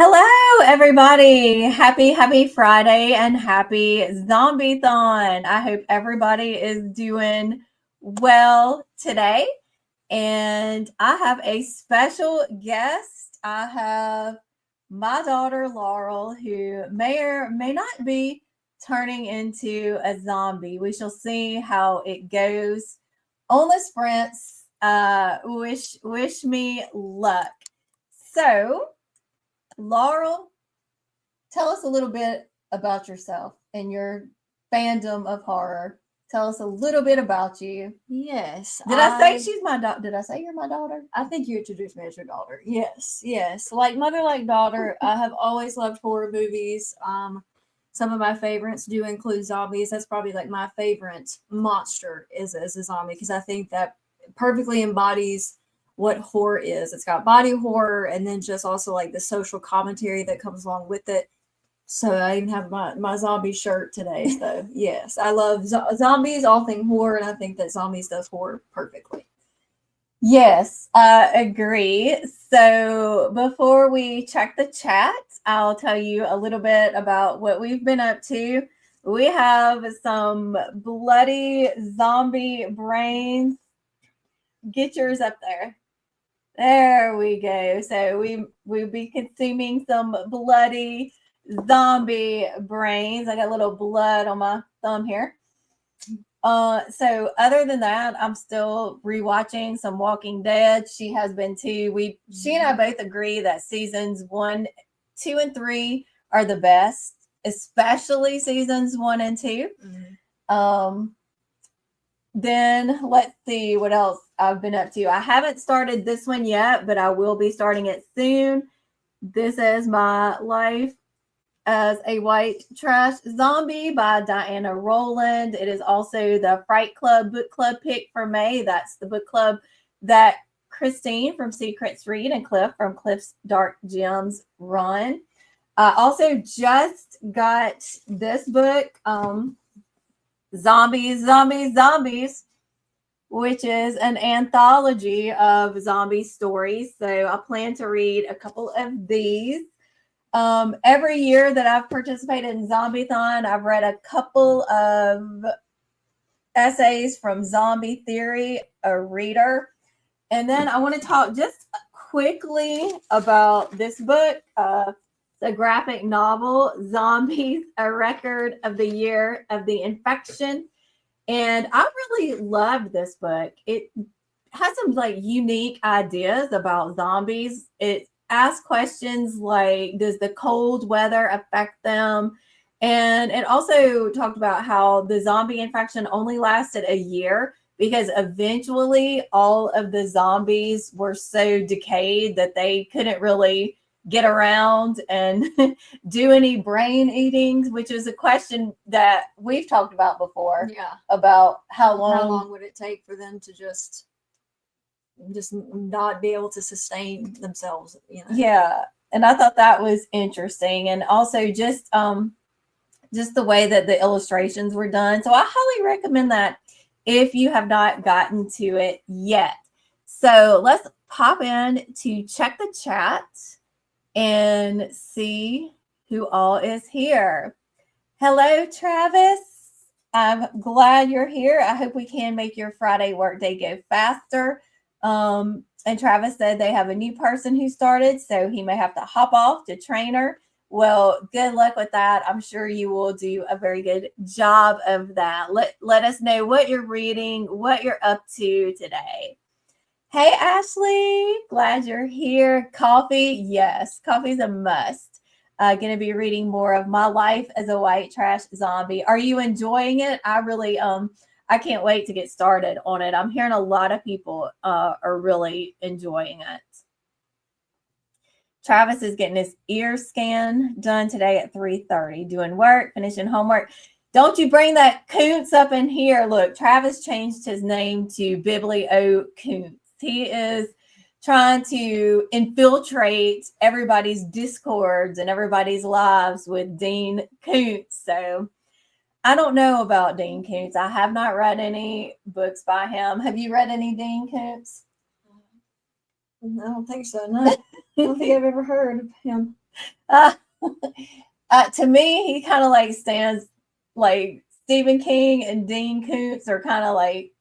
Hello, everybody. Happy Friday and happy Zombiethon. I hope everybody is doing well today. And I have a special guest. I have my daughter, Laurel, who may or may not be turning into a zombie. We shall see how it goes on the sprints. Wish me luck. So, Laurel, tell us a little bit about yourself and your fandom of horror. Tell us a little bit about you. Yes. Did I say she's my daughter? Did I say you're my daughter? I think you introduced me as your daughter. Yes. Like mother, like daughter. I have always loved horror movies. Some of my favorites do include zombies. That's probably like my favorite monster is a zombie because I think that perfectly embodies what horror is. It's got body horror and then just also like the social commentary that comes along with it. So I even have my zombie shirt today. So yes, I love zombies, all thing horror, and I think that zombies does horror perfectly. Yes, I agree. So before we check the chat, I'll tell you a little bit about what we've been up to. We have some bloody zombie brains. Get yours up there. There we go. So we'll be consuming some bloody zombie brains. I got a little blood on my thumb here. So other than that, I'm still rewatching some Walking Dead. She has been too. She and I both agree that seasons 1, 2, and 3 are the best, especially seasons 1 and 2. Um, then let's see what else I've been up to. I haven't started this one yet, but I will be starting it soon. This is My Life as a White Trash Zombie by Diana Rowland. It is also the Fright Club book club pick for May. That's the book club that Christine from Secrets Read and Cliff from Cliff's Dark Gems run. I also just got this book, Zombies, which is an anthology of zombie stories. So I plan to read a couple of these. Every year that I've participated in Zombiethon, I've read a couple of essays from Zombie Theory, a reader. And then I want to talk just quickly about this book, the graphic novel, Zombies, A Record of the Year of the Infection. And I really loved this book. It has some like unique ideas about zombies. It asks questions like, does the cold weather affect them? And it also talked about how the zombie infection only lasted a year because eventually all of the zombies were so decayed that they couldn't really get around and do any brain eatings, which is a question that we've talked about before. Yeah. About how long would it take for them to just not be able to sustain themselves, Yeah. And I thought that was interesting. And also just the way that the illustrations were done. So I highly recommend that if you have not gotten to it yet. So let's pop in to check the chat and see who all is here. Hello, Travis. I'm glad you're here. I hope we can make your Friday workday go faster. And Travis said they have a new person who started, so he may have to hop off to train her. Well, good luck with that. I'm sure you will do a very good job of that. Let us know what you're reading, what you're up to today. Hey, Ashley, glad you're here. Coffee, yes, coffee's a must. Going to be reading more of My Life as a White Trash Zombie. Are you enjoying it? I really, I can't wait to get started on it. I'm hearing a lot of people are really enjoying it. Travis is getting his ear scan done today at 3:30, doing work, finishing homework. Don't you bring that Koontz up in here. Look, Travis changed his name to Biblio Koontz. He is trying to infiltrate everybody's discords and everybody's lives with Dean Koontz. So I don't know about Dean Koontz. I have not read any books by him. Have you read any Dean Koontz? I don't think so. No, I don't think I've ever heard of him. Uh, to me, he kind of like stands like Stephen King and Dean Koontz are kind of like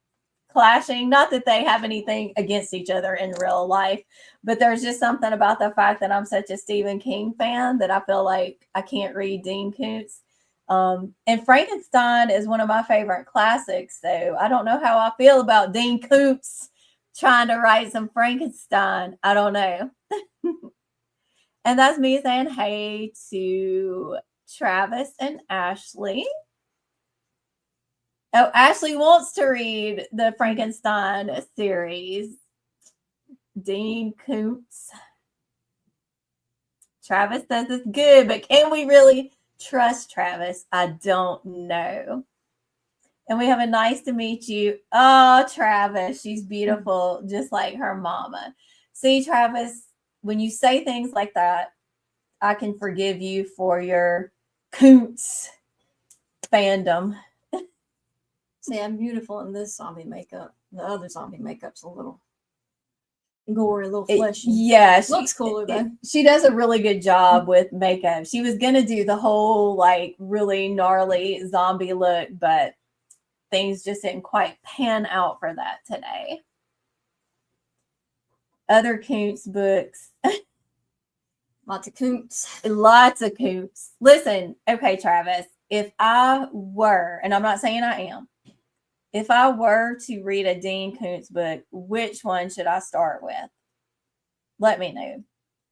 clashing. Not that they have anything against each other in real life, but there's just something about the fact that I'm such a Stephen King fan that I feel like I can't read Dean Koontz. And Frankenstein is one of my favorite classics, so I don't know how I feel about Dean Koontz trying to write some Frankenstein. I don't know. And that's me saying hey to Travis and Ashley. Oh, Ashley wants to read the Frankenstein series. Dean Koontz. Travis says it's good, but can we really trust Travis? I don't know. And we have a nice to meet you. Oh, Travis, she's beautiful, just like her mama. See, Travis, when you say things like that, I can forgive you for your Koontz fandom. See, I'm beautiful in this zombie makeup. The other zombie makeup's a little gory, a little fleshy. Yeah, looks cooler though. She does a really good job with makeup. She was gonna do the whole like really gnarly zombie look, but things just didn't quite pan out for that today. Other Koontz books. Lots of Koontz. Lots of Koontz. Listen, okay, Travis, if I were, and I'm not saying I am, if I were to read a Dean Koontz book, which one should I start with? Let me know.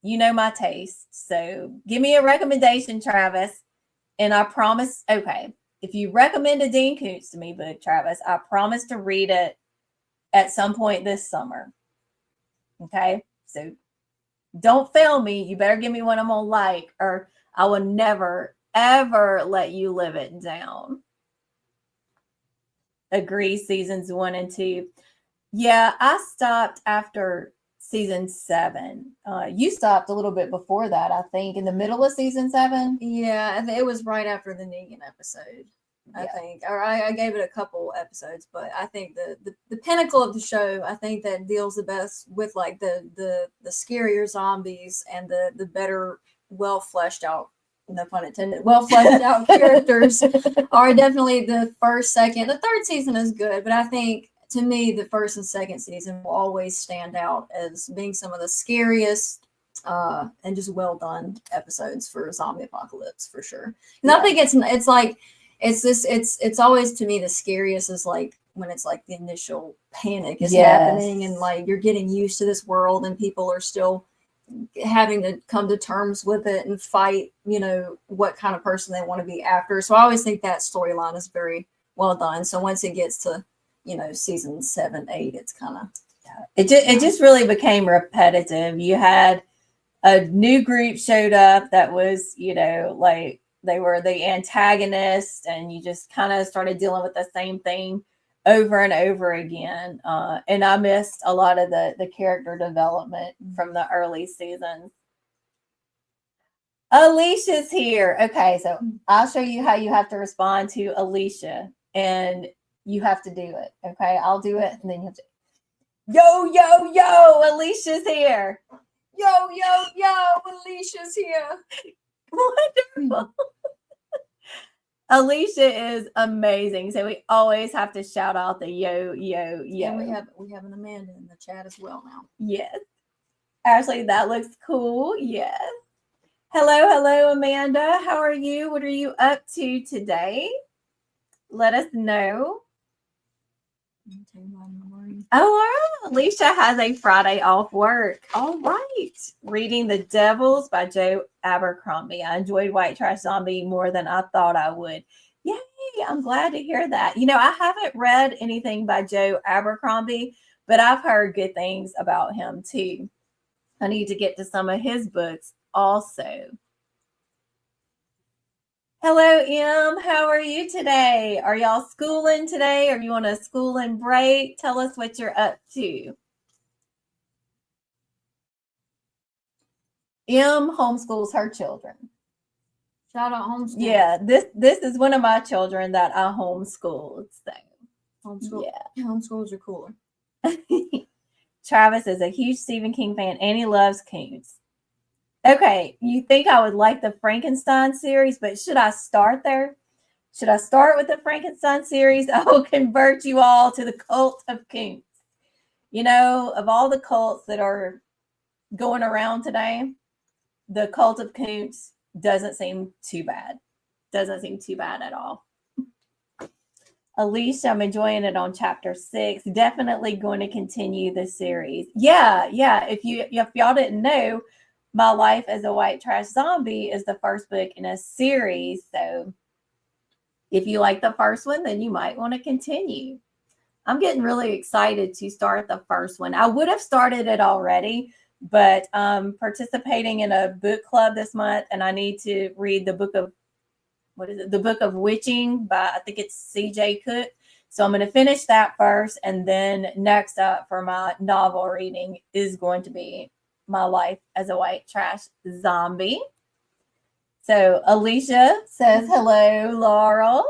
You know my taste. So give me a recommendation, Travis. And I promise, okay, if you recommend a Dean Koontz to me book, Travis, I promise to read it at some point this summer. Okay? So don't fail me. You better give me one I'm going to like, or I will never, ever let you live it down. Agree, seasons 1 and 2. Yeah, I stopped after season 7. You stopped a little bit before that, I think, in the middle of season 7. Yeah, it was right after the Negan episode. I think, or I gave it a couple episodes, but I think the pinnacle of the show, I think that deals the best with like the scarier zombies and the better, well fleshed out, no pun intended, well fleshed out characters are definitely the first, second. The third season is good, but I think to me the first and second season will always stand out as being some of the scariest and just well done episodes for zombie apocalypse for sure. And I think it's like it's always to me the scariest is like when it's like the initial panic is happening and like you're getting used to this world and people are still having to come to terms with it and fight, you know, what kind of person they want to be after. So I always think that storyline is very well done. So once it gets to, you know, season 7, 8, it's kind of it just really became repetitive. You had a new group showed up that was, you know, like they were the antagonist, and you just kind of started dealing with the same thing over and over again. And I missed a lot of the character development from the early seasons. Alicia's here. Okay, so I'll show you how you have to respond to Alicia, and you have to do it. Okay, I'll do it, and then you have to. Yo, yo, yo! Alicia's here. Yo, yo, yo! Alicia's here. Wonderful. Alicia is amazing. So we always have to shout out the yo, yo, yo. And we have an Amanda in the chat as well now. Yes. Ashley, that looks cool. Yes. Hello, Amanda. How are you? What are you up to today? Let us know. Oh, wow. Alicia has a Friday off work. All right. Reading The Devils by Joe Abercrombie. I enjoyed White Trash Zombie more than I thought I would. Yay. I'm glad to hear that. You know, I haven't read anything by Joe Abercrombie, but I've heard good things about him too. I need to get to some of his books also. Hello, Em. How are you today? Are y'all schooling today? Or you on a schooling break? Tell us what you're up to. Em homeschools her children. Shout out homeschool. Yeah, this is one of my children that I homeschooled. So homeschool. Yeah, homeschools are cooler. Travis is a huge Stephen King fan and he loves Koontz. Okay, you think I would like the Frankenstein series, but should I start there? Should I start with the Frankenstein series? I will convert you all to the cult of Koontz. You know, of all the cults that are going around today, the cult of Koontz doesn't seem too bad. Doesn't seem too bad at all. Alicia, I'm enjoying it on chapter 6. Definitely going to continue the series. Yeah. If y'all didn't know, My Life as a White Trash Zombie is the first book in a series. So if you like the first one, then you might want to continue. I'm getting really excited to start the first one. I would have started it already, but participating in a book club this month, and I need to read the book of the Book of Witching by, I think it's C.J. Cook. So I'm going to finish that first, and then next up for my novel reading is going to be My Life as a White Trash Zombie. So Alicia says hello, Laurel.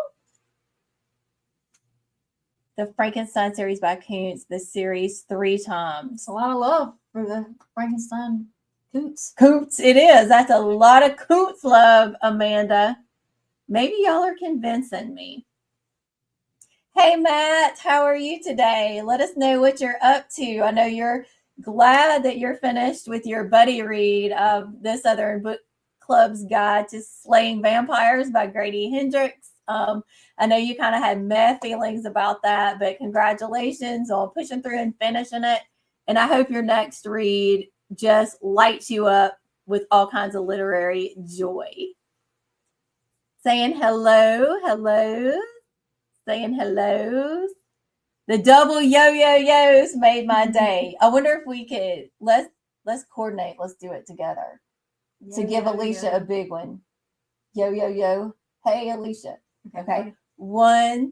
The Frankenstein series by Koontz, the series 3 times. It's a lot of love for the Frankenstein Koontz. Koontz, it is. That's a lot of Koontz love, Amanda. Maybe y'all are convincing me. Hey, Matt, how are you today? Let us know what you're up to. I know you're glad that you're finished with your buddy read of this other book club's guide to slaying vampires by Grady Hendrix. I know you kind of had meh feelings about that, but congratulations on pushing through and finishing it. And I hope your next read just lights you up with all kinds of literary joy. Saying hello, saying hellos. The double yo-yo-yos made my day. I wonder if we could let's coordinate. Let's do it together to give Alicia a big one. Yo-yo-yo. Hey, Alicia. Okay. 1,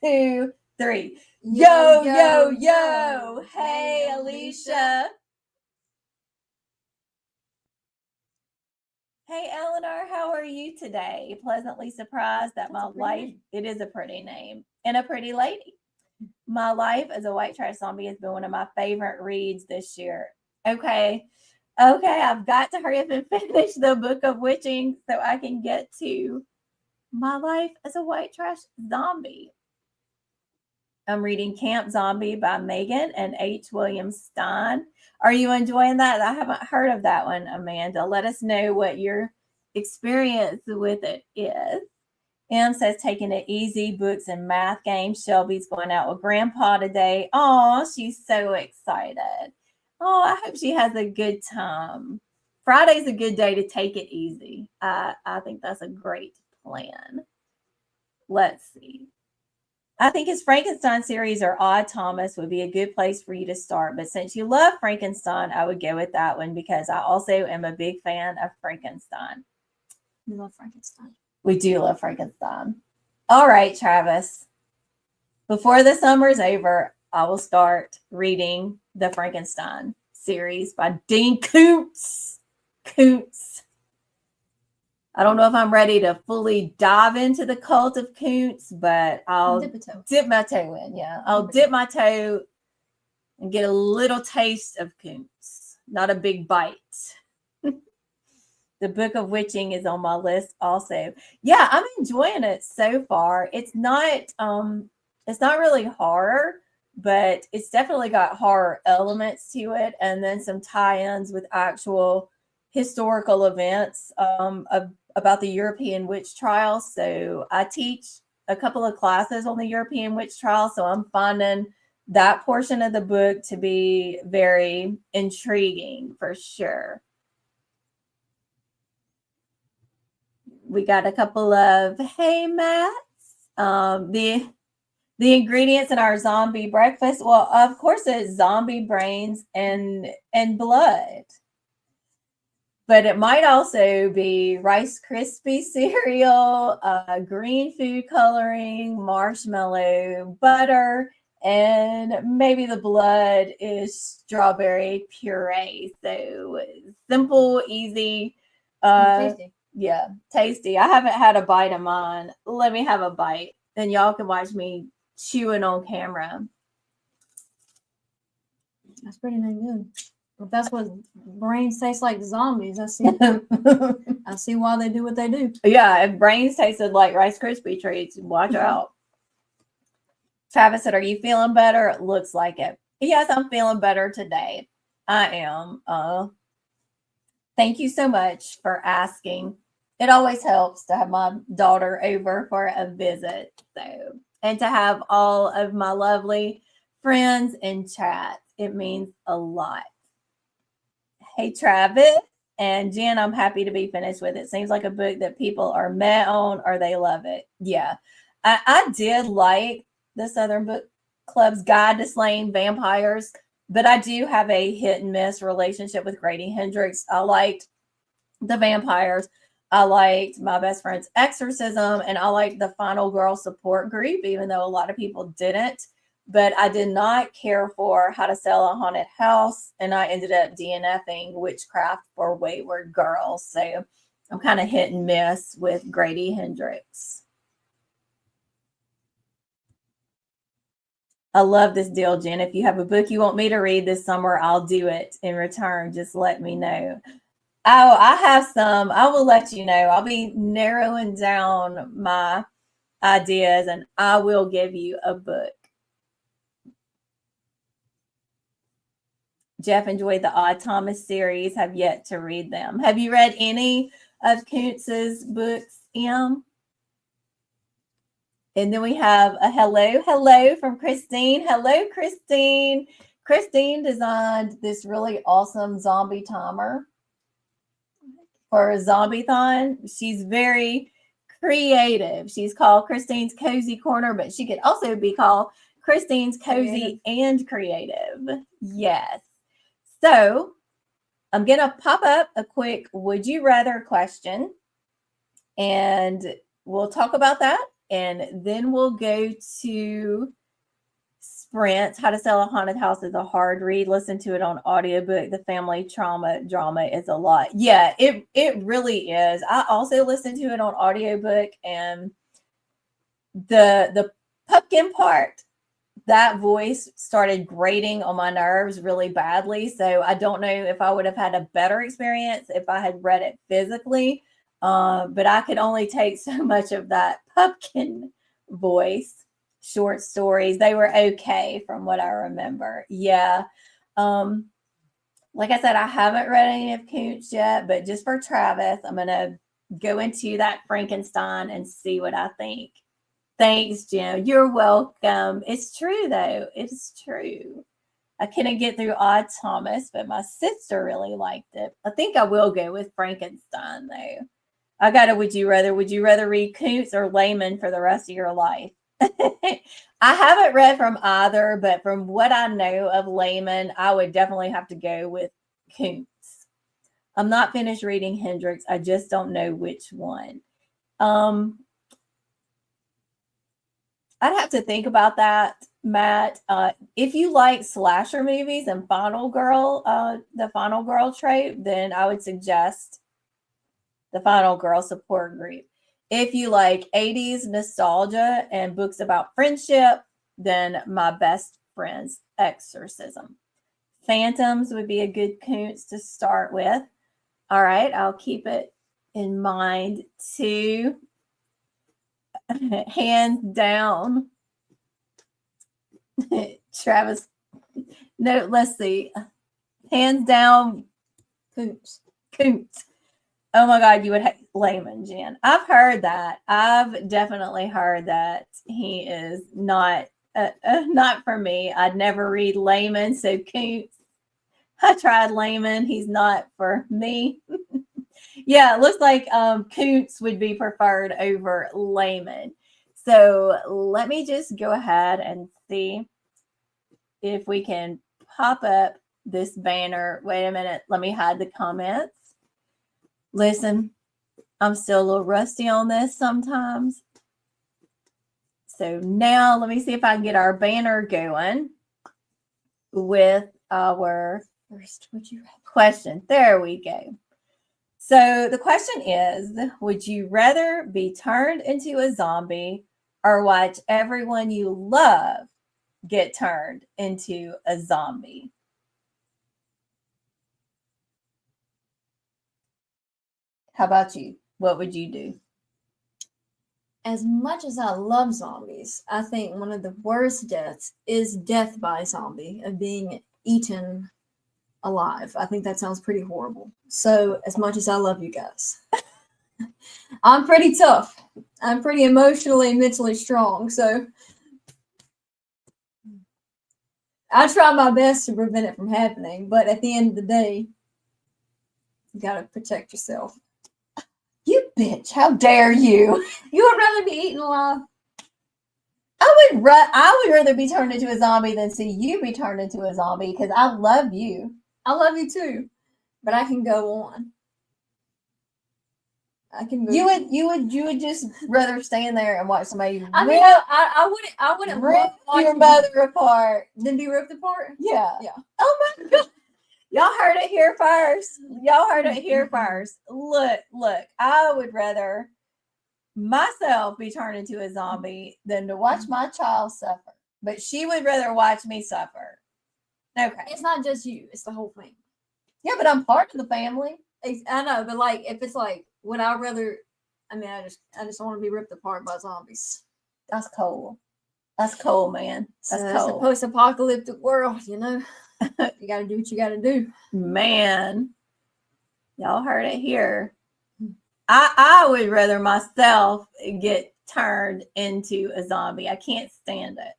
2, 3. Yo-yo-yo. Hey, Alicia. Hey, Eleanor, how are you today? Pleasantly surprised that my life, it is a pretty name, and a pretty lady. My Life as a White Trash Zombie has been one of my favorite reads this year. Okay, I've got to hurry up and finish the Book of Witching so I can get to My Life as a White Trash Zombie. I'm reading Camp Zombie by Megan and H. William Stein. Are you enjoying that? I haven't heard of that one, Amanda. Let us know what your experience with it is. M says taking it easy, books and math games. Shelby's going out with Grandpa today. Oh, she's so excited. Oh, I hope she has a good time. Friday's a good day to take it easy. I think that's a great plan. Let's see. I think his Frankenstein series or Odd Thomas would be a good place for you to start. But since you love Frankenstein, I would go with that one because I also am a big fan of Frankenstein. We love Frankenstein. We do love Frankenstein. All right, Travis. Before the summer's over, I will start reading the Frankenstein series by Dean Koontz. I don't know if I'm ready to fully dive into the cult of Koontz, but I'll dip my toe in. Yeah, I'll dip my toe and get a little taste of Koontz, not a big bite. The Book of Witching is on my list also. Yeah, I'm enjoying it so far. It's not really horror, but it's definitely got horror elements to it, and then some tie-ins with actual historical events about the European witch trials. So I teach a couple of classes on the European witch trial, so I'm finding that portion of the book to be very intriguing for sure. We got a couple of hey Matts. The ingredients in our zombie breakfast. Well, of course, it's zombie brains and blood. But it might also be Rice Krispie cereal, green food coloring, marshmallow, butter, and maybe the blood is strawberry puree. So simple, easy. Tasty. Yeah, tasty. I haven't had a bite of mine. Let me have a bite. Then y'all can watch me chewing on camera. That's pretty dang good. If that's what brains taste like zombies, I see. I see why they do what they do. Yeah, if brains tasted like Rice Krispie treats, watch out. Travis said, "Are you feeling better?" It looks like it. Yes, I'm feeling better today. I am. Thank you so much for asking. It always helps to have my daughter over for a visit. So, and to have all of my lovely friends in chat. It means a lot. Hey, Travis and Jen, I'm happy to be finished with it. Seems like a book that people are met on or they love it. Yeah. I did like the Southern Book Club's Guide to Slaying Vampires, but I do have a hit and miss relationship with Grady Hendrix. I liked the vampires. I liked My Best Friend's Exorcism, and I liked the Final Girl support group, even though a lot of people didn't. But I did not care for How to Sell a Haunted House, and I ended up DNFing Witchcraft for Wayward Girls. So I'm kind of hit and miss with Grady Hendrix. I love this deal, Jen. If you have a book you want me to read this summer, I'll do it in return. Just let me know. Oh, I have some. I will let you know. I'll be narrowing down my ideas and I will give you a book. Jeff enjoyed the Odd Thomas series, have yet to read them. Have you read any of Kuntz's books, Em? And then we have a hello from Christine. Hello, Christine. Christine designed this really awesome zombie timer for a Zombiethon. She's very creative. She's called Christine's Cozy Corner, but she could also be called Christine's Cozy and Creative. Yes. So I'm going to pop up a quick would you rather question and we'll talk about that. And then we'll go to Sprint. How to Sell a Haunted House is a hard read. Listen to it on audiobook. The family trauma drama is a lot. Yeah, it really is. I also listened to it on audiobook, and the pumpkin part, that voice started grating on my nerves really badly. So I don't know if I would have had a better experience if I had read it physically. But I could only take so much of that pumpkin voice. Short stories, they were okay from what I remember. Yeah. Like I said, I haven't read any of Kuntz yet, but just for Travis, I'm going to go into that Frankenstein and see what I think. Thanks, Jim. You're welcome. It's true, though. It's true. I couldn't get through Odd Thomas, but my sister really liked it. I think I will go with Frankenstein, though. I got a would you rather. Would you rather read Kuntz or Layman for the rest of your life? I haven't read from either, but from what I know of Layman, I would definitely have to go with Kuntz. I'm not finished reading Hendrix. I just don't know which one. I'd have to think about that, Matt. If you like slasher movies and Final Girl, the Final Girl trope, then I would suggest the Final Girl support group. If you like 80s nostalgia and books about friendship, then My Best Friend's Exorcism. Phantoms would be a good Kuntz to start with. All right, I'll keep it in mind too. Hands down. Travis. No, let's see. Hands down. Kuntz. Oh my God, you would hate Layman, Jen. I've heard that. I've definitely heard that he is not for me. I'd never read Layman, so Kuntz. I tried Layman. He's not for me. Yeah, it looks like Kuntz would be preferred over Layman. So let me just go ahead and see if we can pop up this banner. Wait a minute. Let me hide the comments. Listen, I'm still a little rusty on this sometimes. So now let me see if I can get our banner going with our first would you question. There we go. So the question is, would you rather be turned into a zombie or watch everyone you love get turned into a zombie? How about you? What would you do? As much as I love zombies, I think one of the worst deaths is death by zombie, of being eaten alive. I think that sounds pretty horrible. So, as much as I love you guys, I'm pretty tough. I'm pretty emotionally and mentally strong. So, I try my best to prevent it from happening. But at the end of the day, you got to protect yourself. You bitch, how dare you? You would rather be eaten alive? I would rather be turned into a zombie than see you be turned into a zombie because I love you. I love you too, but I can go on. I can move. You would just rather stand there and watch somebody. I mean, I wouldn't rip your mother apart. Then be ripped apart. Yeah. Yeah. Oh my god. Y'all heard it here first. Y'all heard it here first. Look. I would rather myself be turned into a zombie than to watch my child suffer. But she would rather watch me suffer. Okay. It's not just you; it's the whole family. Yeah, but I'm part of the family. I know, but like, if it's like, would I rather? I mean, I just want to be ripped apart by zombies. That's cool. That's cool, man. That's It's cool. a post-apocalyptic world, you know. You got to do what you got to do. Man, y'all heard it here. I would rather myself get turned into a zombie. I can't stand it.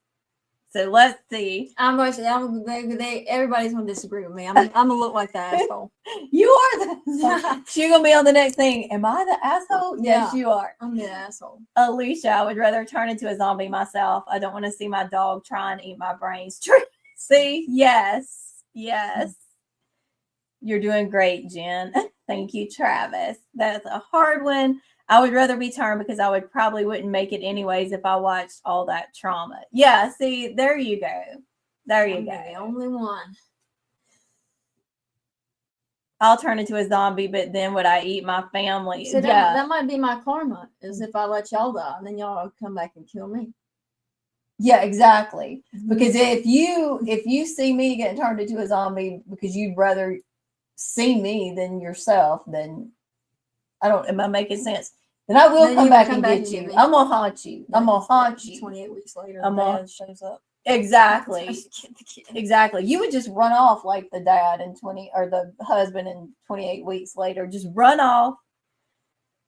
So let's see. Everybody's going to disagree with me. I'm gonna look like the asshole. You are the. She's gonna be on the next thing. Am I the asshole? Yes, Yeah. you are. I'm the asshole. Alicia, I would rather turn into a zombie myself. I don't want to see my dog try and eat my brains. See, yes. You're doing great, Jen. Thank you, Travis. That's a hard one. I would rather be turned because I would probably wouldn't make it anyways if I watched all that trauma. Yeah, see, there you go. I'm the only one. I'll turn into a zombie, but then would I eat my family? So that might be my karma, is if I let y'all die, and then y'all come back and kill me. Yeah, exactly. Because if you see me get turned into a zombie because you'd rather see me than yourself, then am I making sense? Then I will come back and get you. I'm gonna haunt you. I'm gonna haunt you. 28 weeks later, dad shows up. Exactly. Exactly. You would just run off like the dad in 20 or the husband in 28 weeks later. Just run off.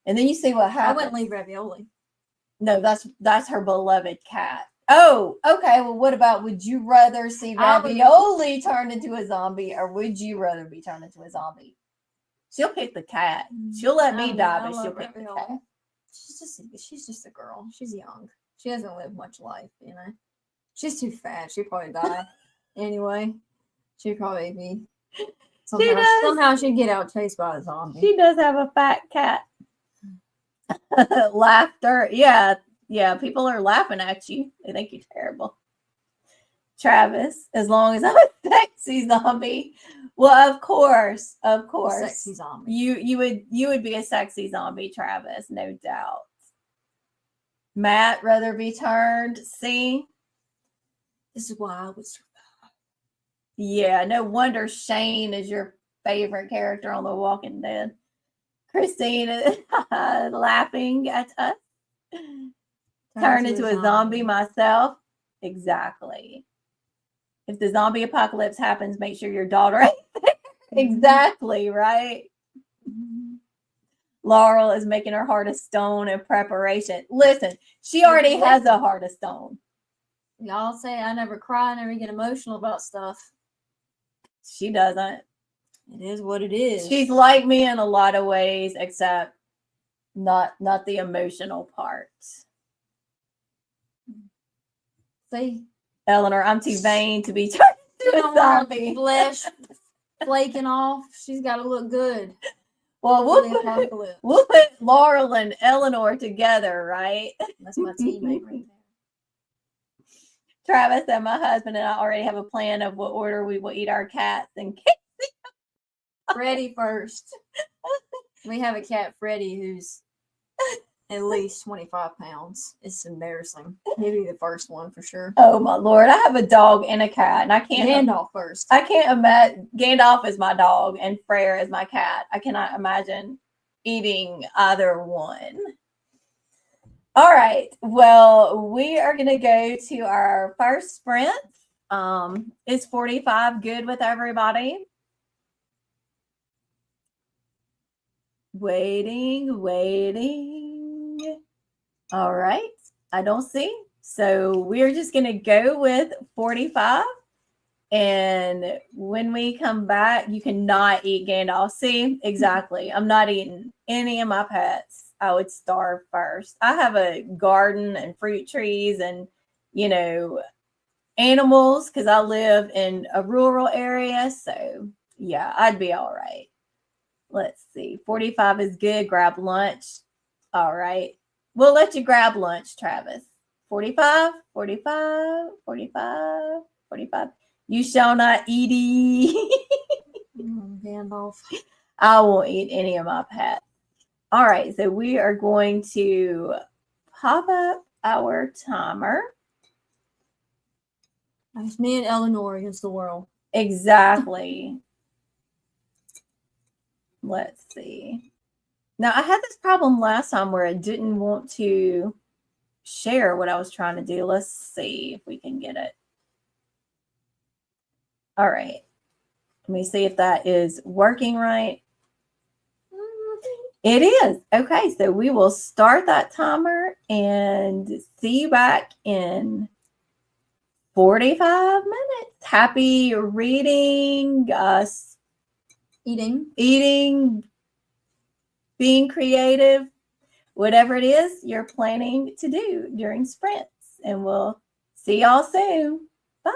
And then you see what happens. I wouldn't leave Ravioli. No, that's her beloved cat. Oh, okay. Well, what about, would you rather see Ravioli turned into a zombie, or would you rather be turned into a zombie? She'll pick the cat. She'll let me die, but she'll pick the cat. She's just a girl. She's young. She hasn't lived much life, you know. She's too fat. She'd probably die. Anyway, she'd probably be. Somehow she'd get out chased by a zombie. She does have a fat cat. Laughter. Yeah. People are laughing at you. They think you're terrible. Travis, as long as I'm a sexy zombie. Well, of course. A sexy zombie. You would be a sexy zombie, Travis, no doubt. Matt, rather be turned. See? This is why I would survive. Yeah, no wonder Shane is your favorite character on The Walking Dead. Christine is laughing at us. Turn into a zombie myself. Exactly. If the zombie apocalypse happens, make sure your daughter ain't there. Exactly, right? Mm-hmm. Laurel is making her heart of stone in preparation. Listen, she already has a heart of stone. Y'all say I never cry, I never get emotional about stuff. She doesn't. It is what it is. She's like me in a lot of ways, except not the emotional part. See? Eleanor, I'm too vain to be turned into a zombie. Flesh flaking off. She's got to look good. Well, we'll put Laurel and Eleanor together, right? That's my teammate right there. Travis and my husband and I already have a plan of what order we will eat our cats and Casey. Freddie first. We have a cat, Freddie, who's at least 25 pounds. It's embarrassing. He'll be the first one for sure. Oh my Lord. I have a dog and a cat, and I can't. Gandalf first. I can't imagine. Gandalf is my dog and Freyr is my cat. I cannot imagine eating either one. All right. Well, we are going to go to our first sprint. Is 45 good with everybody? Waiting. All right. I don't see. So we're just going to go with 45. And when we come back, you cannot eat Gandalf. See, exactly. I'm not eating any of my pets. I would starve first. I have a garden and fruit trees and, animals because I live in a rural area. So, yeah, I'd be all right. Let's see. 45 is good. Grab lunch. All right. We'll let you grab lunch, Travis. 45, 45, 45, 45. You shall not eat. Gandalf. I won't eat any of my pets. All right. So we are going to pop up our timer. It's me and Eleanor against the world. Exactly. Let's see. Now, I had this problem last time where I didn't want to share what I was trying to do. Let's see if we can get it. All right. Let me see if that is working right. It is. Okay, so we will start that timer and see you back in 45 minutes. Happy reading, eating, being creative, whatever it is you're planning to do during sprints. And we'll see y'all soon. Bye.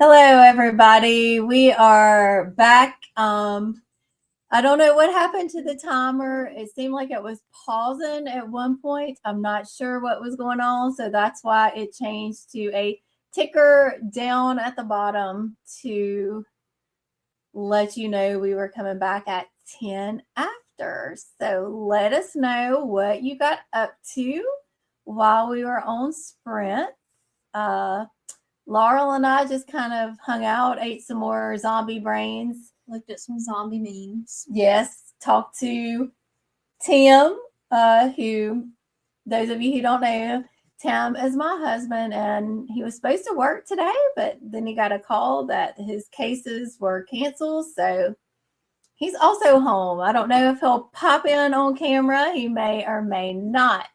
Hello, everybody. We are back. I don't know what happened to the timer. It seemed like it was pausing at one point. I'm not sure what was going on, so that's why it changed to a ticker down at the bottom to let you know we were coming back at 10 after. So let us know what you got up to while we were on Sprint. Laurel and I just kind of hung out, ate some more zombie brains. Looked at some zombie memes. Yes, talked to Tim, who, those of you who don't know, Tim is my husband, and he was supposed to work today, but then he got a call that his cases were canceled, so he's also home. I don't know if he'll pop in on camera. He may or may not,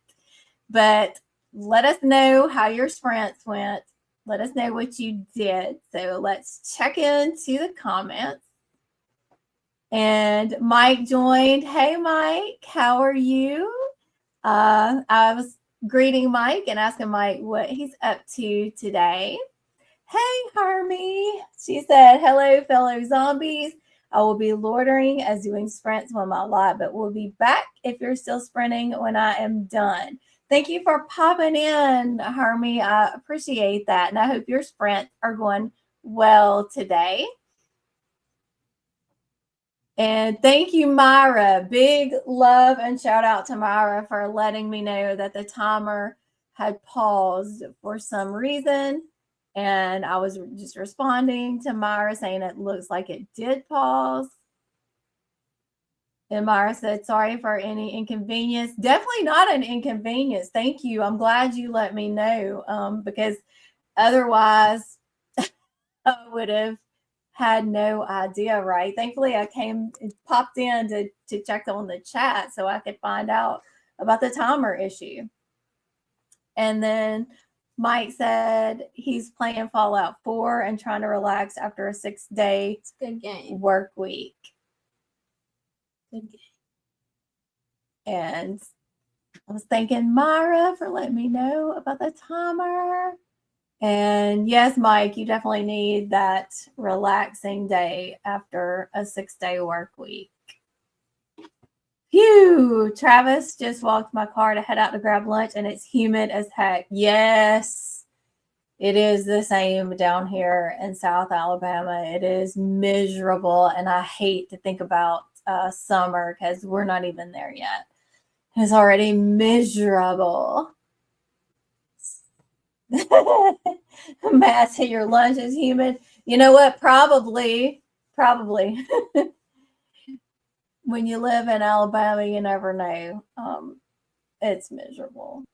but let us know how your sprints went. Let us know what you did. So let's check into the comments. And Mike joined. Hey, Mike, how are you? I was greeting Mike and asking Mike what he's up to today. Hey, Hermie. She said, hello, fellow zombies. I will be loitering as doing sprints on my lot, but we'll be back if you're still sprinting when I am done. Thank you for popping in, Hermie. I appreciate that. And I hope your sprints are going well today. And thank you, Myra. Big love and shout out to Myra for letting me know that the timer had paused for some reason. And I was just responding to Myra saying it looks like it did pause. And Myra said, sorry for any inconvenience. Definitely not an inconvenience. Thank you. I'm glad you let me know because otherwise I would have had no idea, right? Thankfully, I popped in to check on the chat so I could find out about the timer issue. And then Mike said he's playing Fallout 4 and trying to relax after a 6-day good game work week. Good game. And I was thanking Myra for letting me know about the timer. And yes, Mike, you definitely need that relaxing day after a 6-day work week. Phew, Travis just walked my car to head out to grab lunch and it's humid as heck. Yes, it is the same down here in South Alabama. It is miserable and I hate to think about summer because we're not even there yet. It's already miserable. Matt said your lunch is humid. You know what? Probably. When you live in Alabama, you never know. It's miserable.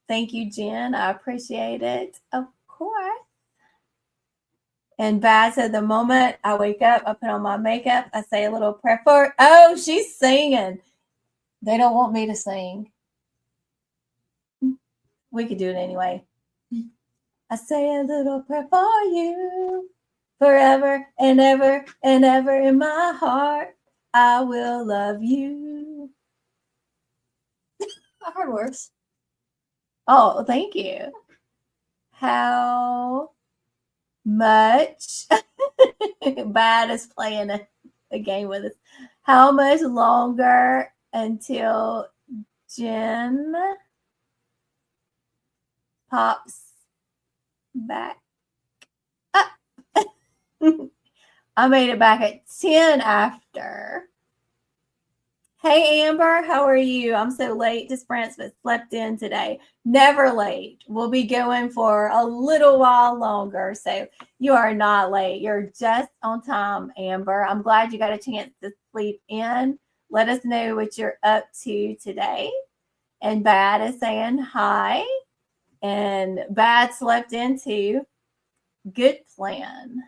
Thank you, Jen. I appreciate it. Of course. And Bad said the moment I wake up, I put on my makeup, I say a little prayer for. Oh, she's singing. They don't want me to sing. We could do it anyway. I say a little prayer for you forever and ever and ever in my heart. I will love you. I've heard worse. Oh, thank you. How much Bad is playing a game with us. How much longer until Jen pops back up? I made it back at 10 after. Hey, Amber, how are you? I'm so late to sprints, but slept in today. Never late. We'll be going for a little while longer. So you are not late. You're just on time, Amber. I'm glad you got a chance to sleep in. Let us know what you're up to today. And Bad is saying hi. And Bad slept in too. Good plan.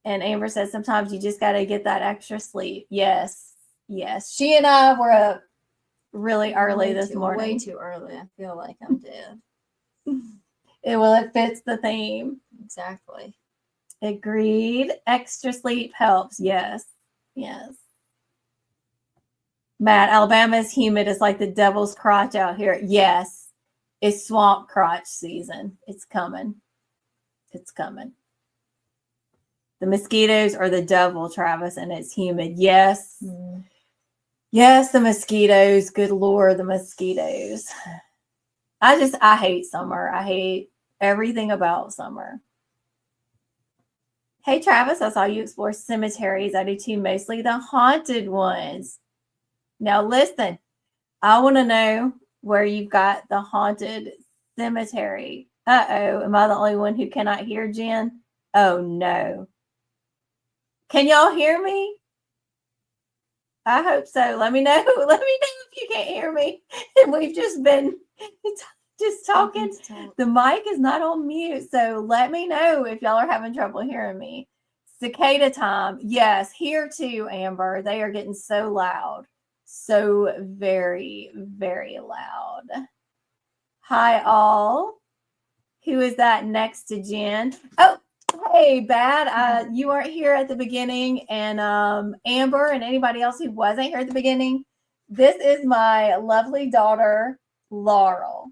And Amber says sometimes you just got to get that extra sleep. Yes. She and I were up really early this morning. Way too early. I feel like I'm dead. It fits the theme. Exactly. Agreed. Extra sleep helps. Yes. Matt, Alabama is humid. It's like the devil's crotch out here. Yes. It's swamp crotch season. It's coming. It's coming. The mosquitoes are the devil, Travis, and it's humid. Yes. Mm. Yes, the mosquitoes. Good Lord, the mosquitoes. I hate summer. I hate everything about summer. Hey, Travis, I saw you explore cemeteries. I do too, mostly the haunted ones. Now, listen, I want to know where you've got the haunted cemetery. Uh-oh, am I the only one who cannot hear, Jen? Oh, no. Can y'all hear me? I hope so. Let me know. Let me know if you can't hear me. And we've just been just talking. The mic is not on mute, so let me know if y'all are having trouble hearing me. Cicada time. Yes, here too, Amber. They are getting so loud. So very, very loud. Hi, all. Who is that next to Jen? Oh, hey, Bad. You weren't here at the beginning. And Amber and anybody else who wasn't here at the beginning, this is my lovely daughter, Laurel.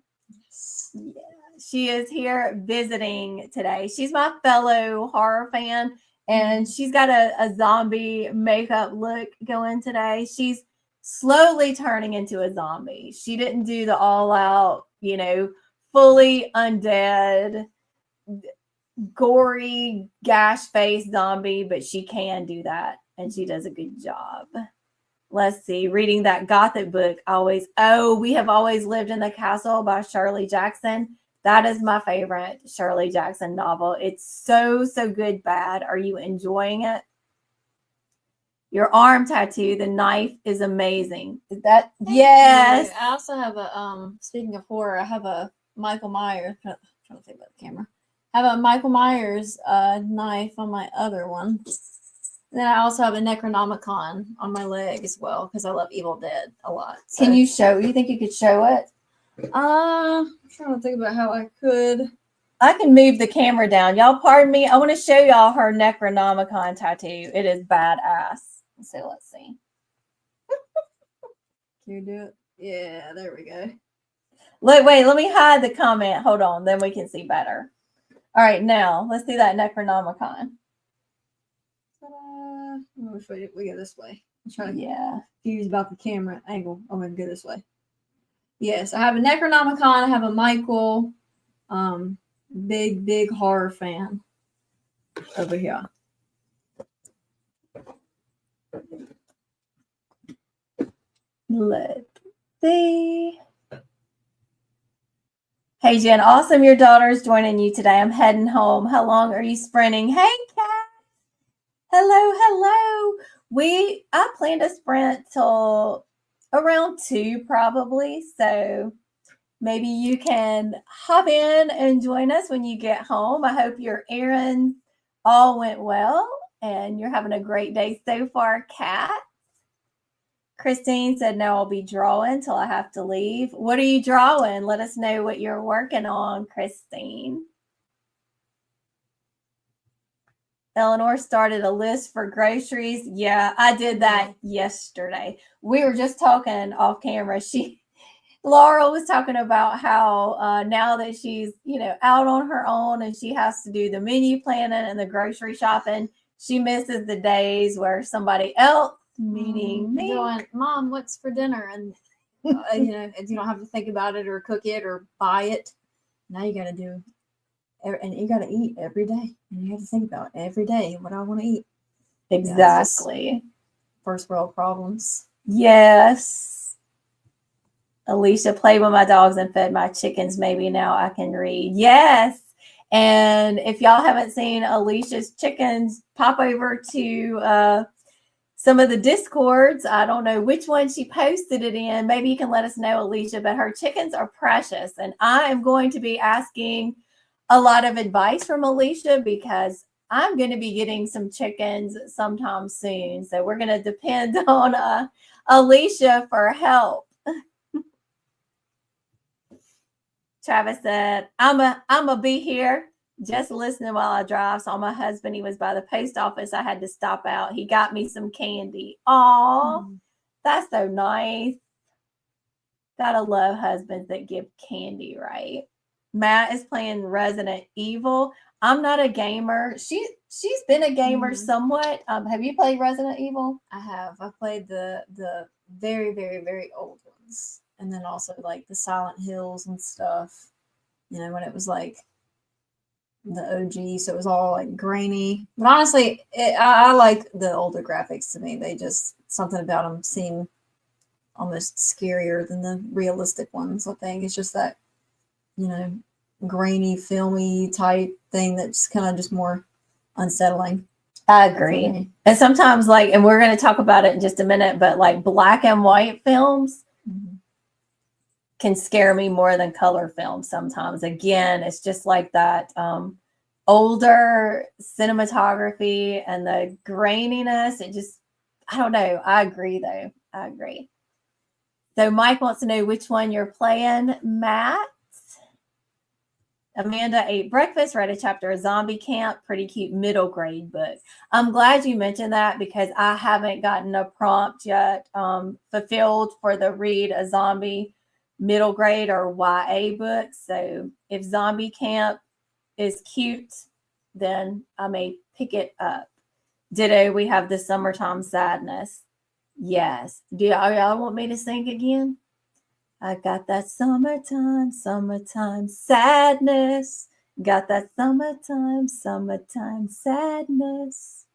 Yeah, she is here visiting today. She's my fellow horror fan, and she's got a zombie makeup look going today. She's slowly turning into a zombie. She didn't do the all-out, fully undead, gory, gash-faced zombie, but she can do that, and she does a good job. Let's see, reading that Gothic book, We Have Always Lived in the Castle by Shirley Jackson. That is my favorite Shirley Jackson novel. It's so, so good, Bad. Are you enjoying it? Your arm tattoo, the knife is amazing. Is that? Yes. I also have a, speaking of horror, I have a Michael Myers, I'm trying to think about the camera. I have a Michael Myers knife on my other one. Then I also have a Necronomicon on my leg as well because I love Evil Dead a lot. So. Can you show? You think you could show it? I'm trying to think about how I could. I can move the camera down. Y'all pardon me. I want to show y'all her Necronomicon tattoo. It is badass. So let's see. Can you do it? Yeah, there we go. Wait, let me hide the comment. Hold on, then we can see better. All right, now let's see that Necronomicon. Which way we go this way? I'm trying to confuse about the camera angle. I'm gonna go this way. Yes, I have a Necronomicon. I have a Michael. Big horror fan over here. Let's see. Hey, Jen, awesome. Your daughter's joining you today. I'm heading home. How long are you sprinting? Hey, Kat. Hello. I plan to sprint till around 2 probably. So maybe you can hop in and join us when you get home. I hope your errands all went well and you're having a great day so far, Kat. Christine said, no, I'll be drawing till I have to leave. What are you drawing? Let us know what you're working on, Christine. Eleanor started a list for groceries. Yeah, I did that yesterday. We were just talking off camera. Laurel was talking about how now that she's, out on her own and she has to do the menu planning and the grocery shopping, she misses the days where somebody else, meaning me, going, Mom, what's for dinner? And you don't have to think about it or cook it or buy it. Now you got to do, and you got to eat every day, and you have to think about every day what I want to eat. Exactly. First world problems. Yes. Alicia, played with my dogs and fed my chickens. Maybe now I can read. Yes. And if y'all haven't seen Alicia's chickens, pop over to some of the Discords. I don't know which one she posted it in. Maybe you can let us know, Alicia, but her chickens are precious. And I am going to be asking a lot of advice from Alicia because I'm going to be getting some chickens sometime soon. So we're going to depend on Alicia for help. Travis said, I'm a be here just listening while I drive. Saw my husband. He was by the post office. I had to stop out. He got me some candy. Aw, that's so nice. Gotta love husbands that give candy, right? Matt is playing Resident Evil. I'm not a gamer. She's been a gamer somewhat. Have you played Resident Evil? I have. I played the very, very, very old ones, and then also like the Silent Hills and stuff. You know, when it was like the OG, so it was all like grainy. But honestly, I like the older graphics. To me, they just something about them seem almost scarier than the realistic ones. I think it's just that, you know, grainy, filmy type thing that's kind of just more unsettling. I agree. And sometimes, like, and we're going to talk about it in just a minute, but like black and white films can scare me more than color films sometimes. Again, it's just like that older cinematography and the graininess. It just, I don't know. I agree, though. I agree. So Mike wants to know which one you're playing, Matt. Amanda ate breakfast, read a chapter of Zombie Camp, pretty cute middle grade book. I'm glad you mentioned that because I haven't gotten a prompt yet fulfilled for the read a zombie middle grade or YA book. So if Zombie Camp is cute, then I may pick it up. Ditto, we have the Summertime Sadness. Yes. Do y'all want me to sing again? I got that summertime sadness. Got that summertime sadness.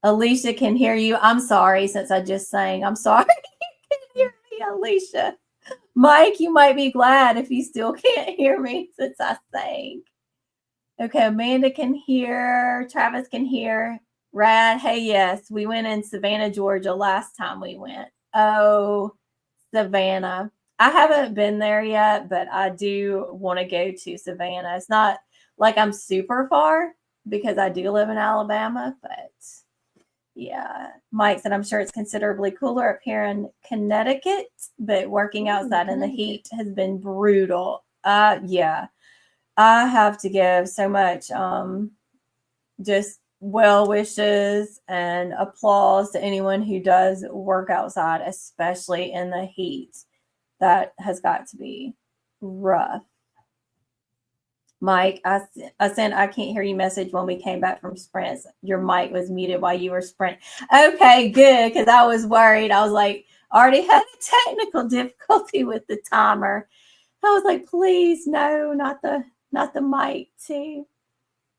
Alicia can hear you. I'm sorry since I just sang. I'm sorry you can hear me, Alicia. Mike, you might be glad if you still can't hear me since I sang. Okay, Amanda can hear. Travis can hear. Rad, hey, yes, we went in Savannah, Georgia last time we went. Oh, Savannah. I haven't been there yet, but I do want to go to Savannah. It's not like I'm super far because I do live in Alabama, but yeah. Mike said, I'm sure it's considerably cooler up here in Connecticut, but working outside in the heat has been brutal. Yeah. I have to give so much just well wishes and applause to anyone who does work outside, especially in the heat. That has got to be rough. Mike, I sent I can't hear you message when we came back from sprints. Your mic was muted while you were sprinting. Okay, good, because I was worried. I was like, already had a technical difficulty with the timer. I was like, please, no, not the mic too.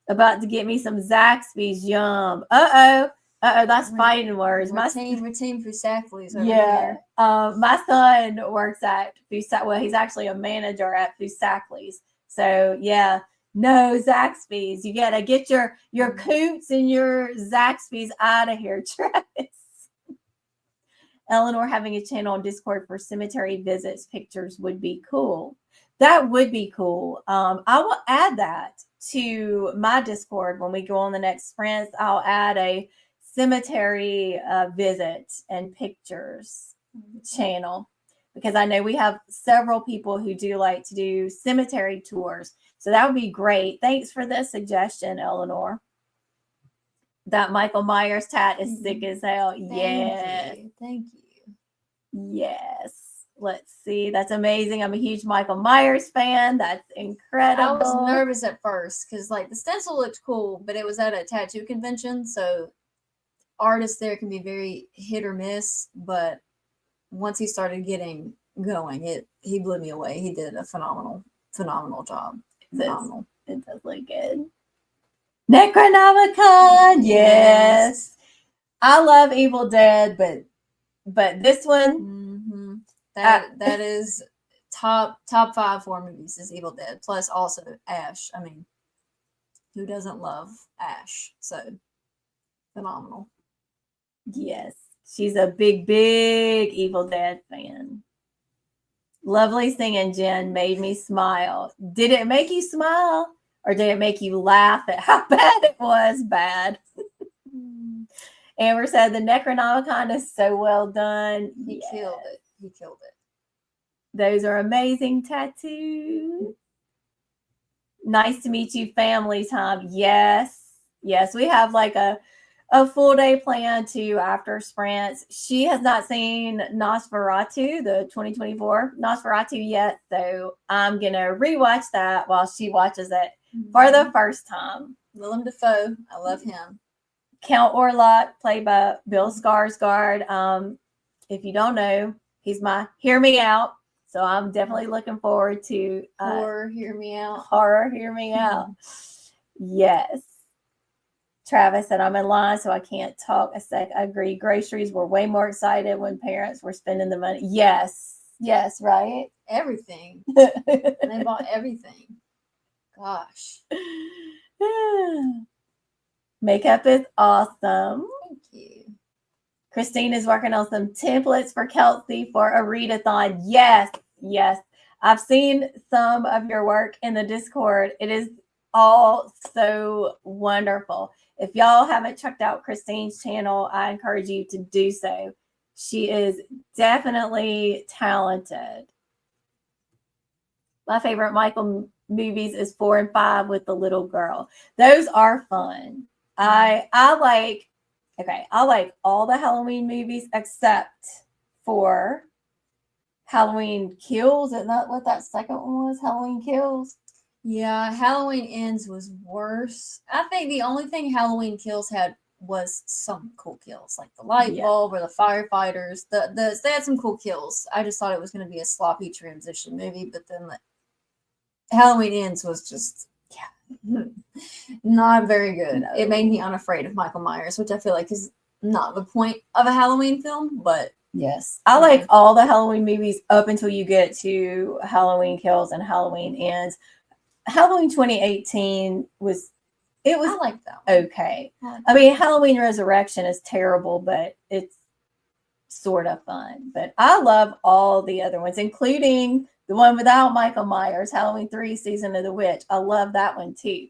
About to get me some Zaxby's. Yum. That's fighting words. We're team Fusakli's over yeah. here. My son works at Fusak. Well, he's actually a manager at Fusakli's. So yeah, no Zaxby's. You gotta get your Coots and your Zaxby's out of here, Travis. Eleanor having a channel on Discord for cemetery visits pictures would be cool. That would be cool. I will add that to my Discord when we go on the next sprints. I'll add a cemetery visit and pictures channel because I know we have several people who do like to do cemetery tours. So that would be great. Thanks for the suggestion, Eleanor. That Michael Myers tat is sick as hell. Thank you. Yes. Let's see. That's amazing. I'm a huge Michael Myers fan. That's incredible. I was nervous at first because like the stencil looked cool, but it was at a tattoo convention. So artists there can be very hit or miss. But once he started getting going, he blew me away. He did a phenomenal job. Phenomenal. It does look good. Necronomicon. Yes. I love Evil Dead, but this one. That is top 5 horror movies is Evil Dead. Plus also Ash. I mean, who doesn't love Ash? So phenomenal. Yes. She's a big Evil Dead fan. Lovely singing, Jen. Made me smile. Did it make you smile? Or did it make you laugh at how bad it was? Bad. Amber said the Necronomicon is so well done. He killed it. He killed it. Those are amazing tattoos. Nice to meet you, family time. Yes. We have like a a full day plan to after sprints. She has not seen Nosferatu, the 2024 Nosferatu yet, so I'm gonna rewatch that while she watches it for the first time. Willem Dafoe, I love him. Count Orlok, played by Bill Skarsgård. If you don't know, he's my Hear Me Out. So I'm definitely looking forward to Horror, Hear Me Out. Horror, Hear Me Out. Yes. Travis said, I'm in line, so I can't talk a sec. I agree. Groceries were way more excited when parents were spending the money. Yes. Yes, right? Everything. They bought everything. Gosh. Makeup is awesome. Thank you. Christine is working on some templates for Kelsey for a readathon. Yes, yes. I've seen some of your work in the Discord. It is all so wonderful. If y'all haven't checked out Christine's channel, I encourage you to do so. She is definitely talented. My favorite Michael movies is 4 and 5 with the little girl. Those are fun. I like all the Halloween movies except for Halloween Kills. Isn't that what that second one was? Halloween Kills? Yeah, Halloween Ends was worse. I think the only thing Halloween Kills had was some cool kills, like the light bulb or the firefighters. They had some cool kills. I just thought it was going to be a sloppy transition movie, but then Halloween Ends was just not very good. No. It made me unafraid of Michael Myers, which I feel like is not the point of a Halloween film, but yes. I like all the Halloween movies up until you get to Halloween Kills and Halloween Ends. Halloween 2018 was I like that one. Okay. I mean, Halloween Resurrection is terrible, but it's sort of fun. But I love all the other ones, including the one without Michael Myers, Halloween 3, Season of the Witch. I love that one too.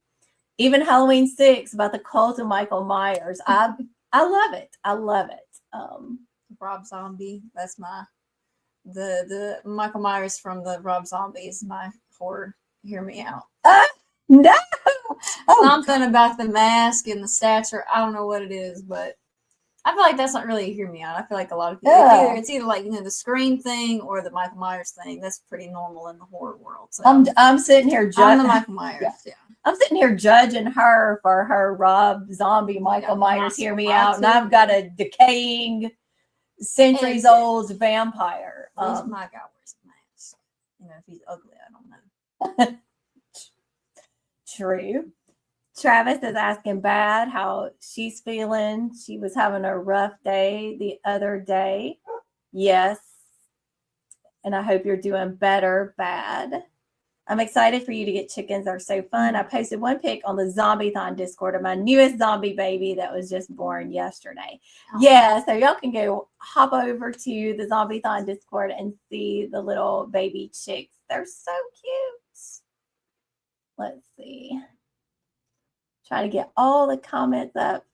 Even Halloween 6 about the cult of Michael Myers. I love it. I love it. Rob Zombie. That's the Michael Myers from the Rob Zombie is my horror. Hear Me Out. No. Something about the mask and the stature. I don't know what it is, but I feel like that's not really a Hear Me Out. I feel like a lot of people, it's either like, the Scream thing or the Michael Myers thing. That's pretty normal in the horror world. So I'm sitting here judging the Michael Myers. Yeah. I'm sitting here judging her for her Rob Zombie Michael Myers Hear Me Out, and I've got a decaying, centuries-old vampire. At least my guy wears a mask. If he's ugly, I don't know. True. Travis is asking Bad how she's feeling. She was having a rough day the other day. Yes. And I hope you're doing better, Bad. I'm excited for you to get chickens. They're so fun. I posted one pic on the Zombiethon Discord of my newest zombie baby that was just born yesterday. Oh. Yeah, so y'all can go hop over to the Zombiethon Discord and see the little baby chicks. They're so cute. Let's see. Try to get all the comments up.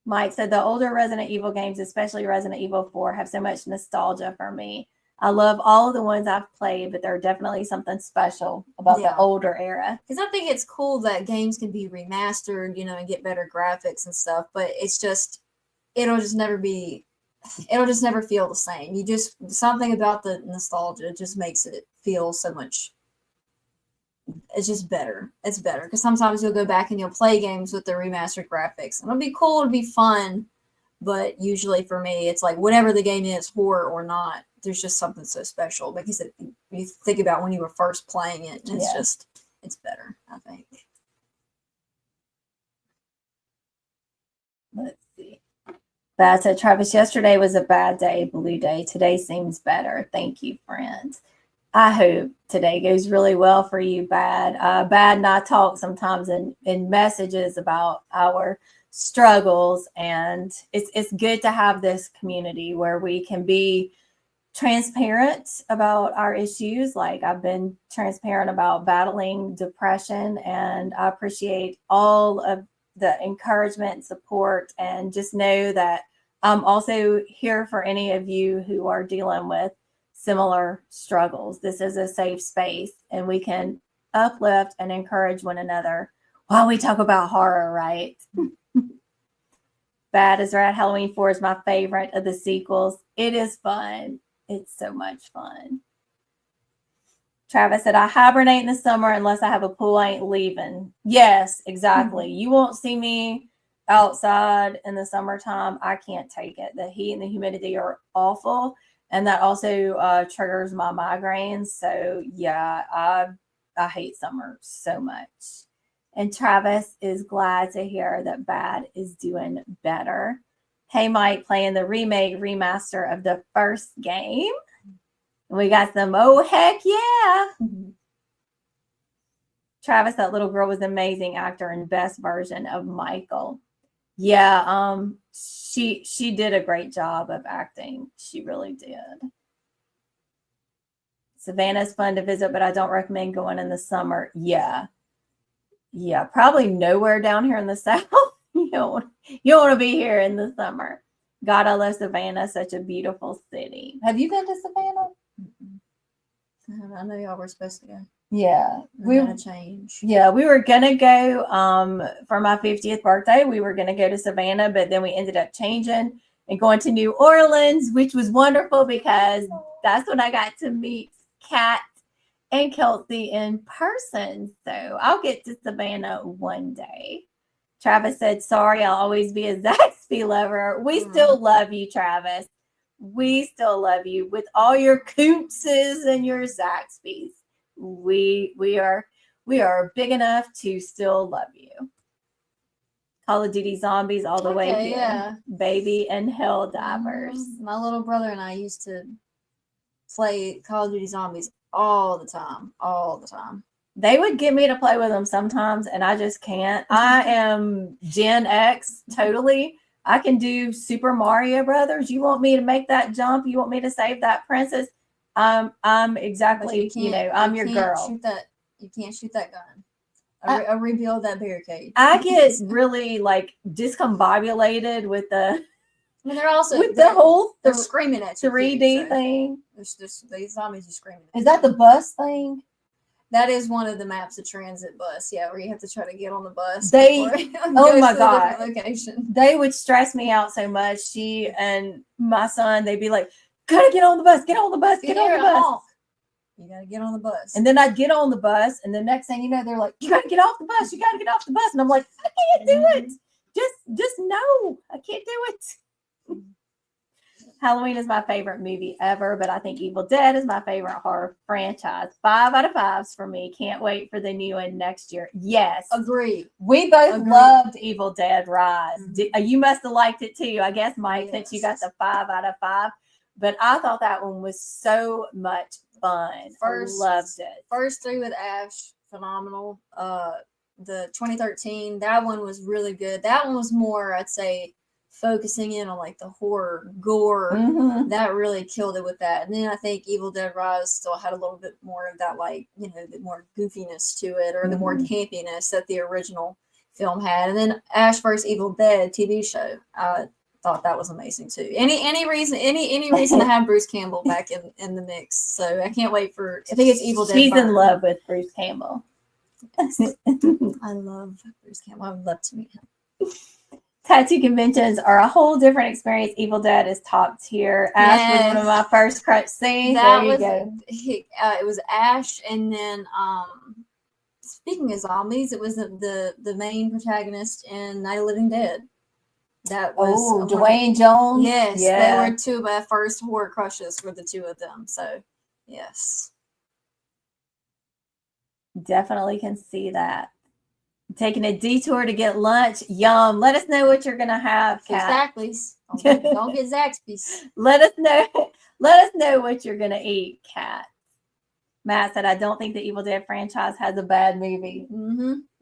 Mike said the older Resident Evil games, especially Resident Evil 4, have so much nostalgia for me. I love all of the ones I've played, but there's definitely something special about the older era. Because I think it's cool that games can be remastered, and get better graphics and stuff, but it'll just never feel the same. Something about the nostalgia just makes it feel so much. It's just better. It's better because sometimes you'll go back and you'll play games with the remastered graphics, and it'll be cool, it'll be fun, but usually for me, it's like whatever the game is, horror or not, there's just something so special because you think about when you were first playing it, and it's better, I think. Let's see. Bad said, Travis, yesterday was a bad day, blue day. Today seems better. Thank you, friends. I hope today goes really well for you, Bad. Bad and I talk sometimes in messages about our struggles, and it's good to have this community where we can be transparent about our issues. Like I've been transparent about battling depression, and I appreciate all of the encouragement and support, and just know that I'm also here for any of you who are dealing with similar struggles. This is a safe space, and we can uplift and encourage one another while we talk about horror, right? Bad as Rat Halloween 4 is my favorite of the sequels. It is fun. It's so much fun. Travis said, I hibernate in the summer unless I have a pool, I ain't leaving. Yes, exactly. You won't see me outside in the summertime. I can't take it. The heat and the humidity are awful. And that also triggers my migraines. So yeah, I hate summer so much. And Travis is glad to hear that Bad is doing better. Hey Mike, playing the remake remaster of the first game. We got some, oh heck yeah. Travis, that little girl was an amazing actor and best version of Michael. Yeah, she did a great job of acting. She really did. Savannah's fun to visit, but I don't recommend going in the summer. Yeah. Yeah, probably nowhere down here in the South. You don't want to be here in the summer. God, I love Savannah, such a beautiful city. Have you been to Savannah? I know y'all were supposed to go. Yeah, We're gonna change. Yeah, we were gonna go for my 50th birthday. We were gonna go to Savannah, but then we ended up changing and going to New Orleans, which was wonderful because that's when I got to meet Kat and Kelsey in person. So I'll get to Savannah one day. Travis said, sorry, I'll always be a Zaxby lover. We still love you, Travis. We still love you with all your Coopses and your Zaxbys. We are big enough to still love you. Call of Duty Zombies all the way here. Yeah. Baby and Hell Divers. My little brother and I used to play Call of Duty Zombies all the time. All the time. They would get me to play with them sometimes, and I just can't. I am Gen X totally. I can do Super Mario Brothers. You want me to make that jump? You want me to save that princess? I'm exactly, I'm your girl. You can't shoot that gun. I rebuild that barricade. I get really like discombobulated with the. I mean, they're also with the whole they're screaming at you. 3D thing. There's just these zombies are screaming. Is that the bus thing? That is one of the maps of transit bus. Yeah, where you have to try to get on the bus. Oh my God. Location. They would stress me out so much. She and my son, they'd be like, gotta get on the bus, get on the bus, get on the bus. You gotta get on the bus. And then I'd get on the bus, and the next thing you know, they're like, you gotta get off the bus, you gotta get off the bus. And I'm like, I can't do it. Just no, I can't do it. Halloween is my favorite movie ever, but I think Evil Dead is my favorite horror franchise. 5 out of 5s for me. Can't wait for the new one next year. Yes. Agree. We both loved Evil Dead Rise. You must have liked it too. I guess, Mike, since you got the 5 out of 5. But I thought that one was so much fun. I loved it. First 3 with Ash, phenomenal. The 2013, that one was really good. That one was more, I'd say, focusing in on like the horror gore. That really killed it with that. And then I think Evil Dead Rise still had a little bit more of that, like, the more goofiness to it, or the more campiness that the original film had. And then Ash vs. Evil Dead TV show, I thought that was amazing too. Any reason to have Bruce Campbell back in the mix. So I can't wait for, I think it's Evil Dead. She's in love with Bruce Campbell. I love Bruce Campbell. I would love to meet him. Tattoo conventions are a whole different experience. Evil Dead is top tier. Ash was one of my first crutch scenes. There you go. It was Ash, and then speaking of zombies, it was the main protagonist in Night of the Living Dead. That was Dwayne Jones. Yes, they were 2 of my first horror crushes for the 2 of them. So yes, definitely can see that. Taking a detour to get lunch. Yum. Let us know what you're gonna have, Kat. Zaxby's. Don't get Zaxby's. Let us know what you're gonna eat, Kat. Matt said, I don't think the Evil Dead franchise has a bad movie.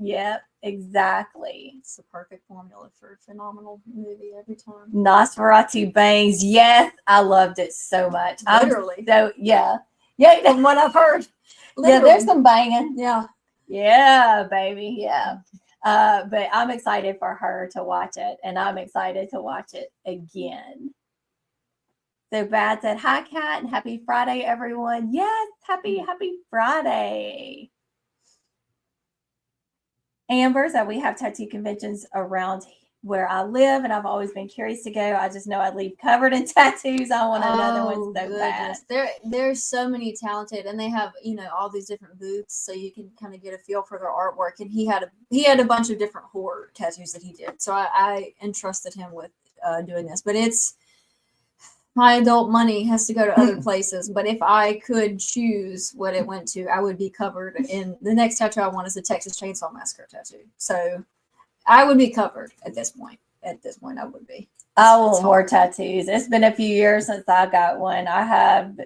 Yep, exactly. It's the perfect formula for a phenomenal movie every time. Nosferatu bangs. Yes, I loved it so much. Literally. Yeah, from what I've heard. Literally. Yeah, there's some banging. Yeah, baby. Yeah. But I'm excited for her to watch it, and I'm excited to watch it again. So Bad said, hi, Kat, and happy Friday, everyone. Yes, happy Friday. Amber said, we have tattoo conventions around where I live, and I've always been curious to go. I just know I'd leave covered in tattoos. I want another one so bad. There's so many talented, and they have all these different booths, so you can kind of get a feel for their artwork. And he had a bunch of different horror tattoos that he did, so I entrusted him with doing this. But it's my adult money has to go to other places. But if I could choose what it went to, I would be covered. In the next tattoo I want is a Texas Chainsaw Massacre tattoo. So I would be covered at this point. At this point, I would be. I want more tattoos. It's been a few years since I got one. I have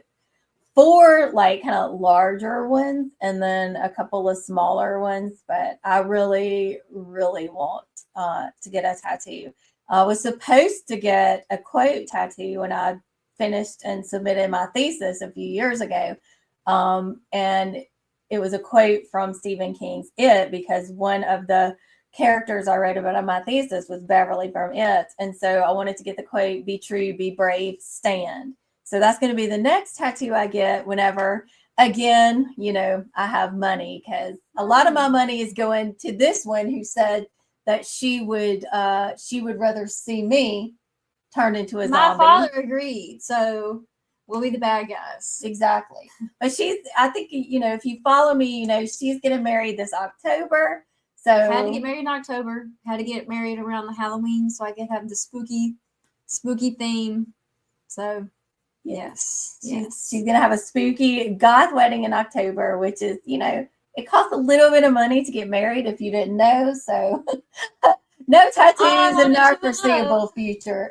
4 like kind of larger ones and then a couple of smaller ones, but I really, really want to get a tattoo. I was supposed to get a quote tattoo when I finished and submitted my thesis a few years ago. And it was a quote from Stephen King's It, because one of the characters I wrote about in my thesis was Beverly from It. And so I wanted to get the quote, "Be true, be brave, stand." So that's going to be the next tattoo I get whenever, again, I have money, because a lot of my money is going to this one who said that she would rather see me turned into a zombie. My father agreed, so we'll be the bad guys. Exactly. But I think, if you follow me, she's getting married this October. So had to get married in October. Had to get married around the Halloween so I could have the spooky theme. So yes. She's gonna have a spooky goth wedding in October, which is, it costs a little bit of money to get married if you didn't know. So no tattoos in our foreseeable future.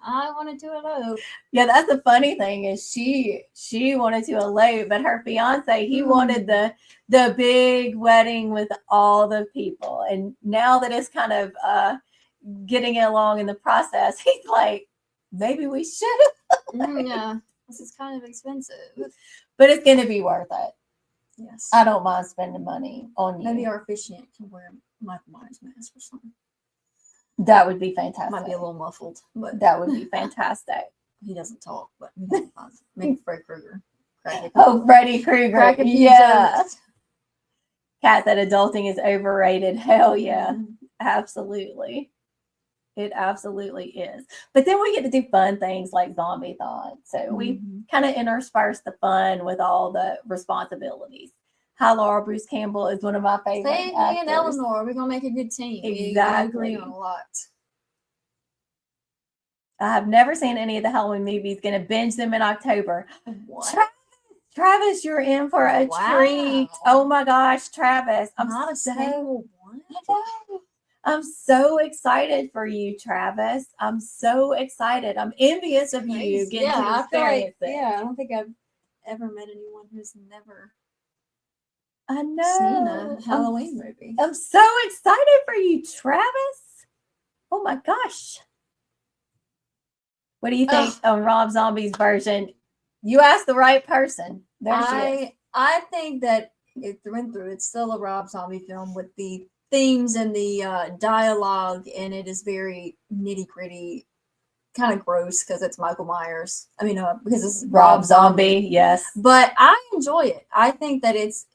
I wanted to elope. Yeah, that's the funny thing is she wanted to elope, but her fiance, he wanted the big wedding with all the people. And now that it's kind of getting along in the process, he's like, maybe we should. Yeah, this is kind of expensive, but it's going to be worth it. Yes, I don't mind spending money on you. Maybe our officiant can wear Michael Myers mask or something. That would be fantastic. Might be a little muffled, but that would be fantastic. He doesn't talk, but maybe Freddy Krueger. Oh, Freddy Krueger. Yeah. Kat said adulting is overrated. Hell yeah. Mm-hmm. Absolutely. It absolutely is. But then we get to do fun things like Zombiethon. So we kind of intersperse the fun with all the responsibilities. Hi, Laura. Bruce Campbell is one of my favorite actors. Me and Eleanor, we're going to make a good team. Exactly. We agree on a lot. I have never seen any of the Halloween movies. Going to binge them in October. What? Travis, you're in for a treat. Oh my gosh, Travis. I'm not a single one. I'm so excited for you, Travis. I'm so excited. I'm envious of you getting to experience it. Yeah, I don't think I've ever met anyone who's never seen a Halloween movie. I'm so excited for you, Travis. Oh my gosh. What do you think of Rob Zombie's version? You asked the right person. I think that through and through, it's still a Rob Zombie film with the themes and the dialogue, and it is very nitty gritty, kind of gross because it's Michael Myers. I mean, because it's Rob Zombie, yes. But I enjoy it. I think that it's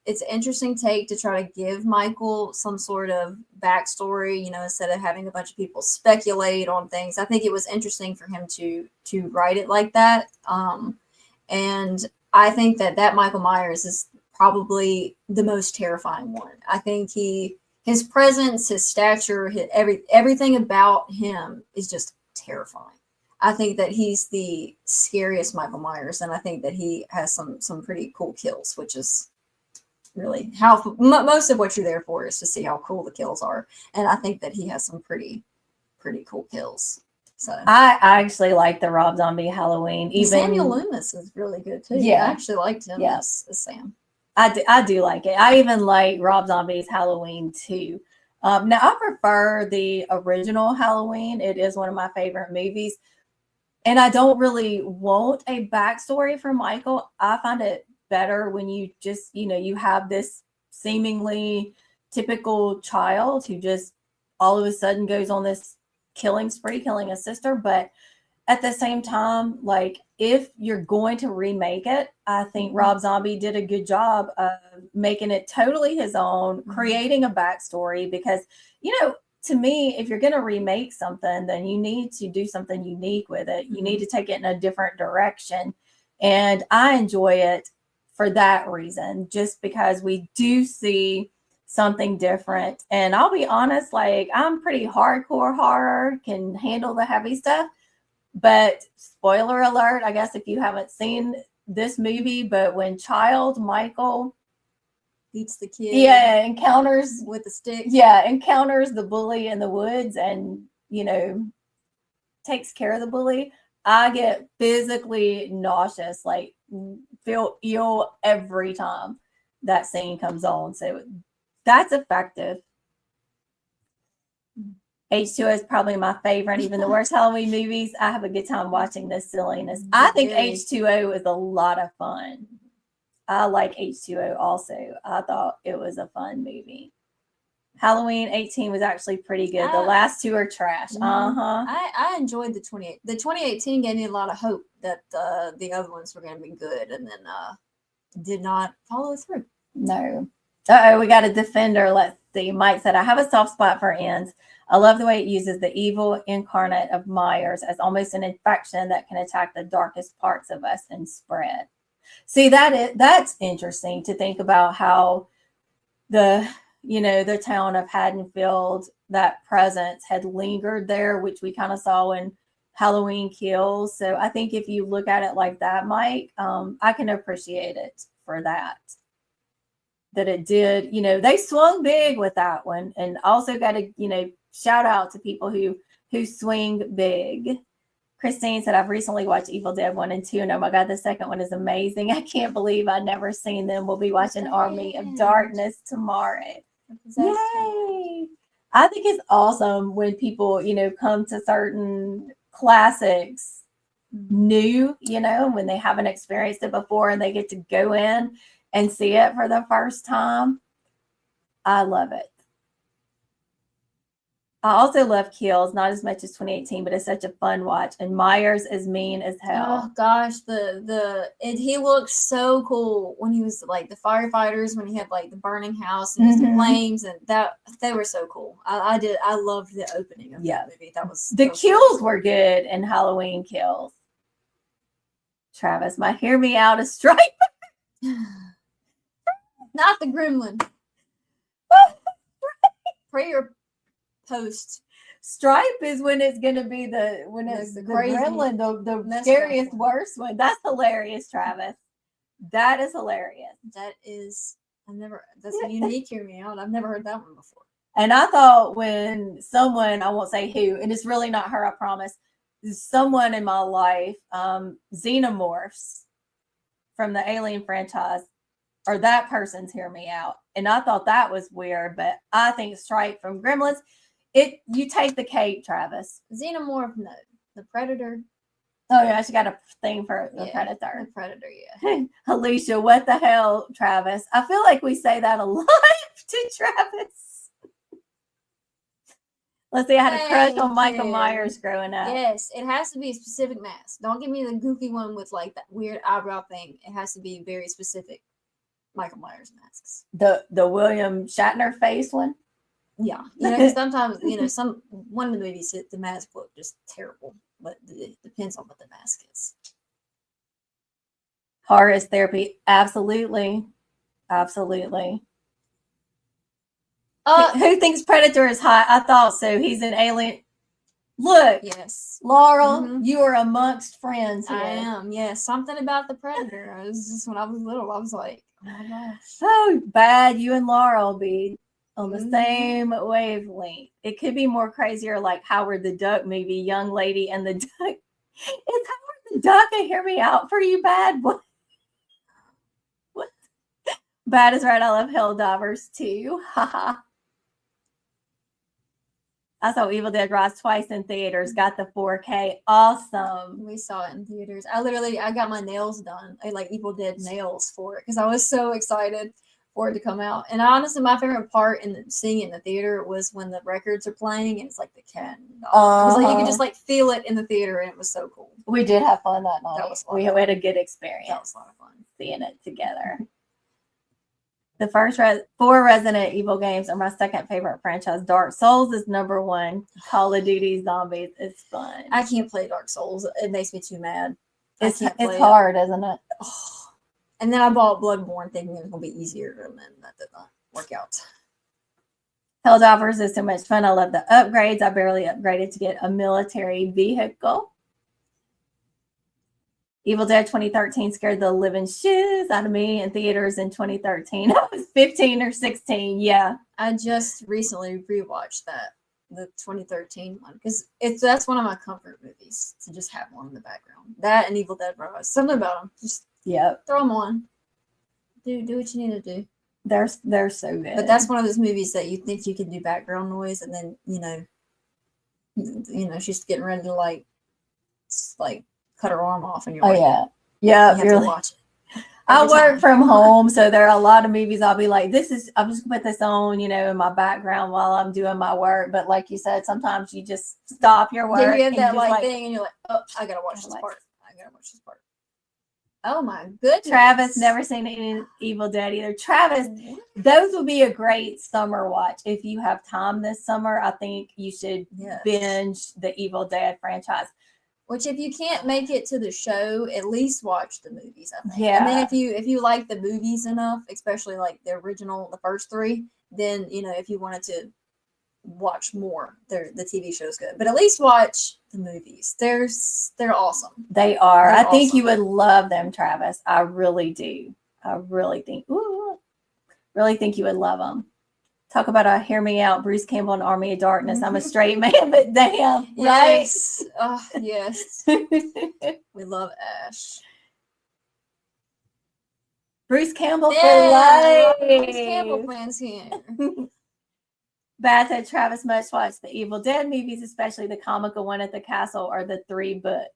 an interesting take to try to give Michael some sort of backstory, instead of having a bunch of people speculate on things. I think it was interesting for him to write it like that. And I think that Michael Myers is probably the most terrifying one. I think his presence, his stature, everything about him is just terrifying. I think that he's the scariest Michael Myers, and I think that he has some pretty cool kills, which is really how most of what you're there for is to see how cool the kills are. And I think that he has some pretty cool kills. So I actually like the Rob Zombie Halloween. Even Samuel Loomis is really good too. Yeah, I actually liked him as Sam. I do like it. I even like Rob Zombie's Halloween too. Now I prefer the original Halloween. It is one of my favorite movies, and I don't really want a backstory for Michael. I find it better when you just you have this seemingly typical child who just all of a sudden goes on this killing spree, killing a sister. But at the same time, like, if you're going to remake it, I think Rob Zombie did a good job of making it totally his own, creating a backstory, because to me, if you're going to remake something, then you need to do something unique with it. You need to take it in a different direction. And I enjoy it for that reason, just because we do see something different. And I'll be honest, like, I'm pretty hardcore horror, can handle the heavy stuff. But spoiler alert, I guess if you haven't seen this movie, but when child Michael beats the kid, encounters with the stick, encounters the bully in the woods, and takes care of the bully, I get physically nauseous, like feel ill every time that scene comes on. So that's effective. H2O is probably my favorite. Even the worst Halloween movies, I have a good time watching this silliness. I think H2O is a lot of fun. I like H2O also. I thought it was a fun movie. Halloween 18 was actually pretty good. The last two are trash. I enjoyed the 28. The 2018 gave me a lot of hope that the other ones were going to be good, and then did not follow through. No. Uh-oh, we got a defender. Let's see. Mike said, I have a soft spot for ends. I love the way it uses the evil incarnate of Myers as almost an infection that can attack the darkest parts of us and spread. See, that's interesting to think about how the town of Haddonfield, that presence had lingered there, which we kind of saw in Halloween Kills. So I think if you look at it like that, Mike, I can appreciate it for that it did, they swung big with that one. And also got to, shout out to people who swing big. Christine said, I've recently watched Evil Dead 1 and 2, and oh my God, the second one is amazing. I can't believe I've never seen them. We'll be watching Army of Darkness tomorrow. Yay! I think it's awesome when people, come to certain classics new, when they haven't experienced it before and they get to go in and see it for the first time. I love it. I also love Kills, not as much as 2018, but it's such a fun watch. And Myers is mean as hell. Oh gosh, he looked so cool when he was like the firefighters, when he had like the burning house and the flames, and that they were so cool. I loved the opening of that movie. The kills were good in Halloween Kills. Travis, my hear me out is Stripe. Not the gremlin. Pre or post? Stripe is when it's going to be the gremlin, the scariest, worst one. That's hilarious, Travis. That is hilarious. That's a unique hear me out. I've never heard that one before. And I thought when someone, I won't say who, and it's really not her, I promise, someone in my life, xenomorphs from the Alien franchise, or that person's hear me out. And I thought that was weird, but I think Stripe from Gremlins, you take the cake, Travis. Xenomorph, no. The Predator. Oh yeah, she got a thing for the Predator. The Predator, yeah. Alicia, what the hell, Travis? I feel like we say that a lot to Travis. Let's see, I had a crush on Michael Myers growing up. Yes, it has to be a specific mask. Don't give me the goofy one with like that weird eyebrow thing. It has to be very specific Michael Myers masks. The William Shatner face one? Yeah. Because sometimes, one of the movies, the mask looked just terrible. But it depends on what the mask is. Horror is therapy. Absolutely. Absolutely. Who thinks Predator is hot? I thought so. He's an alien. Look. Yes. Laurel, you are amongst friends here. I am. Yes. Something about the Predator. It was just when I was little, I was like, oh my gosh. So bad you and Laurel be on the same wavelength. It could be more crazier, like Howard the Duck movie, Young Lady and the Duck. It's Howard the Duck. And hear me out for you, bad boy. What? Bad is right. I love Hell Divers too. Haha. I saw Evil Dead Rise twice in theaters. Got the 4K. Awesome. We saw it in theaters. I got my nails done. I like Evil Dead nails for it because I was so excited for it to come out. And honestly, my favorite part in seeing it in the theater was when the records are playing and it's like the cat. It was like you could just like feel it in the theater, and it was so cool. We did have fun that night. That was we had a good experience. That was a lot of fun seeing it together. The first 4 Resident Evil games are my second favorite franchise. Dark Souls is number 1. Call of Duty Zombies is fun. I can't play Dark Souls. It makes me too mad. It's hard, isn't it? Oh. And then I bought Bloodborne thinking it was going to be easier, and then that did not work out. Helldivers is so much fun. I love the upgrades. I barely upgraded to get a military vehicle. Evil Dead 2013 scared the living shiz out of me in theaters in 2013. I was 15 or 16. Yeah. I just recently rewatched the 2013 one, because that's one of my comfort movies, to just have one in the background. That and Evil Dead Rise. Something about them. Just throw them on. Do what you need to do. They're so good. But that's one of those movies that you think you can do background noise, and then she's getting ready to like cut her arm off, and you're yeah, you have to watch it. I work from home, so there are a lot of movies I'll be like, I'm just gonna put this on, in my background while I'm doing my work. But like you said, sometimes you just stop your work. Then you have that thing, and you're like, oh, I gotta watch this part. Oh my goodness. Travis, never seen any Evil Dead either. Travis, those would be a great summer watch. If you have time this summer, I think you should binge the Evil Dead franchise. Which, if you can't make it to the show, at least watch the movies, I think. Yeah. And then if you like the movies enough, especially like the original, the first 3, then if you wanted to watch more, the TV show's good. But at least watch the movies. They're awesome. They are. I think you would love them, Travis. I really do. I really think you would love them. Talk about a hear me out, Bruce Campbell and Army of Darkness. I'm a straight man, but damn, yes. Right? Oh, yes. We love Ash. Bruce Campbell for life. Bruce Campbell fans here. Bad said Travis must watch the Evil Dead movies, especially the comical one at the castle or the 3 books.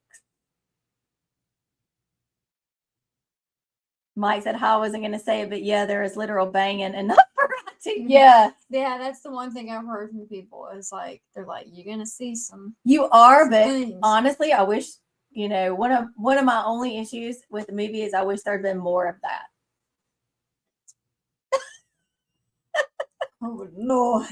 Mike said, I wasn't going to say it, but yeah, there is literal banging and not variety. Yeah. Yeah, that's the one thing I've heard from people. Is like, they're like, you're going to see some. You are, but things. Honestly, I wish, one of my only issues with the movie is I wish there'd been more of that. Oh, Lord.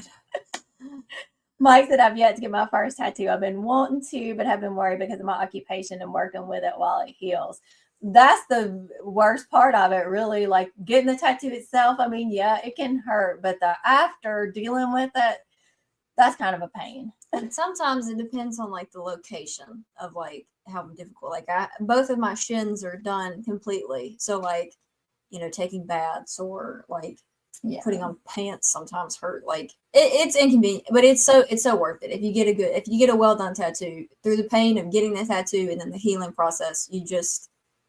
Mike said, I've yet to get my first tattoo. I've been wanting to, but have been worried because of my occupation and working with it while it heals. That's the worst part of it, really. Like getting the tattoo itself, I mean, yeah, it can hurt, but the after dealing with it, that's kind of a pain. And sometimes it depends on like the location of like how difficult. Like both of my shins are done completely. So like, taking baths or like putting on pants sometimes hurt. Like it's inconvenient, but it's so worth it. If you get a well done tattoo, through the pain of getting the tattoo and then the healing process,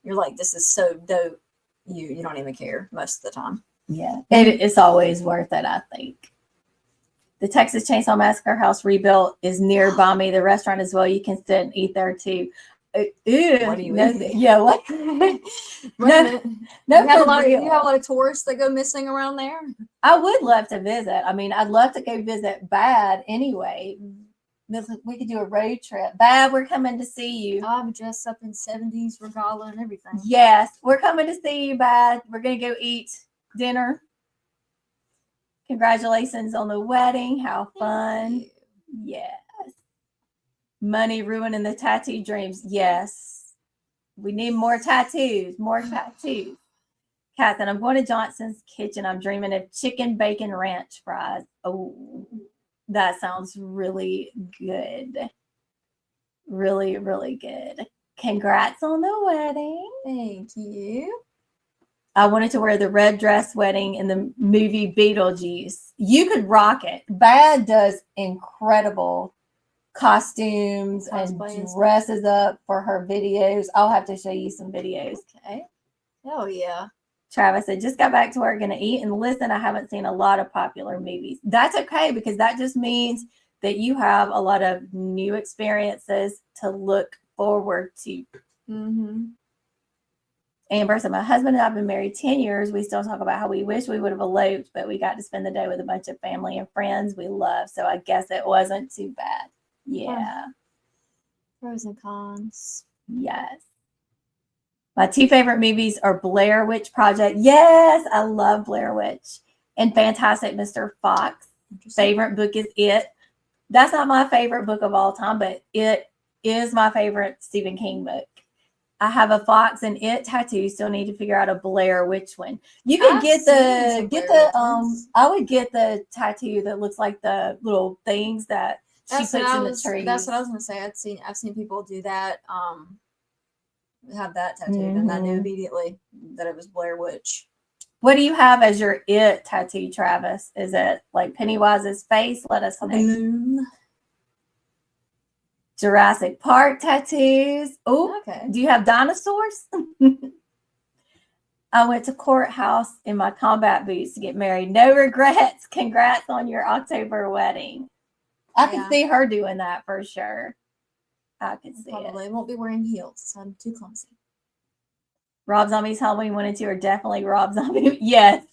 you're like, this is so dope. You don't even care most of the time. Yeah, it's always worth it, I think. The Texas Chainsaw Massacre house rebuilt is nearby me. The restaurant as well. You can sit and eat there too. What do you eat? Yeah, what? No, you have a lot of tourists that go missing around there. I would love to visit. I mean, I'd love to go visit Bad anyway. We could do a road trip. Bad, we're coming to see you. I'm dressed up in 70s regalia and everything. Yes, we're coming to see you, Bad. We're going to go eat dinner. Congratulations on the wedding. How fun. Yes. Money ruining the tattoo dreams. Yes. We need more tattoos. More tattoos. Kat said, I'm going to Johnson's Kitchen. I'm dreaming of chicken bacon ranch fries. Oh, that sounds really good. Really, really good. Congrats on the wedding. Thank you. I wanted to wear the red dress wedding in the movie Beetlejuice. You could rock it. Bad does incredible costumes and dresses up for her videos. I'll have to show you some videos. Okay. Oh, yeah. Travis said, just got back to work, going to eat and listen. I haven't seen a lot of popular movies. That's okay, because that just means that you have a lot of new experiences to look forward to. Mm-hmm. Amber said, my husband and I have been married 10 years. We still talk about how we wish we would have eloped, but we got to spend the day with a bunch of family and friends we love. So I guess it wasn't too bad. Yeah. Pros and cons. Yes. My two favorite movies are Blair Witch Project. Yes, I love Blair Witch. And Fantastic Mr. Fox. Favorite book is It. That's not my favorite book of all time, but it is my favorite Stephen King book. I have a fox and It tattoo. Still need to figure out a Blair Witch one. You could I would get the tattoo that looks like the little things that she puts in the trees. That's what I was gonna say. I've seen people do that. Have that tattooed, and I knew immediately that it was Blair Witch. What do you have as your It tattoo, Travis? Is it like Pennywise's face? Let us know. Balloon. Jurassic Park tattoos. Oh, okay. Do you have dinosaurs? I went to courthouse in my combat boots to get married. No regrets. Congrats on your October wedding. I can see her doing that for sure. I can see Probably it. Won't be wearing heels, so I'm too clumsy. Rob Zombie's Halloween 1 and 2 are definitely Rob Zombie. Yes.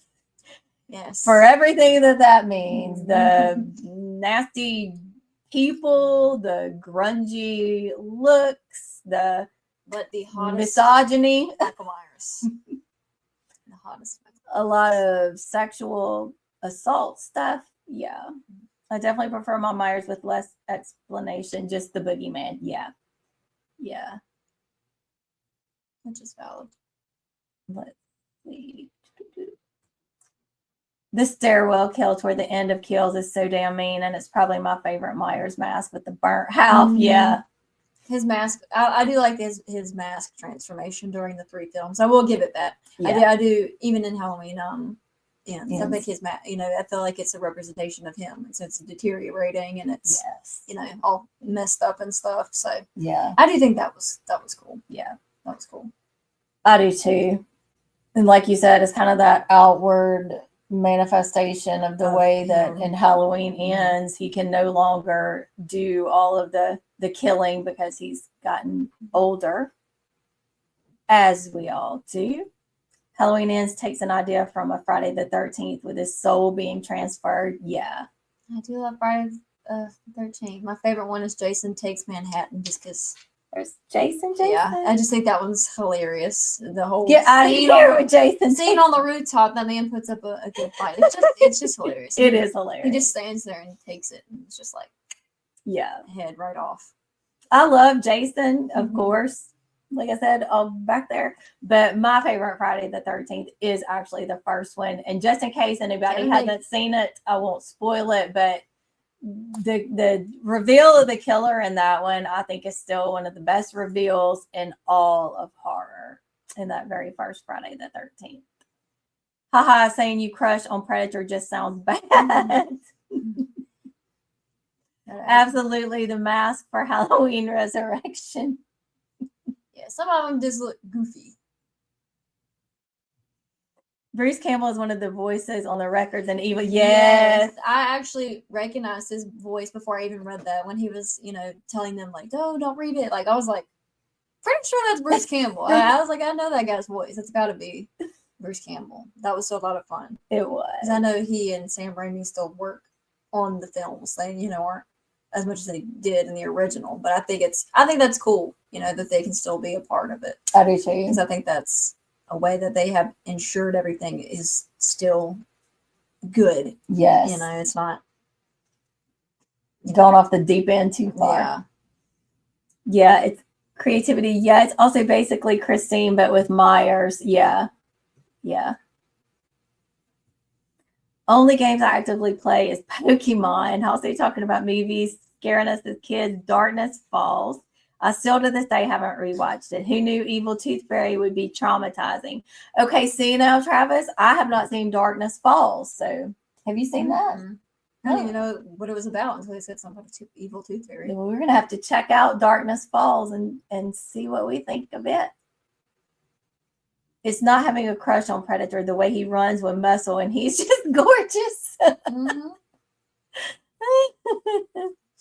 Yes. For everything that means. The nasty people, the grungy looks, the hottest misogyny. Michael Myers. The hottest. A lot of sexual assault stuff. Yeah. I definitely prefer my Myers with less explanation, just the boogeyman. Yeah. Yeah. Which is valid. Let's see. The stairwell kill toward the end of Kills is so damn mean, and it's probably my favorite Myers mask with the burnt house. Yeah. His mask, I do like his mask transformation during the 3 films. I will give it that. Yeah. I do, even in Halloween. Yeah, yes. I think his mask, I feel like it's a representation of him, and since it's deteriorating and it's all messed up and stuff. So yeah, I do think that was cool. Yeah, that was cool. I do too. And like you said, it's kind of that outward manifestation of the way that in Halloween ends, he can no longer do all of the killing because he's gotten older, as we all do. Halloween Ends takes an idea from a Friday the 13th with his soul being transferred. Yeah. I do love Friday the 13th. My favorite one is Jason Takes Manhattan, just because there's Jason. Yeah, I just think that one's hilarious. The whole Get out of here with Jason. Scene on the rooftop, that man puts up a good fight. It's just hilarious. It is hilarious. He just stands there and takes it, and it's just like, head right off. I love Jason, of course. Like I said, back there. But my favorite Friday the 13th is actually the first one. And just in case anybody hasn't seen it, I won't spoil it. But the reveal of the killer in that one, I think, is still one of the best reveals in all of horror in that very first Friday the 13th. Haha, saying you crush on Predator just sounds bad. Absolutely, the mask for Halloween Resurrection. Yeah, some of them just look goofy. Bruce Campbell is one of the voices on the records in Evil. Yes. I actually recognized his voice before I even read that when he was, telling them like, "Oh, don't read it." Like I was like, pretty sure that's Bruce Campbell. I was like, I know that guy's voice. It's got to be Bruce Campbell. That was still a lot of fun. It was. Because I know he and Sam Raimi still work on the films. They, aren't as much as they did in the original, but I think that's cool. That they can still be a part of it. I do too. Because I think that's a way that they have ensured everything is still good. Yes. It's not going off the deep end too far. Yeah, it's creativity. Yeah, it's also basically Christine, but with Myers. Yeah. Only games I actively play is Pokemon. Also talking about movies scaring us as kids. Darkness Falls. I still to this day haven't rewatched it. Who knew Evil Tooth Fairy would be traumatizing? Okay, see now, Travis, I have not seen Darkness Falls. So have you seen that? I don't even know what it was about until they said something about Evil Tooth Fairy. Well, we're gonna have to check out Darkness Falls and see what we think of it. It's not having a crush on Predator, the way he runs with muscle, and he's just gorgeous.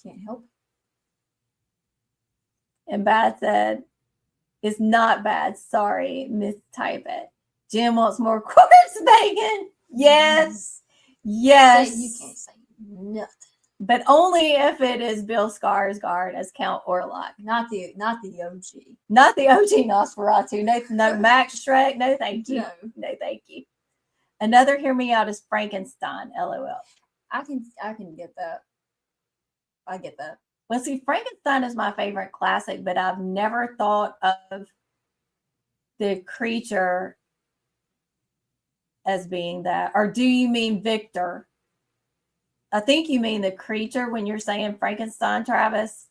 Can't help. And Bad said, it's not bad. Sorry, mistype it. Jim wants more quartz bacon. Yes. You can't say nothing. but only if it is Bill Skarsgård as Count Orlok. Not the OG. Not the OG Nosferatu. No Max Shrek. No, thank you. No, thank you. Another Hear Me Out is Frankenstein. LOL. I can get that. I get that. Well, see, Frankenstein is my favorite classic, but I've never thought of the creature as being that. Or do you mean Victor? I think you mean the creature when you're saying Frankenstein, Travis.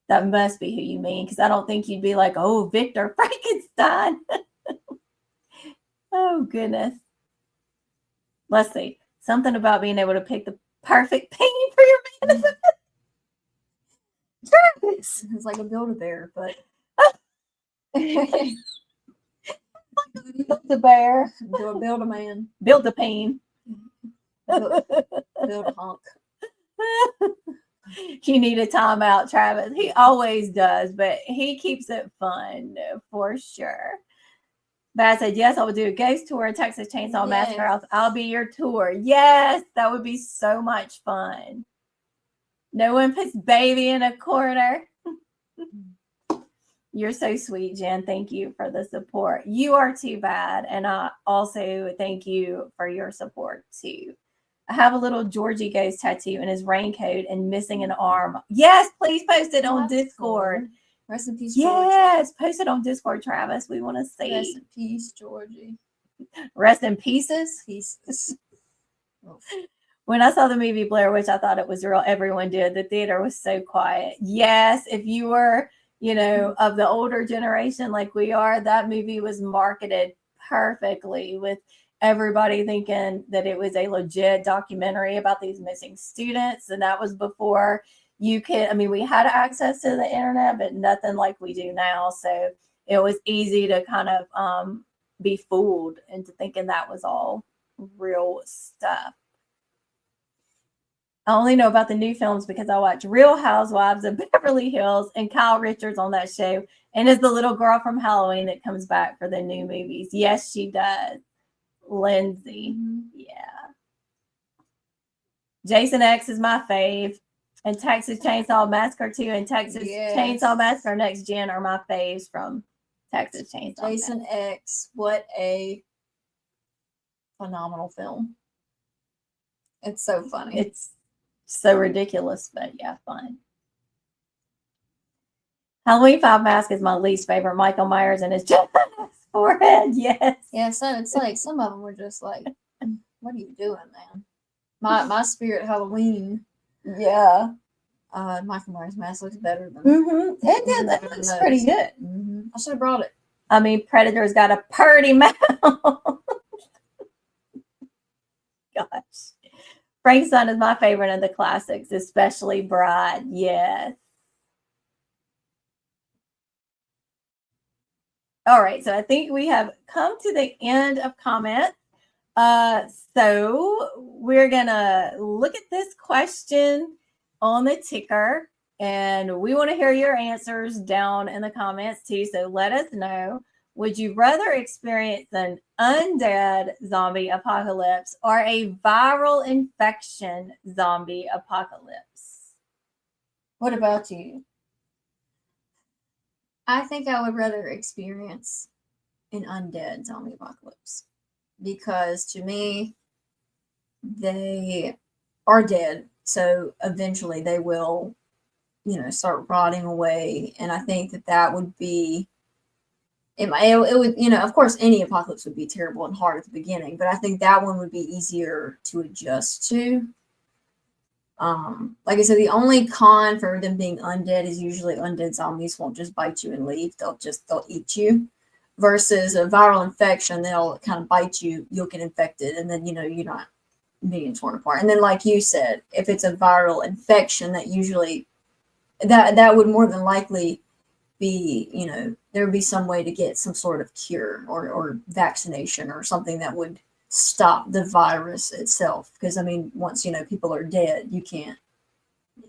That must be who you mean, because I don't think you'd be like, oh, Victor Frankenstein. Oh, goodness. Let's see. Something about being able to pick the perfect painting for your mannequin. Travis. It's like a Build-A-Bear, but Build a bear. Build a man. Build a pain. Build a hunk. You need a timeout, Travis. He always does, but he keeps it fun for sure. But I said, yes, I will do a ghost tour in Texas Chainsaw Massacre. I'll be your tour. Yes, that would be so much fun. No one puts baby in a corner. You're so sweet, Jen. Thank you for the support. You are too bad. And I also thank you for your support too. I have a little Georgie Ghost tattoo in his raincoat and missing an arm. Yes, please post it on Discord. Cool. Rest in peace, Georgie. Yes, post it on Discord, Travis. We want to see. Rest in peace, Georgie. Rest in pieces. Pieces. When I saw the movie Blair Witch, I thought it was real. Everyone did. The theater was so quiet. Yes, if you were, of the older generation like we are, that movie was marketed perfectly with everybody thinking that it was a legit documentary about these missing students. And that was before we had access to the internet, but nothing like we do now. So it was easy to kind of be fooled into thinking that was all real stuff. I only know about the new films because I watch Real Housewives of Beverly Hills and Kyle Richards on that show, and is the little girl from Halloween that comes back for the new movies. Yes, she does. Lindsay. Mm-hmm. Yeah. Jason X is my fave. And Texas Chainsaw Massacre 2 and Texas Chainsaw Massacre Next Gen are my faves from Texas Chainsaw Jason X, what a phenomenal film. It's so funny. It's so ridiculous, but yeah, fun. Halloween 5 Mask is my least favorite. Michael Myers and his forehead. Yes. Yeah, so it's like some of them were just like, what are you doing, man? My Spirit Halloween. Yeah. Michael Myers mask looks better than. Mm-hmm. That looks pretty good. Mm-hmm. I should have brought it. I mean, Predator's got a purty mouth. Gosh. Frankenstein is my favorite of the classics, especially Bride. Yes. All right, so I think we have come to the end of comments. So we're gonna look at this question on the ticker, and we want to hear your answers down in the comments too. So let us know. Would you rather experience an undead zombie apocalypse or a viral infection zombie apocalypse? What about you? I think I would rather experience an undead zombie apocalypse, because to me, they are dead. So eventually they will, start rotting away. And I think that would be, it would, of course, any apocalypse would be terrible and hard at the beginning, but I think that one would be easier to adjust to. Like I said, the only con for them being undead is usually undead zombies won't just bite you and leave. They'll eat you. Versus a viral infection, they'll kind of bite you, you'll get infected, and then, you're not being torn apart. And then, like you said, if it's a viral infection, that usually, that would more than likely be, there would be some way to get some sort of cure or vaccination or something that would stop the virus itself. Because, once, people are dead, you can't,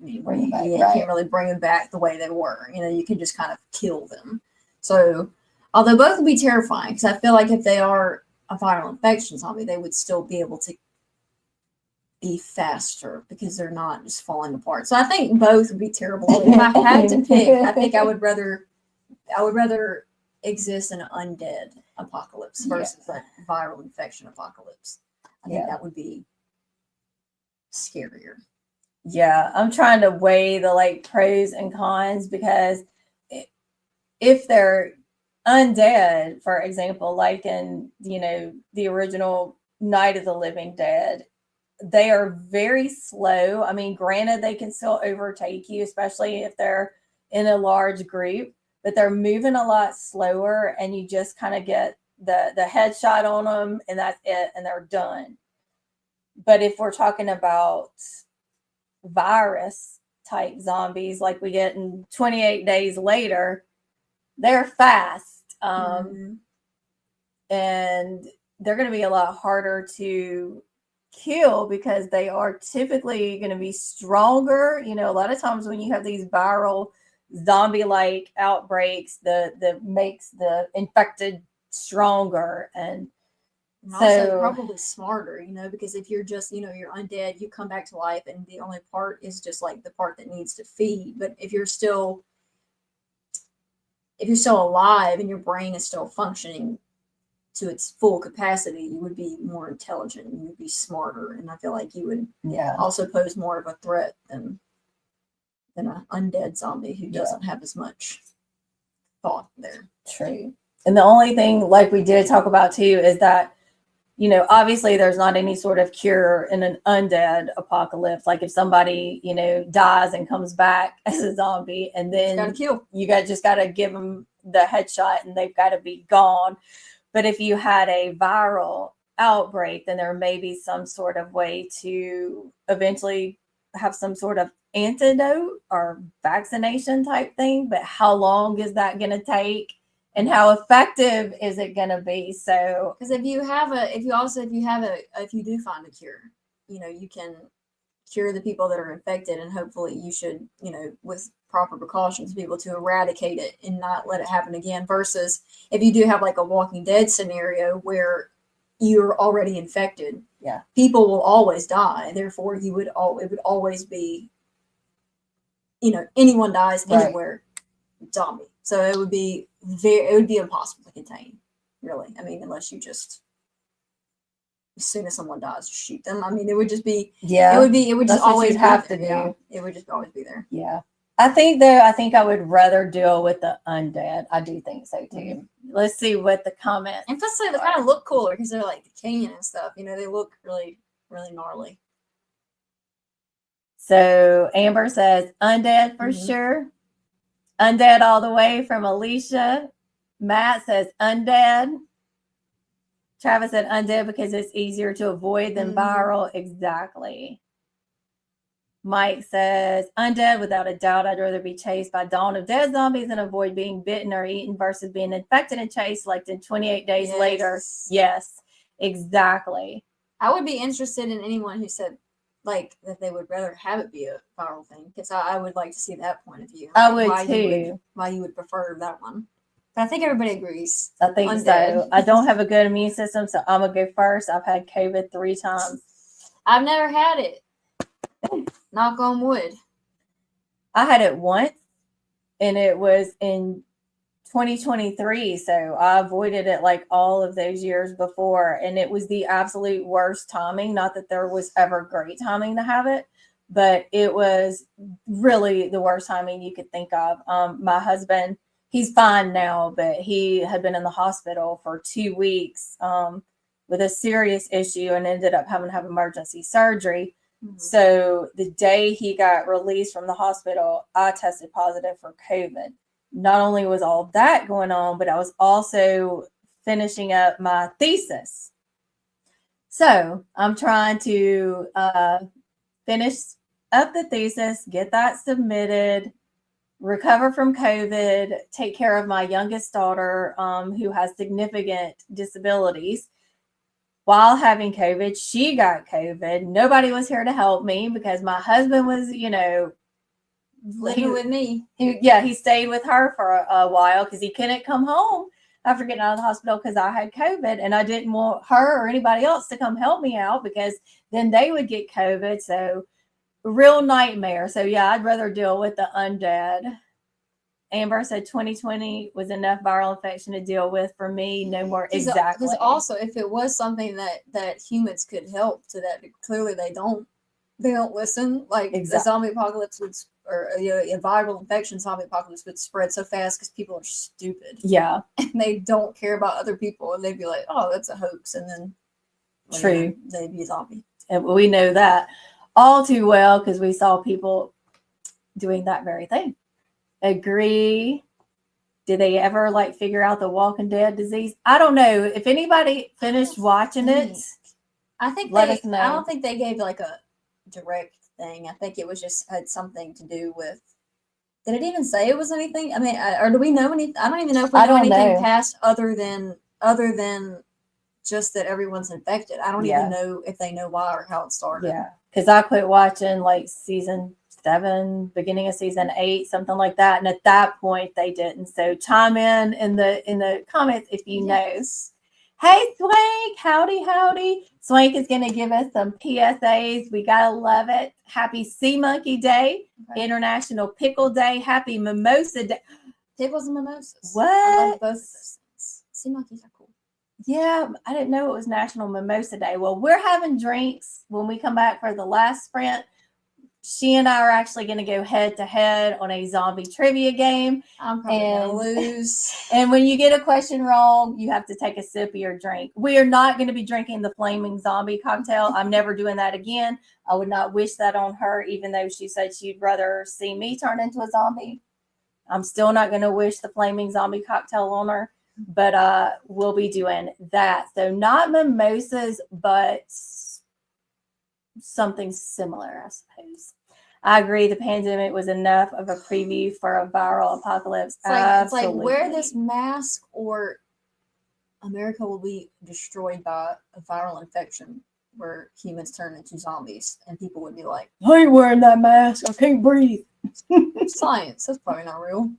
can't really bring them back the way they were. You can just kind of kill them. So, although both would be terrifying, because I feel like if they are a viral infection zombie, they would still be able to be faster because they're not just falling apart. So I think both would be terrible. If I had to pick, I think I would rather exist in an undead apocalypse versus a viral infection apocalypse. I think that would be scarier. Yeah, I'm trying to weigh the like pros and cons because if they're undead, for example, like in, the original Night of the Living Dead, they are very slow. I mean, granted, they can still overtake you, especially if they're in a large group, but they're moving a lot slower, and you just kind of get the headshot on them, and that's it, and they're done. But if we're talking about virus type zombies like we get in 28 Days Later, they're fast. And they're going to be a lot harder to kill because they are typically going to be stronger. A lot of times when you have these viral zombie-like outbreaks, the makes the infected stronger, and also probably smarter, because if you're just, you're undead, you come back to life, and the only part is just like the part that needs to feed. But if you're still alive and your brain is still functioning to its full capacity, you would be more intelligent and you would be smarter, and I feel like you would also pose more of a threat than an undead zombie who doesn't have as much thought there. True. And the only thing, like we did talk about too, is that obviously there's not any sort of cure in an undead apocalypse. Like if somebody dies and comes back as a zombie, and then you just got to give them the headshot and they've got to be gone. But if you had a viral outbreak, then there may be some sort of way to eventually have some sort of antidote or vaccination type thing. But how long is that going to take? And how effective is it going to be? So, because if you do find a cure, you can cure the people that are infected, and hopefully you should, with proper precautions, be able to eradicate it and not let it happen again. Versus if you do have like a Walking Dead scenario where you're already infected, people will always die. Therefore, it would always be, anyone dies anywhere, zombie. So it would be impossible to contain, really. I mean, unless you just, as soon as someone dies, shoot them. I mean, it would just be, it would just always have to do. Yeah, it would just always be there. Yeah. I think I would rather deal with the undead. I do think so too. Mm-hmm. Let's see what the comments. And plus, they kind of look cooler because they're like decaying and stuff. They look really, really gnarly. So Amber says undead for sure. Undead all the way from Alicia. Matt says undead. Travis said undead because it's easier to avoid than viral. Exactly. Mike says undead without a doubt. I'd rather be chased by Dawn of Dead zombies and avoid being bitten or eaten versus being infected and chased like in 28 Days Later. Yes, exactly. I would be interested in anyone who said like that they would rather have it be a viral thing, because I would like to see that point of view. I would too. Why you would prefer that one. But I think everybody agrees. I think so. I don't have a good immune system, so I'm going to go first. I've had COVID 3 times. I've never had it. Knock on wood. I had it once, and it was in 2023, so I avoided it like all of those years before, and it was the absolute worst timing. Not that there was ever great timing to have it, but it was really the worst timing you could think of. My husband, he's fine now, but he had been in the hospital for 2 weeks with a serious issue and ended up having to have emergency surgery. So the day he got released from the hospital, I tested positive for COVID. Not only was all that going on, but I was also finishing up my thesis. So I'm trying to finish up the thesis, get that submitted, recover from COVID, take care of my youngest daughter who has significant disabilities. While having COVID, she got COVID. Nobody was here to help me because my husband was, living with me. He stayed with her for a while because he couldn't come home. after getting out of the hospital because I had COVID and I didn't want her or anybody else to come help me out because then they would get COVID. So real nightmare. So yeah, I'd rather deal with the undead. Amber said 2020 was enough viral infection to deal with for me. No more. Exactly. Because also, if it was something that humans could help to that, clearly they don't. They don't listen. Like the zombie apocalypse would, or a viral infection zombie apocalypse would spread so fast because people are stupid. Yeah, and they don't care about other people, and they'd be like, "Oh, that's a hoax," and then true, they'd be a zombie. And we know that all too well because we saw people doing that very thing. Agree. Did they ever like figure out the Walking Dead disease? I don't know. If anybody finished watching it, I think let us know. I don't think they gave like a direct thing. I think it was just had something to do with. Did it even say it was anything? I mean, or do we know anything? I don't even know if we know anything past other than just that everyone's infected. I don't even know if they know why or how it started. Yeah, because I quit watching like season 7, beginning of season 8, something like that, and at that point they didn't. So chime in the comments if you know. Hey Swank, howdy. Swank is going to give us some PSAs. We gotta love it. Happy Sea Monkey Day, International Pickle Day, Happy Mimosa Day. Pickles and mimosas. What? I love both of those things. Sea monkeys are cool. Yeah, I didn't know it was National Mimosa Day. Well, we're having drinks when we come back for the last sprint. She and I are actually going to go head to head on a zombie trivia game. I'm probably going to lose. And when you get a question wrong, you have to take a sip of your drink. We are not going to be drinking the flaming zombie cocktail. I'm never doing that again. I would not wish that on her, even though she said she'd rather see me turn into a zombie. I'm still not going to wish the flaming zombie cocktail on her, but we'll be doing that. So not mimosas, but something similar, I suppose. I agree. The pandemic was enough of a preview for a viral apocalypse. It's like wear this mask or America will be destroyed by a viral infection where humans turn into zombies, and people would be like, I ain't wearing that mask. I can't breathe. Science. That's probably not real.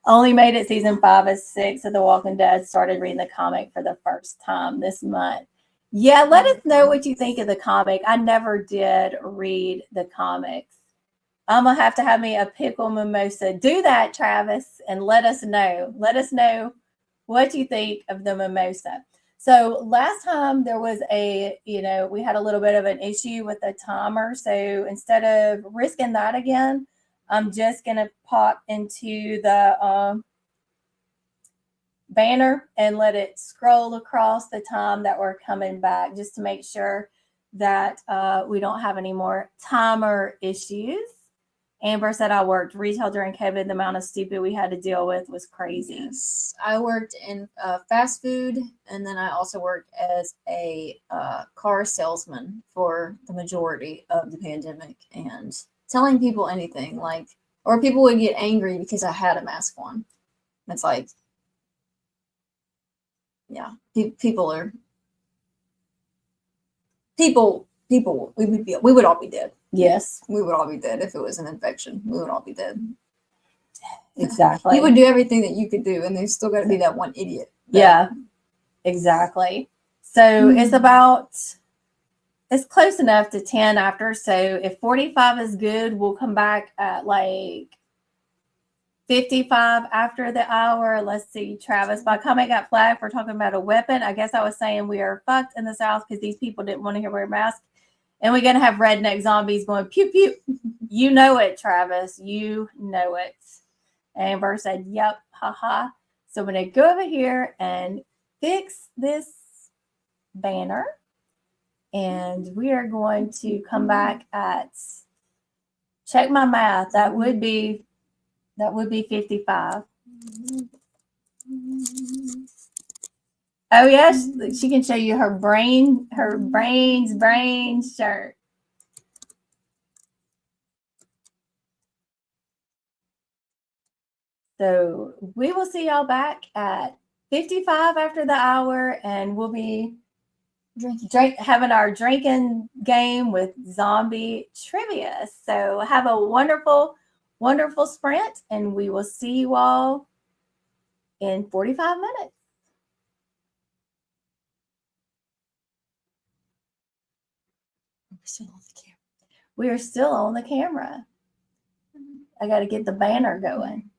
Only made it season 5 and 6 of The Walking Dead. Started reading the comic for the first time this month. Yeah, let us know what you think of the comic. I never did read the comics. I'm going to have me a pickle mimosa. Do that, Travis, and let us know. Let us know what you think of the mimosa. So last time there was we had a little bit of an issue with the timer. So instead of risking that again, I'm just going to pop into the banner and let it scroll across the time that we're coming back just to make sure that we don't have any more timer issues. Amber said, I worked retail during COVID. The amount of stupid we had to deal with was crazy. Yes. I worked in fast food, and then I also worked as a car salesman for the majority of the pandemic, and telling people anything, or people would get angry because I had a mask on. It's like, yeah, people, we would all be dead. Yes. We would all be dead if it was an infection. We would all be dead. Exactly. You would do everything that you could do, and there's still got to be that one idiot. Yeah, exactly. So it's close enough to 10 after. So if 45 is good, we'll come back at like 55 after the hour. Let's see, Travis. My comment got flagged for talking about a weapon. I guess I was saying we are fucked in the South because these people didn't want to wear masks. And we're going to have redneck zombies going pew, pew. You know it, Travis. You know it. Amber said, yep, haha. So I'm going to go over here and fix this banner. And we are going to come back at, check my math. That would be 55. Oh yes, she can show you her brains shirt. So we will see y'all back at 55 after the hour, and we'll be having our drinking game with zombie trivia. So have a wonderful, wonderful sprint, and we will see you all in 45 minutes. still on the camera. We are still on the camera. I got to get the banner going.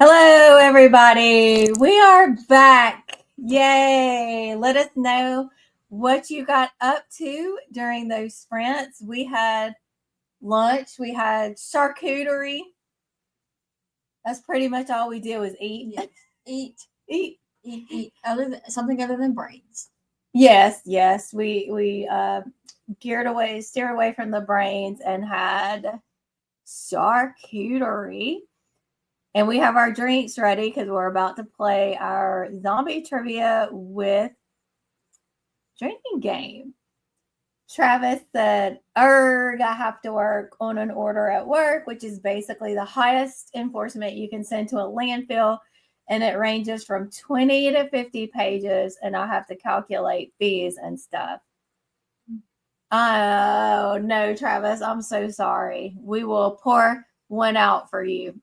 Hello, everybody. We are back. Yay. Let us know what you got up to during those sprints. We had lunch, we had charcuterie. That's pretty much all we did was eat. Yes. Eat. Something other than brains. Yes. We steered away from the brains and had charcuterie. And we have our drinks ready because we're about to play our zombie trivia with drinking game. Travis said, I have to work on an order at work, which is basically the highest enforcement you can send to a landfill. And it ranges from 20 to 50 pages, and I have to calculate fees and stuff. Oh, no, Travis, I'm so sorry. We will pour one out for you.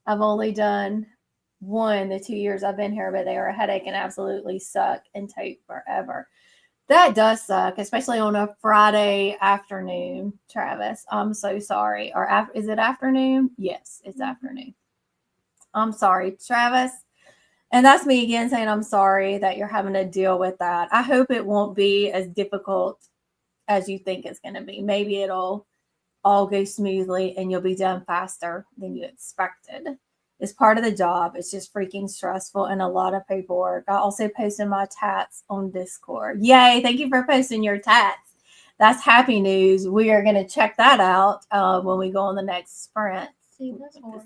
I've only done one the 2 years I've been here, but they are a headache and absolutely suck and take forever. That does suck, especially on a Friday afternoon, Travis. I'm so sorry. Or is it afternoon? Yes, it's afternoon. I'm sorry, Travis. And that's me again saying I'm sorry that you're having to deal with that. I hope it won't be as difficult as you think it's going to be. Maybe it'll all go smoothly and you'll be done faster than you expected. It's part of the job. It's just freaking stressful and a lot of paperwork. I also posted my tats on Discord. Yay. Thank you for posting your tats. That's happy news. We are going to check that out when we go on the next sprint. See, that's hard.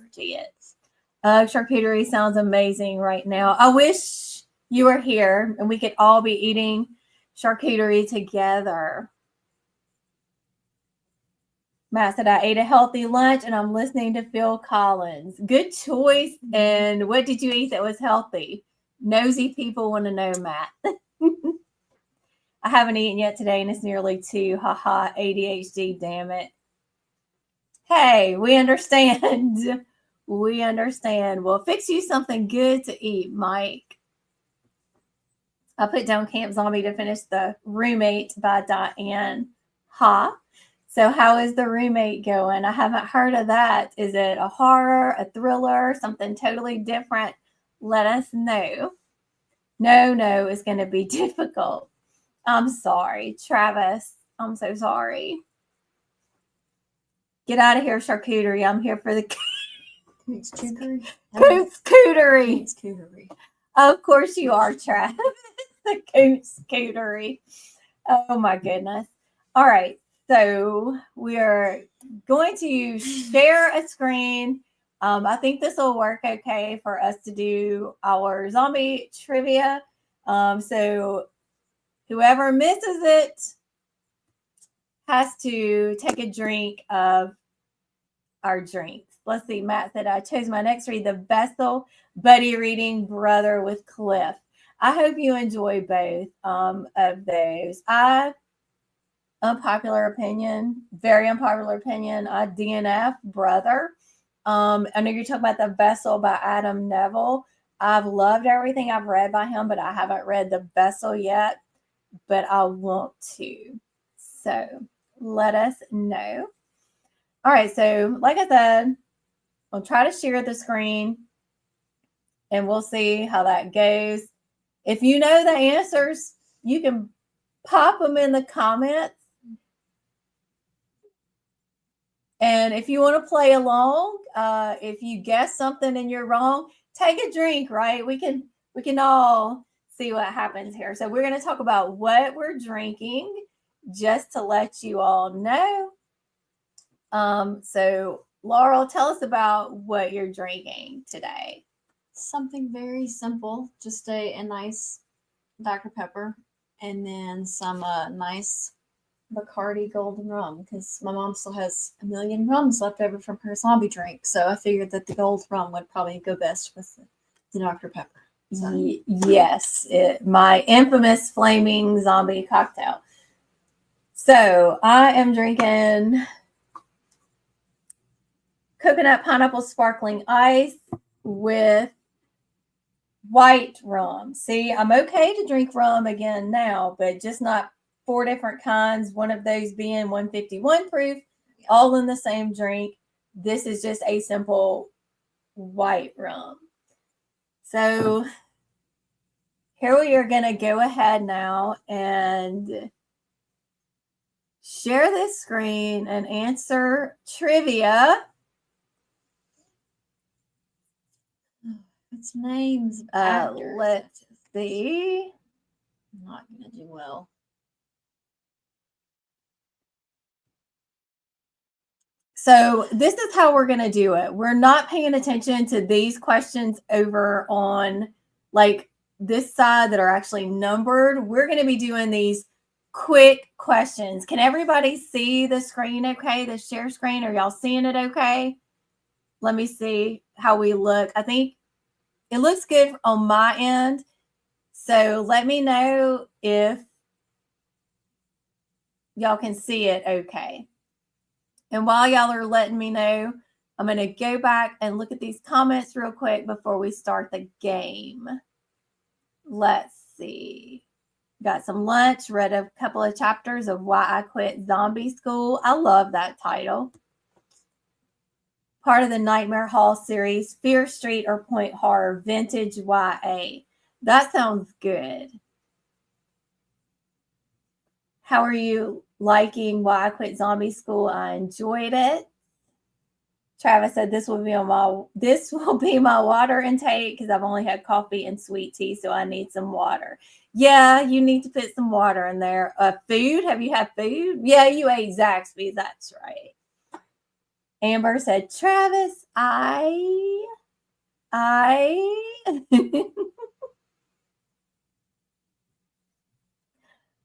Charcuterie sounds amazing right now. I wish you were here and we could all be eating charcuterie together. Matt said, I ate a healthy lunch and I'm listening to Phil Collins. Good choice. And what did you eat that was healthy? Nosy people want to know, Matt. I haven't eaten yet today and it's nearly 2. Haha, ADHD, damn it. Hey, we understand. We understand. We'll fix you something good to eat, Mike. I put down Camp Zombie to finish The Roommate by Diane Ha. So how is The Roommate going? I haven't heard of that. Is it a horror, a thriller, something totally different? Let us know. No, it's going to be difficult. I'm sorry, Travis. I'm so sorry. Get out of here, charcuterie. I'm here for the Cootery. Cootery. Of course you are, Travis. The cootery. Oh my goodness. All right. So we are going to share a screen. I think this will work okay for us to do our zombie trivia. So whoever misses it has to take a drink of our drinks. Let's see. Matt said, I chose my next read, The Vessel, Buddy Reading Brother with Cliff. I hope you enjoy both of those. Unpopular opinion, very unpopular opinion. DNF Brother. I know you're talking about The Vessel by Adam Neville. I've loved everything I've read by him, but I haven't read The Vessel yet, but I want to. So let us know. All right. So like I said, I'll try to share the screen and we'll see how that goes. If you know the answers, you can pop them in the comments. And if you want to play along, if you guess something and you're wrong, take a drink, right? We can all see what happens here. So we're going to talk about what we're drinking just to let you all know. So Laurel, tell us about what you're drinking today. Something very simple, just a nice Dr. Pepper and then some nice Bacardi golden rum because my mom still has a million rums left over from her zombie drink. So I figured that the gold rum would probably go best with the Dr. Pepper. So. Yes, my infamous flaming zombie cocktail. So I am drinking coconut pineapple sparkling ice with white rum. See, I'm okay to drink rum again now, but just not 4 different kinds. One of those being 151 proof, all in the same drink. This is just a simple white rum. So here we are going to go ahead now and share this screen and answer trivia. It's names of actors. Let's see. I'm not going to do well. So this is how we're going to do it. We're not paying attention to these questions over on like this side that are actually numbered. We're going to be doing these quick questions. Can everybody see the screen okay? The share screen? Are y'all seeing it okay? Let me see how we look. I think it looks good on my end. So let me know if y'all can see it okay. And while y'all are letting me know, I'm going to go back and look at these comments real quick before we start the game. Let's see. Got some lunch, read a couple of chapters of Why I Quit Zombie School. I love that title. Part of the Nightmare Hall series, Fear Street or Point Horror, Vintage YA. That sounds good. How are you liking Why I Quit Zombie School? I enjoyed it. Travis said this will be my water intake because I've only had coffee and sweet tea, so I need some water. Yeah, you need to put some water in there. Food? Have you had food? Yeah, you ate Zaxby's. That's right. Amber said, Travis, I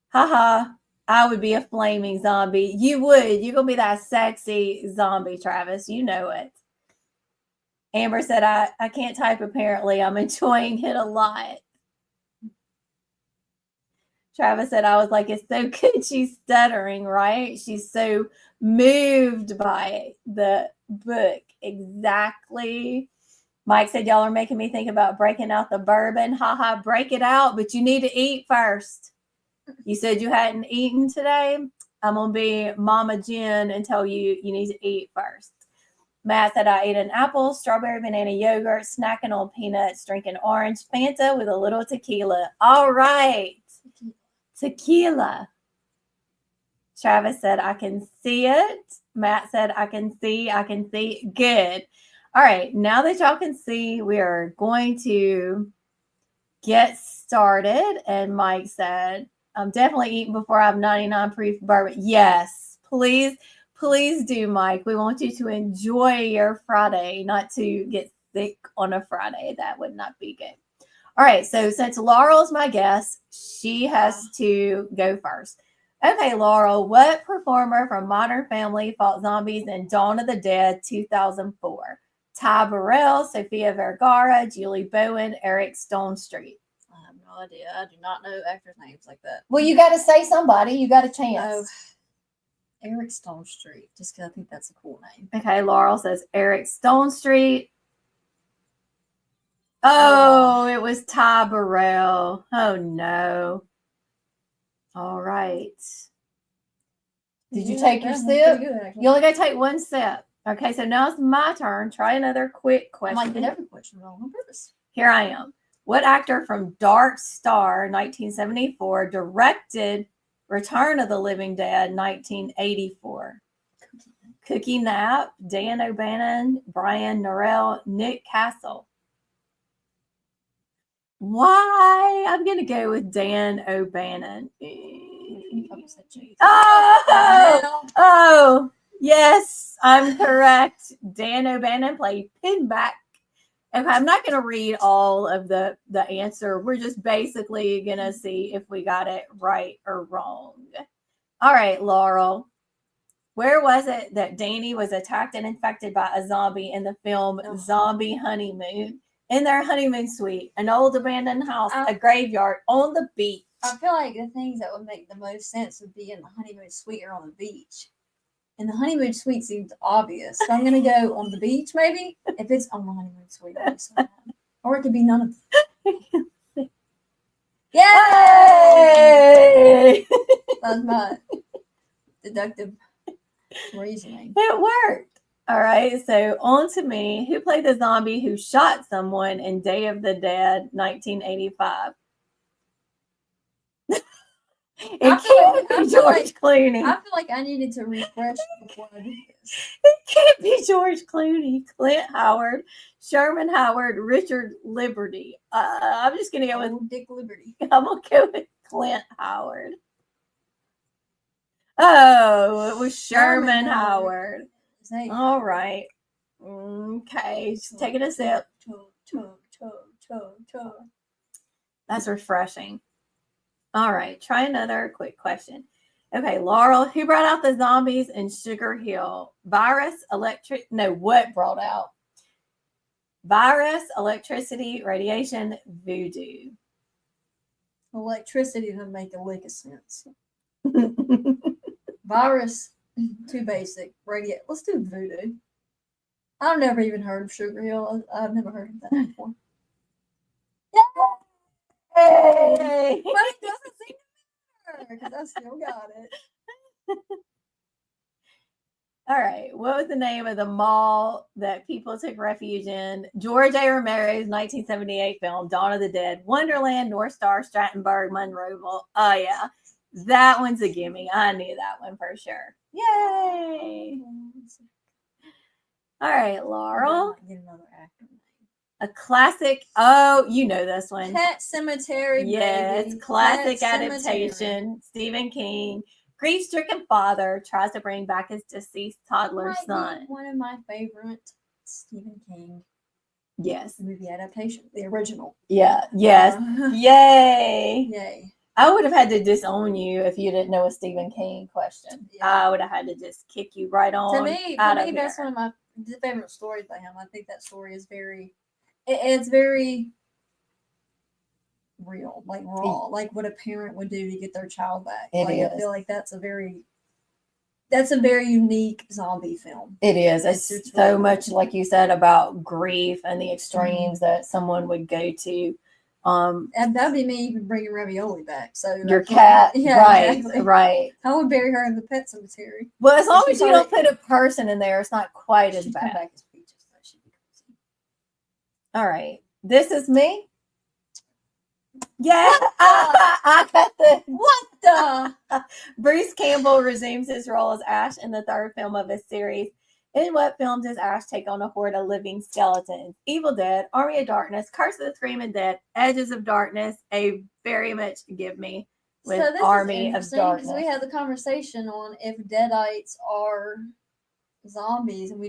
haha. I would be a flaming zombie. You would. You're going to be that sexy zombie, Travis. You know it. Amber said, I can't type apparently. I'm enjoying it a lot. Travis said, I was like, it's so good she's stuttering, right? She's so moved by the book. Exactly. Mike said, y'all are making me think about breaking out the bourbon. Haha, break it out, but you need to eat first. You said you hadn't eaten today. I'm going to be Mama Jen and tell you need to eat first. Matt said, I ate an apple, strawberry, banana yogurt, snacking on peanuts, drinking orange Fanta with a little tequila. All right. Tequila. Travis said, I can see it. Matt said, I can see. Good. All right. Now that y'all can see, we are going to get started. And Mike said, I'm definitely eating before I have 99 proof bourbon. Yes, please do, Mike. We want you to enjoy your Friday, not to get sick on a Friday. That would not be good. All right. So since Laurel's my guest, she has to go first. Okay, Laurel, what performer from Modern Family fought zombies in Dawn of the Dead 2004? Ty Burrell, Sofia Vergara, Julie Bowen, Eric Stonestreet. I have no idea. I do not know actors' names like that. Well, you got to say somebody. You got a chance. Oh, Eric Stonestreet, just because I think that's a cool name. Okay, Laurel says Eric Stonestreet. Oh, it was Ty Burrell. Oh, no. All right. Did you take your sip? You only got to take one sip. Okay, so now it's my turn. Try another quick question. I might get every question wrong on purpose. Here I am. What actor from Dark Star 1974 directed Return of the Living Dead 1984? Cookie Knapp, Dan O'Bannon, Brian Norrell, Nick Castle. Why? I'm going to go with Dan O'Bannon. Oh, yes, I'm correct. Dan O'Bannon played Pinback. Okay, I'm not going to read all of the answer. We're just basically going to see if we got it right or wrong. All right, Laurel. Where was it that Danny was attacked and infected by a zombie in the film Zombie Honeymoon? In their honeymoon suite, an old abandoned house, a graveyard, on the beach. I feel like the things that would make the most sense would be in the honeymoon suite or on the beach. And the honeymoon suite seems obvious. So I'm going to go on the beach, maybe, if it's on the honeymoon suite. Or it could be none of them. Yay! That's my deductive reasoning. It worked. All right, so on to me. Who played the zombie who shot someone in Day of the Dead, 1985? It can't be George Clooney. I feel like I needed to refresh before I did this. It can't be George Clooney, Clint Howard, Sherman Howard, Richard Liberty. I'm just gonna go with Dick Liberty. I'm gonna go with Clint Howard. Oh, it was Sherman Howard. All right. Okay, just taking a sip. That's refreshing. All right, try another quick question. Okay, Laurel, who brought out the zombies in Sugar Hill? What brought out? Virus, electricity, radiation, voodoo. Electricity doesn't make a lick of sense. Virus, too basic. Let's do voodoo. I've never even heard of Sugar Hill. I've never heard of that before. Yay! But it doesn't seem to matter because I still got it. All right. What was the name of the mall that people took refuge in? George A. Romero's 1978 film, Dawn of the Dead, Wonderland, North Star, Strattenberg, Monroeville. Oh, yeah. That one's a gimme. I knew that one for sure. Yay! All right, Laurel. Get another actor. A classic. Oh, you know this one. Pet Cemetery. Yes, baby. classic Pet adaptation. Cemetery. Stephen King. Grief-stricken father tries to bring back his deceased toddler son. One of my favorite Stephen King. Yes. Movie adaptation, the original. Yeah. Yes. Yay. Yay. I would have had to disown you if you didn't know a Stephen King question. Yeah. I would have had to just kick you right on. To me, that's one of my favorite stories by him. I think that story is it's very real, like raw, like what a parent would do to get their child back. I feel like that's a very unique zombie film. It is. It's so really much like you said about grief and the extremes that someone would go to. And that'd be me even bringing Ravioli back. So your cat, yeah, right, exactly. Right. I would bury her in the pet cemetery. Well, as long as you don't put a person in there, it's not quite as bad. Come back as Peaches, though. She'd be crazy. All right, this is me. Yeah, I got the what the. Bruce Campbell resumes his role as Ash in the third film of his series. In what film does Ash take on a horde of living skeletons? Evil Dead, Army of Darkness, Curse of the Screaming Dead, Edges of Darkness, a very much give me with Army of Darkness. We had the conversation on if Deadites are zombies, and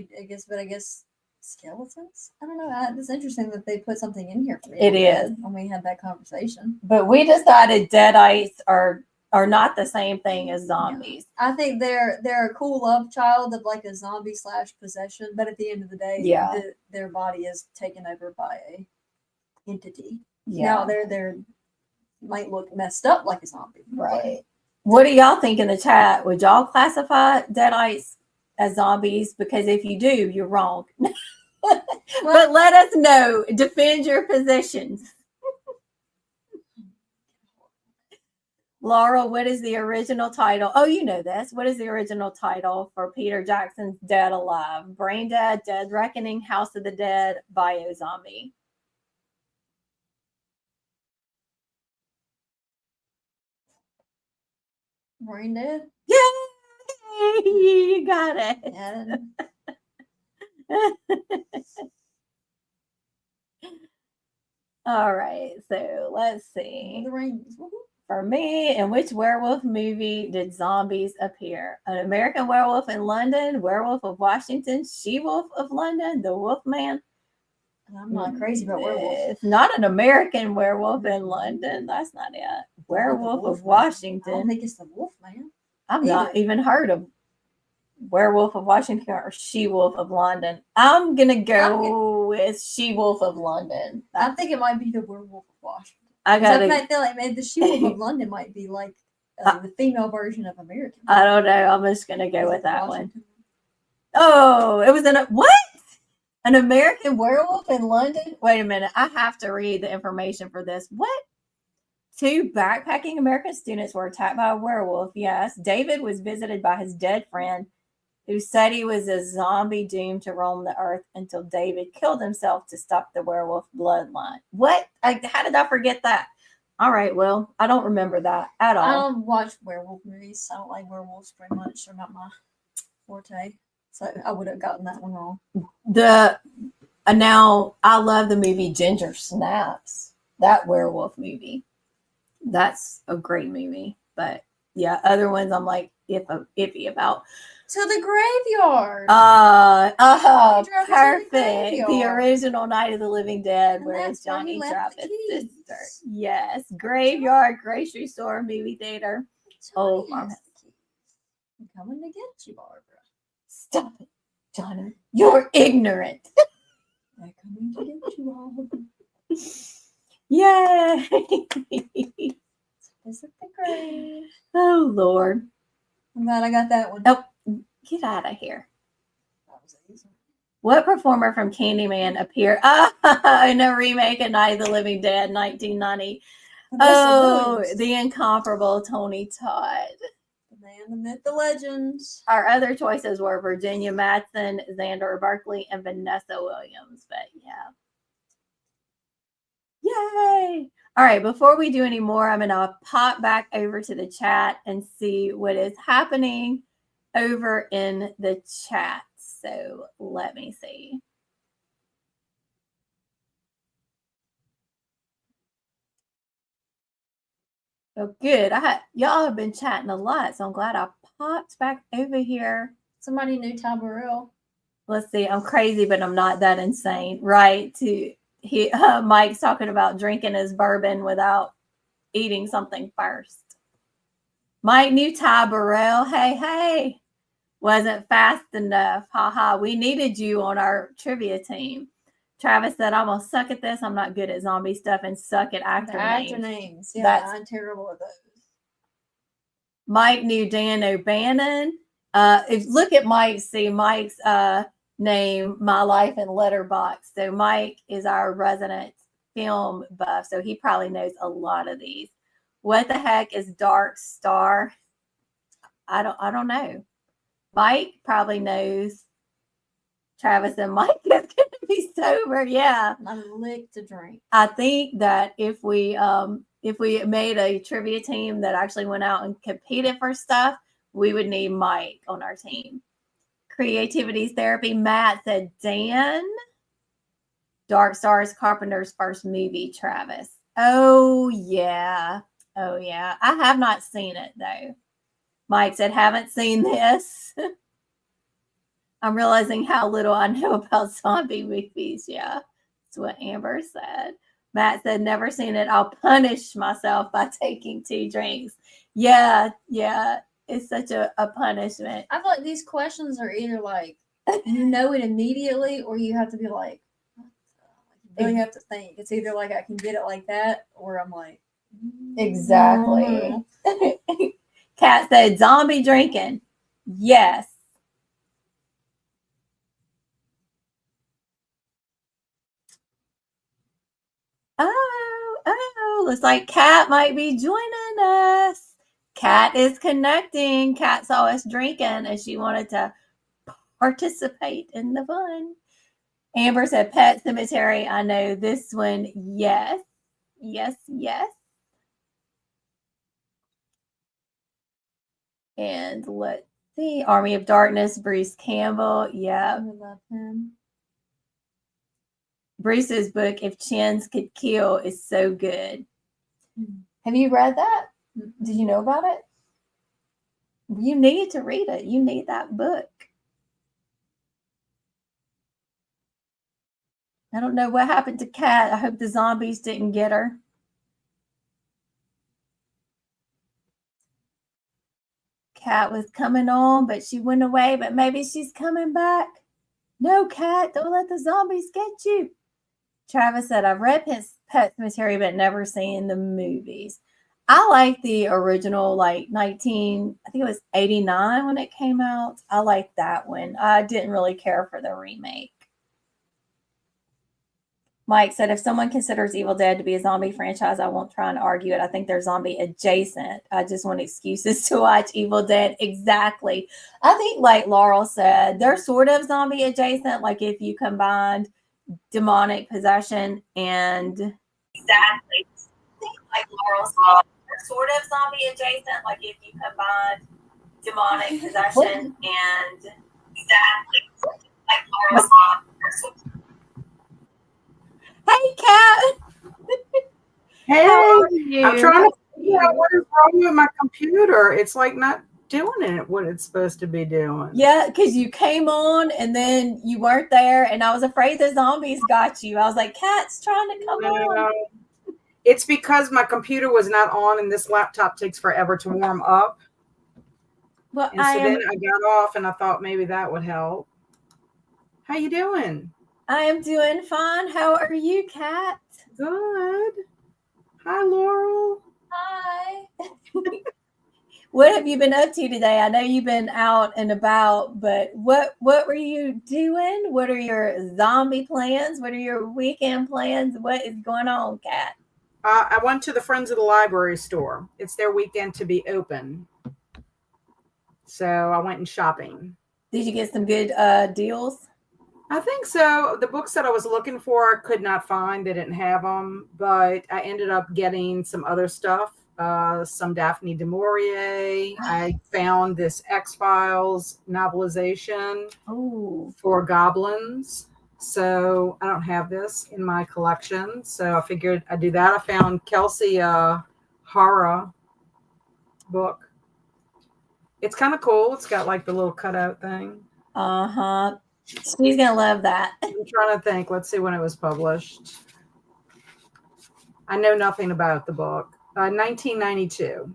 I guess skeletons. I don't know. It's interesting that they put something in here for me. It is when we had that conversation. But we decided Deadites are not the same thing as zombies. Yeah. I think they're a cool love child of like a zombie / possession, but at the end of the day, their body is taken over by a entity. Yeah. Now they're might look messed up like a zombie. Right. What do y'all think in the chat? Would y'all classify Deadites as zombies? Because if you do, you're wrong. But let us know. Defend your positions. Laurel, what is the original title? Oh, you know this. What is the original title for Peter Jackson's Dead Alive? Brain Dead, Dead Reckoning, House of the Dead, Bio Zombie. Brain Dead? Yay! You got it. All right, so let's see. The rings. For me, in which werewolf movie did zombies appear? An American Werewolf in London, Werewolf of Washington, She-Wolf of London, The Wolfman. I'm not crazy about werewolves. It's not an American Werewolf in London. That's not it. Werewolf of Washington. I don't think it's the Wolfman. I've not even heard of Werewolf of Washington or She-Wolf of London. I'm going to go with She-Wolf of London. I think it might be the Werewolf of Washington. I feel like maybe the She-Wolf of London might be like the female version of American. I don't know. I'm just going to go with that Washington one. Oh, it was what? An American Werewolf in London? Wait a minute. I have to read the information for this. What? 2 backpacking American students were attacked by a werewolf. Yes. David was visited by his dead friend who said he was a zombie doomed to roam the earth until David killed himself to stop the werewolf bloodline. What? How did I forget that? All right, well, I don't remember that at I all. don't watch werewolf movies. I don't like werewolves very much. They're not my forte. So I would have gotten that one wrong. Now I love the movie Ginger Snaps. That werewolf movie. That's a great movie. But yeah, other ones I'm like iffy about. To the graveyard. Perfect. The original Night of the Living Dead, where it's where Johnny he left the Travis' keys. sister. Yes. Graveyard, grocery store, movie theater. Johnny Oh, has the keys. I'm coming to get you, Barbara. Stop it, Johnny. You're ignorant. They're coming to get you, Barbara. Yay. Visit the grave. Oh, Lord. I'm glad I got that one. Oh, get out of here. That was easy. What performer from Candyman appeared in a remake of Night of the Living Dead 1990? The incomparable Tony Todd. The man, the myth, the legend. Our other choices were Virginia Madsen, Xander Berkeley, and Vanessa Williams. But yeah. Yay! All right, before we do any more, I'm going to pop back over to the chat and see what is happening over in the chat. So let me see. Oh, good. Y'all have been chatting a lot, so I'm glad I popped back over here. Somebody knew Ty Burrell. Let's see. I'm crazy, but I'm not that insane, right? Mike's talking about drinking his bourbon without eating something first. Mike knew Ty Burrell. Hey. Wasn't fast enough. Haha. We needed you on our trivia team. Travis said, I'm going to suck at this. I'm not good at zombie stuff and suck at actor names. Yeah, I'm terrible at those. Mike knew Dan O'Bannon. Look at Mike. See Mike's name, My Life in Letterboxd. So Mike is our resident film buff. So he probably knows a lot of these. What the heck is Dark Star? I don't know. Mike probably knows. Travis and Mike is going to be sober. Yeah. I'm a lick to drink. I think that if we made a trivia team that actually went out and competed for stuff, we would need Mike on our team. Creativity's therapy. Matt said Dan. Dark Stars Carpenter's first movie, Travis. Oh, yeah. I have not seen it, though. Mike said, haven't seen this. I'm realizing how little I know about zombie movies. Yeah, that's what Amber said. Matt said, never seen it. I'll punish myself by taking 2 drinks. Yeah. It's such a punishment. I feel like these questions are either like, you know it immediately, or you have to be like, you really have to think. It's either like I can get it like that, or I'm like, exactly. Kat said, zombie drinking. Yes. Oh, looks like Kat might be joining us. Kat is connecting. Kat saw us drinking and she wanted to participate in the fun. Amber said, Pet Cemetery. I know this one. Yes. And let's see. Army of Darkness, Bruce Campbell. Yeah. I love him. Bruce's book, If Chins Could Kill, is so good. Have you read that? Did you know about it? You need to read it. You need that book. I don't know what happened to Kat. I hope the zombies didn't get her. Kat was coming on, but she went away, but maybe she's coming back. No, Kat, don't let the zombies get you. Travis said, I've read Pet Cemetery, but never seen the movies. I like the original, like I think it was 89 when it came out. I like that one. I didn't really care for the remake. Mike said, if someone considers Evil Dead to be a zombie franchise, I won't try and argue it. I think they're zombie adjacent. I just want excuses to watch Evil Dead. Exactly. I think, like Laurel said, they're sort of zombie adjacent. Like if you combined demonic possession and exactly. I think, like Laurel said, they're sort of zombie adjacent. Like if you combined demonic possession and exactly. Like Laurel said. Hey, Kat. Hey, How are you? I'm trying to figure out what is wrong with my computer. It's like not doing it what it's supposed to be doing. Yeah, because you came on and then you weren't there, and I was afraid the zombies got you. I was like, Kat's trying to come on. It's because my computer was not on, and this laptop takes forever to warm up. Well, And so then I got off, and I thought maybe that would help. How you doing? I am doing fine. How are you, Kat? Good. Hi, Laurel. Hi. What have you been up to today? I know you've been out and about, but what were you doing? What are your zombie plans? What are your weekend plans? What is going on, Kat? I went to the Friends of the Library store. It's their weekend to be open. So I went and shopping. Did you get some good deals? I think so. The books that I was looking for, I could not find. They didn't have them, but I ended up getting some other stuff. Some Daphne du Maurier. I found this X-Files novelization for goblins. So I don't have this in my collection. So I figured I'd do that. I found Kelsey horror book. It's kind of cool. It's got like the little cutout thing. Uh-huh. She's gonna love that. I'm trying to think. Let's see when it was published. I know nothing about the book. 1992.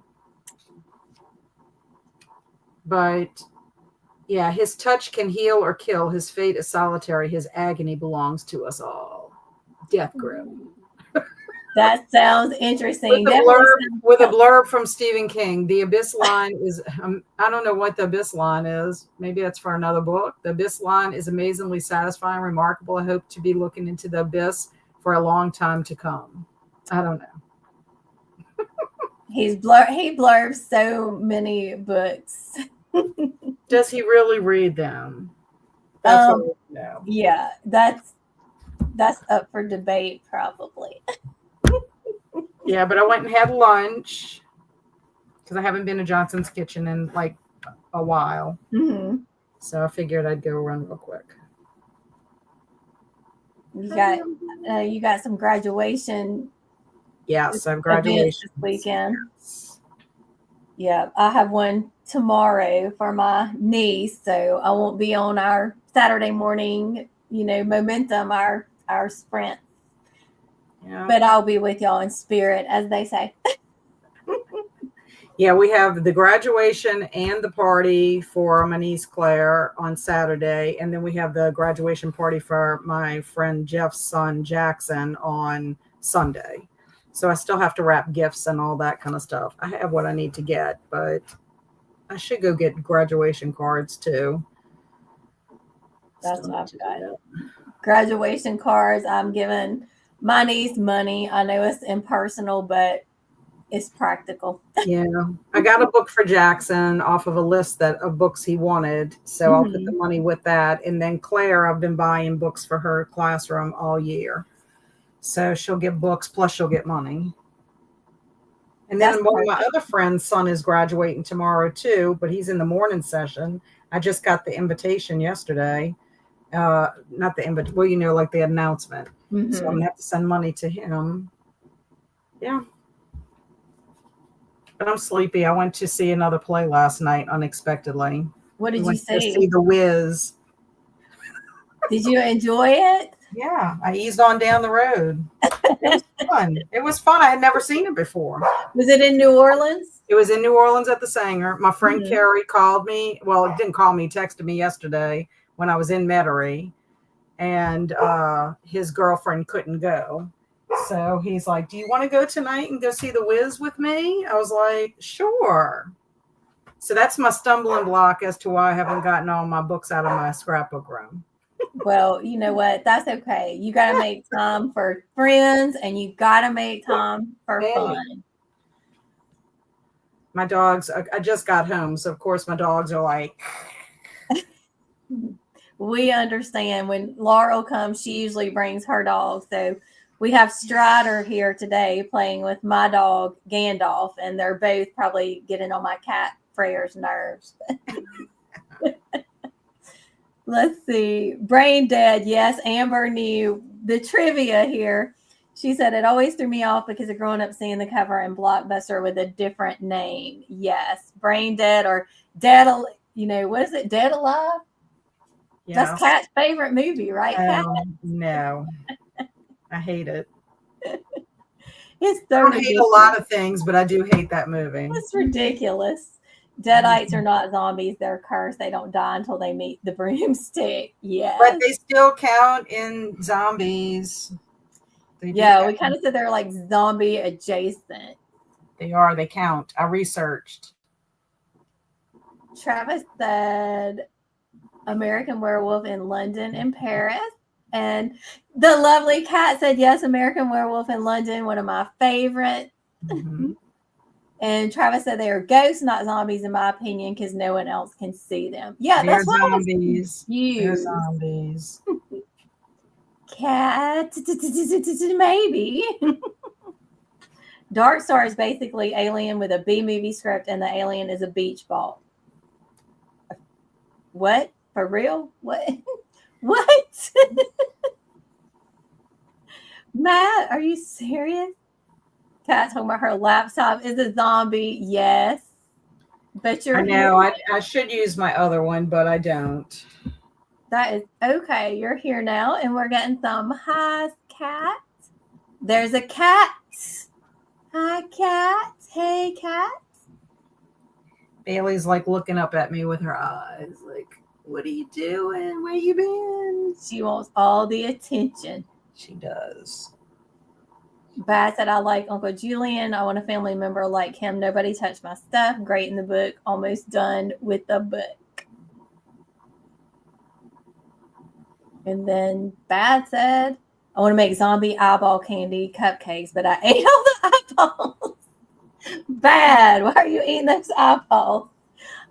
But yeah, his touch can heal or kill. His fate is solitary. His agony belongs to us all. Death grip. That sounds interesting. With a blurb from Stephen King. The abyss line is, I don't know what the abyss line is. Maybe that's for another book. The abyss line is amazingly satisfying, remarkable. I hope to be looking into the abyss for a long time to come. I don't know. He blurbs so many books. Does he really read them? That's what we know. Yeah, that's up for debate probably. Yeah, but I went and had lunch because I haven't been to Johnson's Kitchen in like a while. Mm-hmm. So I figured I'd go run real quick. You got some graduation. Yes, I have graduation this weekend. Yeah, I have one tomorrow for my niece, so I won't be on our Saturday morning, momentum, our sprint. Yeah. But I'll be with y'all in spirit, as they say. Yeah, we have the graduation and the party for my niece Claire on Saturday. And then we have the graduation party for my friend Jeff's son Jackson on Sunday. So I still have to wrap gifts and all that kind of stuff. I have what I need to get, but I should go get graduation cards too. That's what I've got. Graduation cards. I'm giving my niece money. I know it's impersonal, but it's practical. Yeah. I got a book for Jackson off of a list of books he wanted. So I'll put the money with that. And then Claire, I've been buying books for her classroom all year. So she'll get books, plus she'll get money. And then one of my other friends' son is graduating tomorrow too, but he's in the morning session. I just got the invitation yesterday. Not the invitation, well, like the announcement. Mm-hmm. So I'm gonna have to send money to him. Yeah. But I'm sleepy. I went to see another play last night unexpectedly. What did you see? To see The Wiz. Did you enjoy it? Yeah, I eased on down the road. It was fun. It was fun. I had never seen it before. Was it in New Orleans? It was in New Orleans at the Sanger. My friend Carrie called me. Well, it didn't call me, texted me yesterday when I was in Metairie, and his girlfriend couldn't go. So he's like, do you want to go tonight and go see The Wiz with me? I was like, sure. So that's my stumbling block as to why I haven't gotten all my books out of my scrapbook room. Well, you know what? That's okay. You got to make time for friends and you got to make time for Hey. fun. My dogs, I just got home. So, of course, my dogs are like, We understand when Laurel comes, she usually brings her dog. So we have Strider here today playing with my dog, Gandalf, and they're both probably getting on my cat Freya's nerves. Let's see. Brain dead. Yes, Amber knew the trivia here. She said it always threw me off because of growing up seeing the cover in Blockbuster with a different name. Yes, brain dead or dead. What is it? Dead Alive? yeah. That's Kat's favorite movie, right, Kat? No. I hate it. It's I so don't hate ridiculous. a lot of things, but I do hate that movie. It's ridiculous. Deadites are not zombies. They're cursed. They don't die until they meet the broomstick. Yes. But they still count in zombies. They do Yeah, count. we kind of said they're like zombie adjacent. They are. They count. I researched. Travis said American Werewolf in London and Paris. And the lovely Cat said, yes, American Werewolf in London, one of my favorites. Mm-hmm. And Travis said they are ghosts, not zombies, in my opinion, because no one else can see them. Yeah, They're that's what zombies. They're you. zombies. Cat, maybe. Dark Star is basically Alien with a B movie script, and the alien is a beach ball. What? For real? What? What? Matt, are you serious? Kat talking about her laptop is a zombie. Yes. But you're I know. here. I should use my other one, but I don't. That is okay. You're here now, and we're getting some highs, Kat. There's a cat. Hi, Kat. Hey, Kat. Bailey's like looking up at me with her eyes, like, what are you doing? Where you been? She wants all the attention. She does. Bad said, I like Uncle Julian. I want a family member like him. Nobody touched my stuff. Great in the book. Almost done with the book. And then Bad said, I want to make zombie eyeball candy cupcakes, but I ate all the eyeballs. Bad. Why are you eating those eyeballs?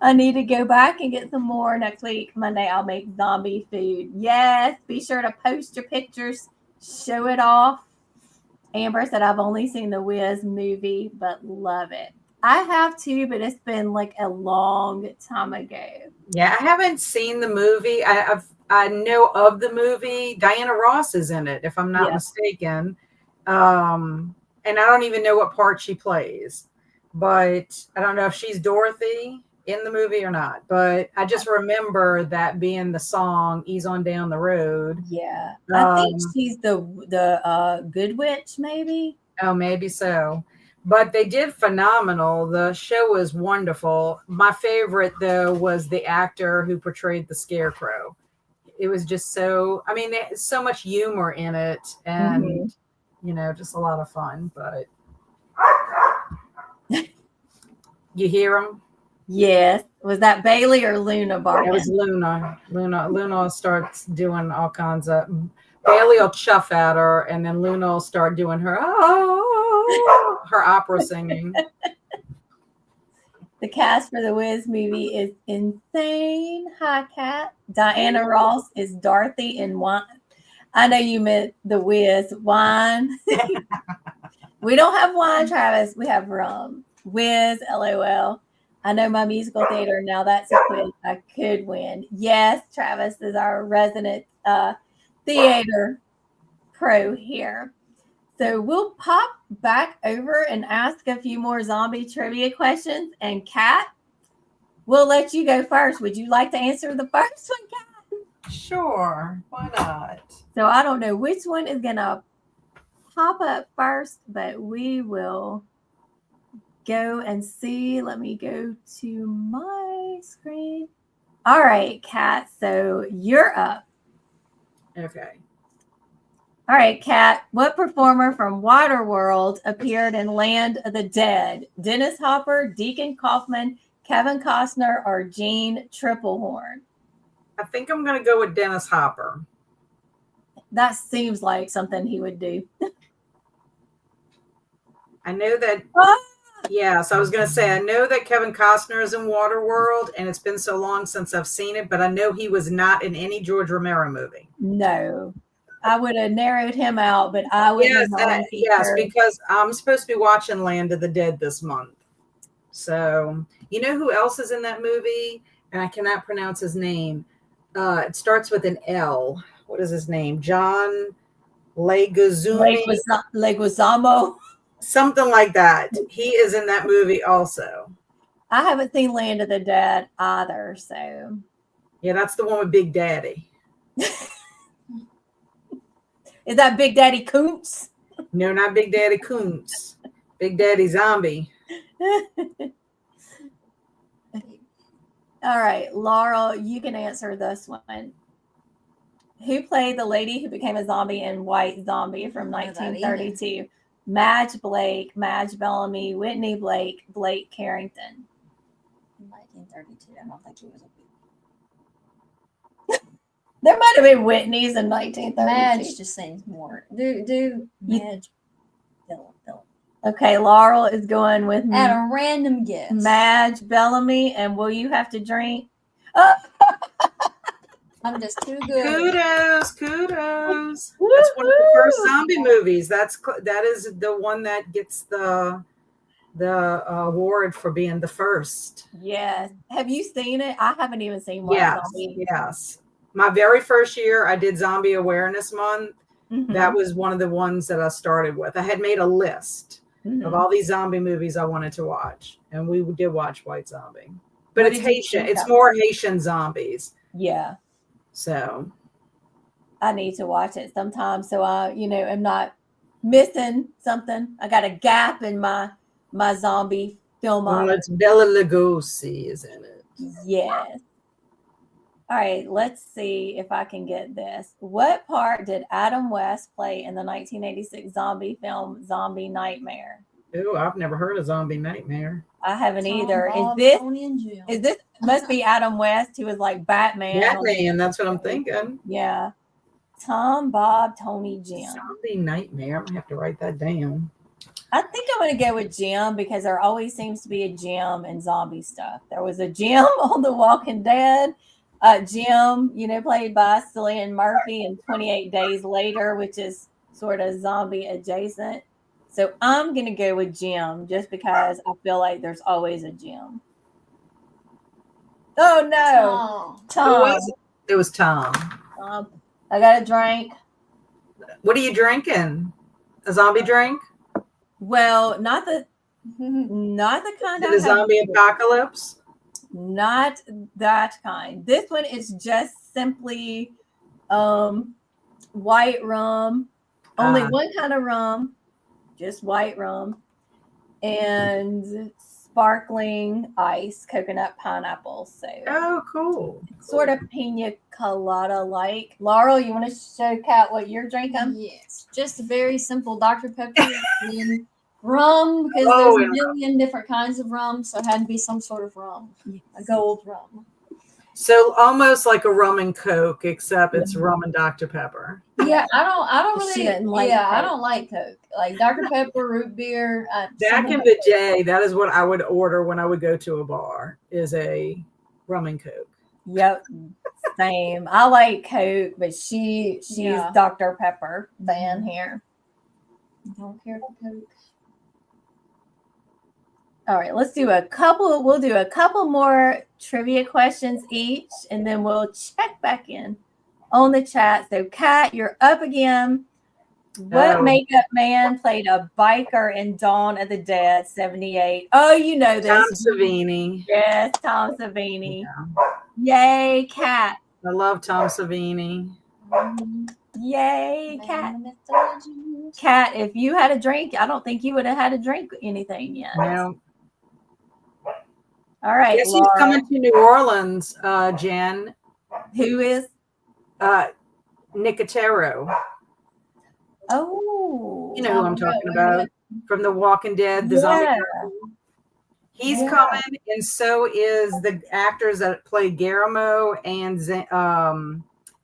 I need to go back and get some more next week. Monday, I'll make zombie food. Yes. Be sure to post your pictures. Show it off. Amber said, I've only seen the Wiz movie, but love it. I have too, but it's been like a long time ago. Yeah, I haven't seen the movie. I know of the movie. Diana Ross is in it, if I'm not mistaken. And I don't even know what part she plays, but I don't know if she's Dorothy in the movie or not. But I just remember that being the song "Ease on Down the Road." Yeah, I think she's the Good Witch, maybe. Oh, maybe so. But they did phenomenal. The show was wonderful. My favorite, though, was the actor who portrayed the Scarecrow. It was just so, I mean, there's so much humor in it and, you know, just a lot of fun. But you hear them? Yes. Was that Bailey or Luna barking? It was Luna. Luna starts doing all kinds of, Bailey will chuff at her and then Luna will start doing her opera singing. The cast for the Wiz movie is insane. Hi, Kat. Diana Ross is Dorothy in Wine. I know you meant the Wiz wine. We don't have wine, Travis. We have rum. Wiz, LOL. I know my musical theater. Now that's a quiz I could win. Yes, Travis is our resident theater pro here. So we'll pop back over and ask a few more zombie trivia questions. And Kat, we'll let you go first. Would you like to answer the first one, Kat? Sure. Why not? So I don't know which one is going to pop up first, but we will go and see. Let me go to my screen. All right, Kat. So you're up. Okay. All right, Kat. What performer from Waterworld appeared in Land of the Dead? Dennis Hopper, Deacon Kaufman, Kevin Costner, or Gene Triplehorn? I think I'm going to go with Dennis Hopper. That seems like something he would do. I know that. Ah! Yeah, so I was going to say, I know that Kevin Costner is in Waterworld, and it's been so long since I've seen it, but I know he was not in any George Romero movie. No, I would have narrowed him out, but I wouldn't have known. Yes, because I'm supposed to be watching Land of the Dead this month. So, you know who else is in that movie? And I cannot pronounce his name. It starts with an L. What is his name? John Leguizamo? Leguizamo. Something like that. He is in that movie also. I haven't seen Land of the Dead either, so. Yeah, that's the one with Big Daddy. Is that Big Daddy Koontz? No, not Big Daddy Koontz. Big Daddy Zombie. All right, Laurel, you can answer this one. Who played the lady who became a zombie in White Zombie from 1932? Madge Blake, Madge Bellamy, Whitney Blake, Blake Carrington. 1932. I don't think he was a There might have been Whitney's in 1932. Madge just seems more. Do Madge. Okay, Laurel is going with at a random guess. Madge Bellamy, and will you have to drink? Oh. I'm just too good. Kudos. That's one of the first zombie movies. That is the one that gets the award for being the first. Yes. Have you seen it? I haven't even seen one. Yes. My very first year, I did Zombie Awareness Month. Mm-hmm. That was one of the ones that I started with. I had made a list of all these zombie movies I wanted to watch, and we did watch White Zombie. But it's Haitian. It's more Haitian zombies. Yeah. So I need to watch it sometime, so I, am not missing something. I got a gap in my zombie film. Well, it's Bela Lugosi is in it. Yes. All right, let's see if I can get this. What part did Adam West play in the 1986 zombie film Zombie Nightmare? Oh, I've never heard of Zombie Nightmare. I haven't either. Bob, is this must be Adam West, who was like Batman? Batman, that's what I'm thinking. Yeah. Tom, Bob, Tony, Jim. Zombie Nightmare. I'm gonna have to write that down. I think I'm gonna go with Jim because there always seems to be a Jim in zombie stuff. There was a Jim on The Walking Dead. Jim, played by Cillian Murphy in 28 Days Later, which is sort of zombie adjacent. So I'm going to go with Jim just because I feel like there's always a Jim. Oh, no. Tom. Who was it? It was Tom. I got a drink. What are you drinking? A zombie drink? Well, not the kind of zombie apocalypse. Not that kind. This one is just simply white rum. Only one kind of rum, just white rum, and sparkling ice, coconut pineapple. So cool. Sort of pina colada like. Laurel, you want to show Kat what you're drinking? Yes. Just a very simple Dr. Pepper and rum, because there's a million different kinds of rum, so it had to be some sort of rum, a gold rum. So almost like a rum and Coke, except it's rum and Dr. Pepper. Yeah, I don't really. I Coke. don't like Coke. Like Dr. Pepper, root beer. Back in the day, that is what I would order when I would go to a bar: is a rum and Coke. Yep, same. I like Coke, but she's Dr. Pepper fan here. Don't care for Coke. All right, let's do a couple. We'll do a couple more trivia questions each, and then we'll check back in on the chat. So, Kat, you're up again. What makeup man played a biker in Dawn of the Dead 78? Oh, you know this. Tom Savini. Yes, Tom Savini. Yeah. Yay, Kat. I love Tom Savini. Yay, Kat. Kat, if you had a drink, I don't think you would have had to drink anything yet. No. All right. Yes, he's coming to New Orleans, Jen. Who is? Nicotero. Oh. You know who I'm talking about. From The Walking Dead, the zombie person. He's coming, and so is the actors that play Guillermo and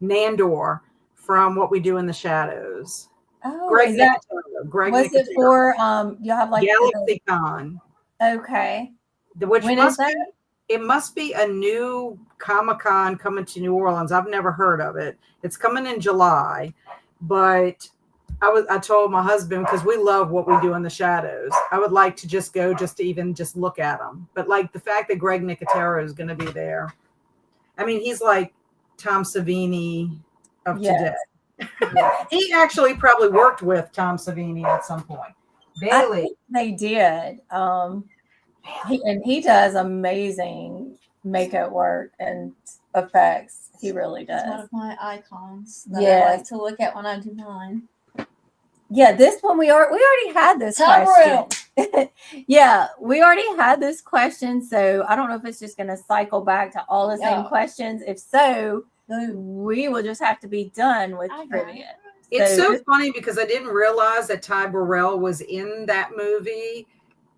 Nandor from What We Do in the Shadows. Oh, Greg is that Nicotero. Greg was it Nicotero. for you have like GalaxyCon. okay. Which When is that? it must be a new Comic-Con coming to New Orleans. I've never heard of it. It's coming in July, but I told my husband, because we love What We Do in the Shadows, I would like to just go just to look at them. But like the fact that Greg Nicotero is going to be there. I mean, he's like Tom Savini of today. He actually probably worked with Tom Savini at some point. Bailey. I think they did. He does amazing makeup work and effects. He really does. It's one of my icons that I like to look at when I do mine. Yeah, this one we already had this question. Yeah, we already had this question, so I don't know if it's just going to cycle back to all the same questions. If so, we will just have to be done with trivia. It's so funny because I didn't realize that Ty Burrell was in that movie.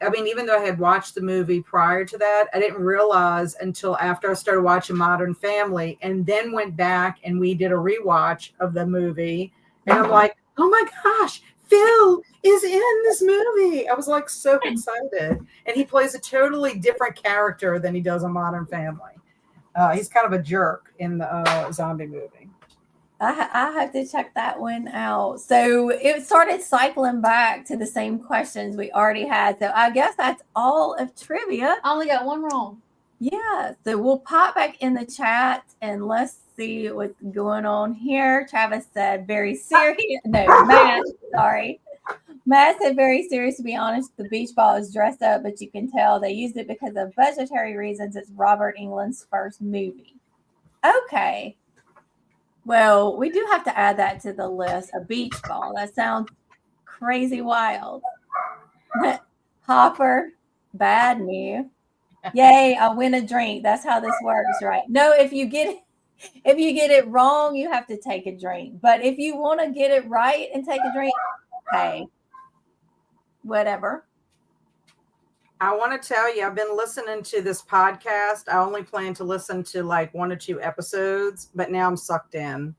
I mean, even though I had watched the movie prior to that, I didn't realize until after I started watching Modern Family, and then went back and we did a rewatch of the movie. And I'm like, oh my gosh, Phil is in this movie. I was like so excited. And he plays a totally different character than he does on Modern Family. He's kind of a jerk in the zombie movie. I have to check that one out. So it started cycling back to the same questions we already had. So I guess that's all of trivia. I only got one wrong. Yeah. So we'll pop back in the chat and let's see what's going on here. Travis said very serious. No, Matt, sorry. Matt said very serious. To be honest, the beach ball is dressed up, but you can tell they used it because of budgetary reasons. It's Robert Englund's first movie. Okay. Well, we do have to add that to the list. A beach ball. That sounds crazy wild. Hopper, bad news. Yay, I win a drink. That's how this works, right? No, if you get it wrong, you have to take a drink. But if you want to get it right and take a drink, hey, whatever. I want to tell you, I've been listening to this podcast. I only plan to listen to like 1 or 2 episodes, but now I'm sucked in.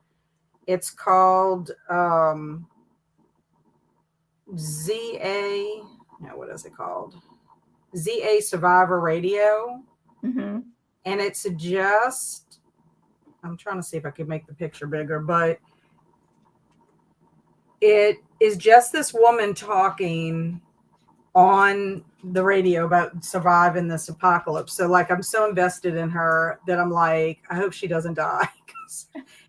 It's called ZA. No, what is it called? ZA Survivor Radio. Mm-hmm. And it's just, I'm trying to see if I can make the picture bigger, but it is just this woman talking on the radio about surviving this apocalypse. So like I'm so invested in her that I'm like, I hope she doesn't die.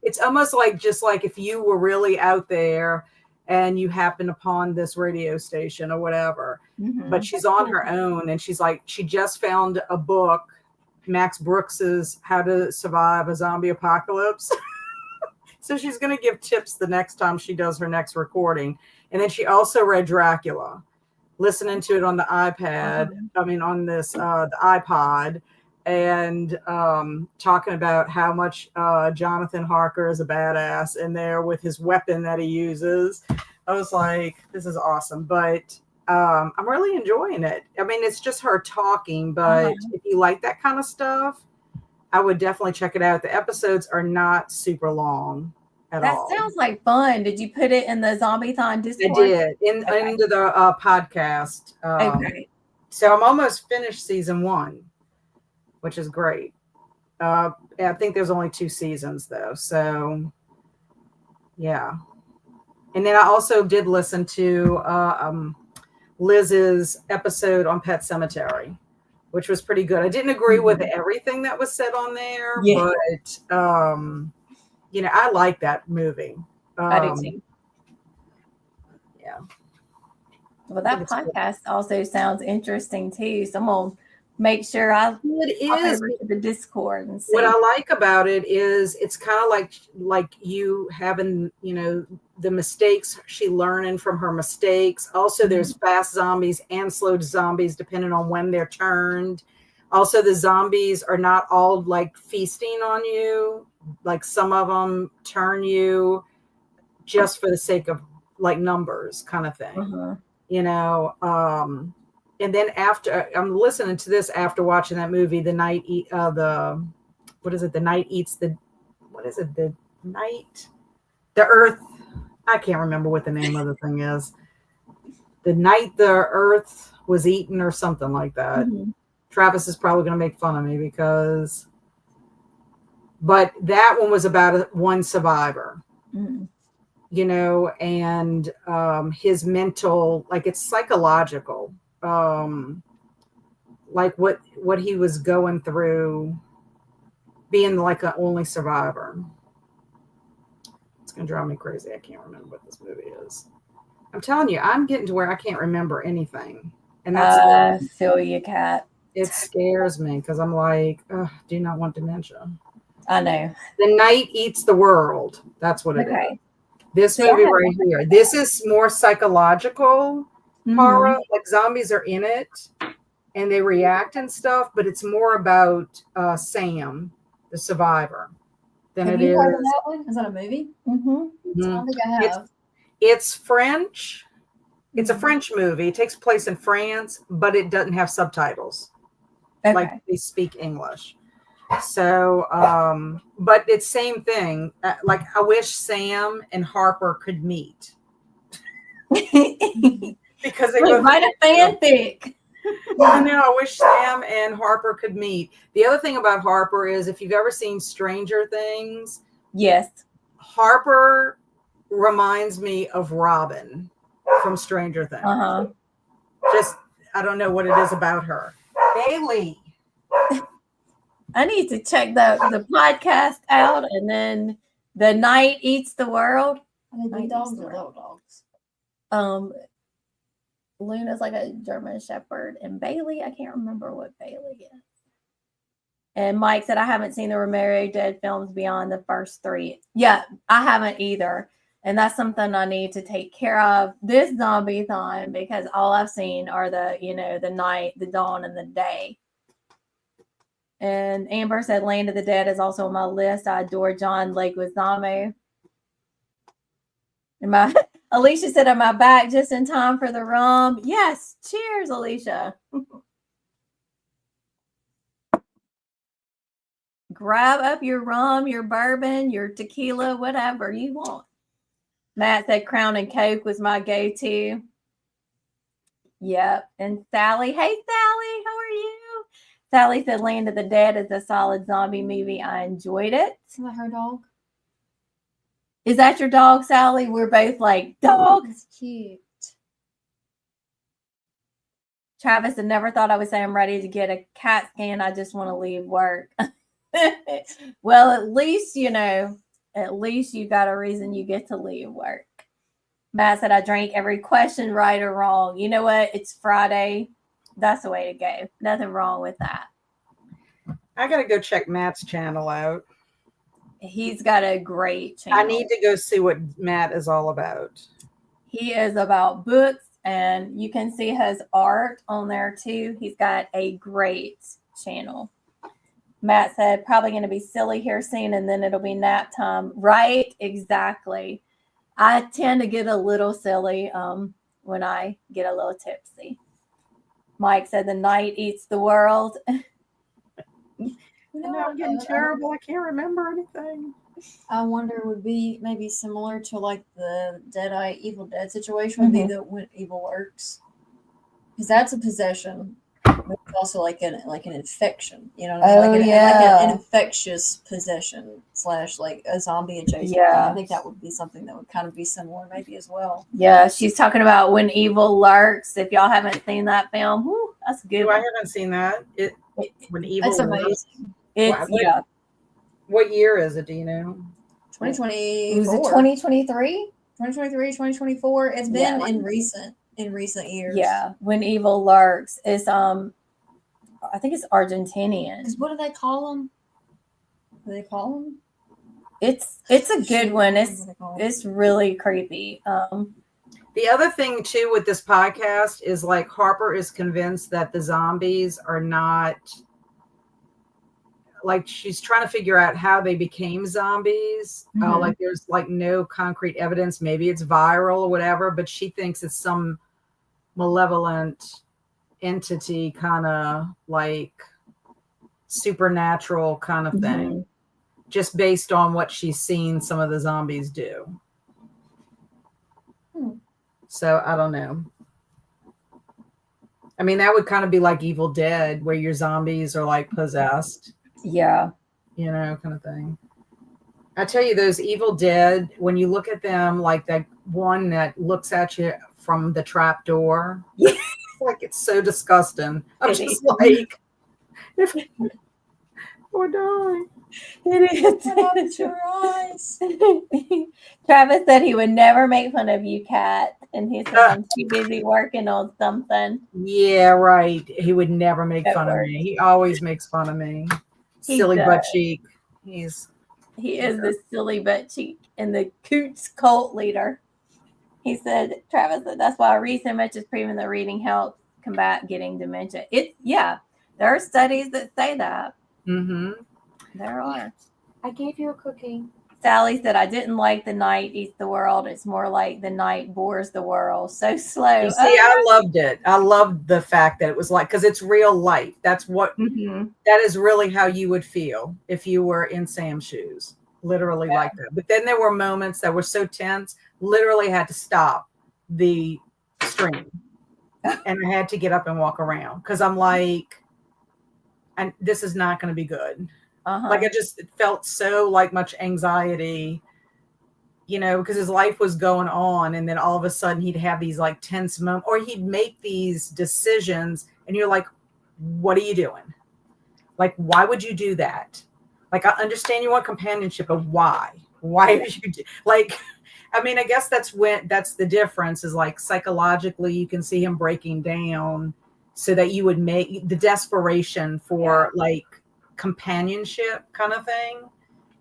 It's almost like just like if you were really out there and you happen upon this radio station or whatever, but she's on her own and she's like, she just found a book, Max Brooks's How to Survive a Zombie Apocalypse. So she's going to give tips the next time she does her next recording. And then she also read Dracula, listening to it on the iPad. I mean, on this, the iPod, and talking about how much Jonathan Harker is a badass in there with his weapon that he uses. I was like, this is awesome. But I'm really enjoying it. I mean, it's just her talking, but if you like that kind of stuff, I would definitely check it out. The episodes are not super long at all. That sounds like fun. Did you put it in the Zombiethon Discord? I did, into the podcast. Okay. So I'm almost finished season 1, which is great. I think there's only 2 seasons though. So yeah. And then I also did listen to Liz's episode on Pet Sematary, which was pretty good. I didn't agree with everything that was said on there, but you know, I like that movie. I do too. Yeah. Well, that podcast also sounds interesting too. So I'm gonna make sure I pop over to the Discord and see. What I like about it is it's kind of like you having, you know, the mistakes, she learning from her mistakes. Also, there's fast zombies and slow zombies depending on when they're turned. Also, the zombies are not all like feasting on you. Like some of them turn you just for the sake of like numbers kind of thing, you know. And then after I'm listening to this after watching that movie, The Night Eats the the Earth. I can't remember what the name of the thing is. The night the Earth was eaten or something like that. Mm-hmm. Travis is probably going to make fun of me but that one was about one survivor, Mm-hmm. you know, and his mental, like it's psychological, like what he was going through being like an only survivor. It's going to drive me crazy. I can't remember what this movie is. I'm telling you, I'm getting to where I can't remember anything. And that's Feel you, Kat. it scares me because I'm like, do not want dementia. I know. The Night Eats the World. That's what it is. Okay. This See, I movie have right here. This is more psychological horror. Like zombies are in it and they react and stuff, but it's more about Sam, the survivor, than Have it you is. heard of that one? Is that a movie? Mm-hmm. I don't think I have. It's French. It's a French movie. It takes place in France, but it doesn't have subtitles. Okay. Like they speak English. So, but it's same thing. Like I wish Sam and Harper could meet because they both write a fanfic. I know. I wish Sam and Harper could meet. The other thing about Harper is if you've ever seen Stranger Things, Yes. Harper reminds me of Robin from Stranger Things. Uh-huh. Just, I don't know what it is about her. Bailey. I need to check the podcast out, and then The Night Eats the World. Are they big dogs or little dogs? Luna's like a German Shepherd, and Bailey, I can't remember what Bailey is. And Mike said, I haven't seen the Romero Dead films beyond the first 3. Yeah, I haven't either. And that's something I need to take care of this Zombiethon, because all I've seen are the night, the dawn, and the day. And Amber said Land of the Dead is also on my list. I adore John Leguizamo. And Alicia said, am I back just in time for the rum? Yes. Cheers, Alicia. Grab up your rum, your bourbon, your tequila, whatever you want. Matt said Crown and Coke was my go-to. Yep. And Sally, hey, Sally, how are you? Sally said Land of the Dead is a solid zombie movie. I enjoyed it. Is that her dog? Is that your dog, Sally? We're both like, dog. That's cute. Travis, I never thought I would say I'm ready to get a CAT scan. I just want to leave work. Well, at least you got a reason you get to leave work. Matt said, I drank every question right or wrong. You know what? It's Friday. That's the way to go. Nothing wrong with that. I got to go check Matt's channel out. He's got a great channel. I need to go see what Matt is all about. He is about books, and you can see his art on there too. He's got a great channel. Matt said, probably going to be silly here soon, and then it'll be nap time. Right? Exactly. I tend to get a little silly when I get a little tipsy. Mike said, the night eats the world. I'm getting terrible. I can't remember anything. I wonder would be maybe similar to like the Deadeye Evil Dead situation would be the when evil works, because that's a possession, but it's also like an infection. You know, like an infectious possession / like a zombie adjacent. Yeah, I think that would be something that would kind of be similar maybe as well. Yeah, she's talking about When Evil Lurks. If y'all haven't seen that film, that's a good. I haven't seen that. When Evil That's amazing. It's What year is it? Do you know? 2020. Was it 2023? 2023, 2024. It's been in recent years. Yeah, When Evil Lurks is I think it's Argentinian. Because what do they call them? What do they call them? It's a good one. It's really creepy. The other thing too with this podcast is like Harper is convinced that the zombies are not, like she's trying to figure out how they became zombies. Like there's like no concrete evidence. Maybe it's viral or whatever, but she thinks it's some malevolent entity, kind of like supernatural kind of thing, just based on what she's seen some of the zombies do. So I don't know. I mean, that would kind of be like Evil Dead, where your zombies are like possessed, Yeah. kind of thing. I tell you, those Evil Dead, when you look at them, like that one that looks at you from the trap door, Yeah. like it's so disgusting. I'm It just is. like, if or die. It is. Your eyes. Travis said he would never make fun of you, Kat. And he said, I'm too busy working on something Yeah, right. He would never make at fun of work. me. He always makes fun of me. He Silly does. butt cheek. He is the silly butt cheek and the Coots cult leader. He said, Travis said, that's why research is proving that reading helps combat getting dementia. There are studies that say that. Mm-hmm. There are. I gave you a cookie. Sally said, I didn't like The Night Eats the World. It's more like The Night Bores the World. So slow. You see, I loved it. I loved the fact that it was like, because it's real life. That's what, that is really how you would feel if you were in Sam's shoes. Literally like that. But then there were moments that were so tense, literally had to stop the stream. And I had to get up and walk around because I'm like, and this is not going to be good. Like I just felt so like much anxiety, because his life was going on, and then all of a sudden he'd have these like tense moments, or he'd make these decisions, and you're like, "What are you doing? Like, why would you do that? Like, I understand you want companionship, but why? Why are you like?" I mean, I guess that's the difference is like psychologically, you can see him breaking down, so that you would make the desperation for like companionship kind of thing.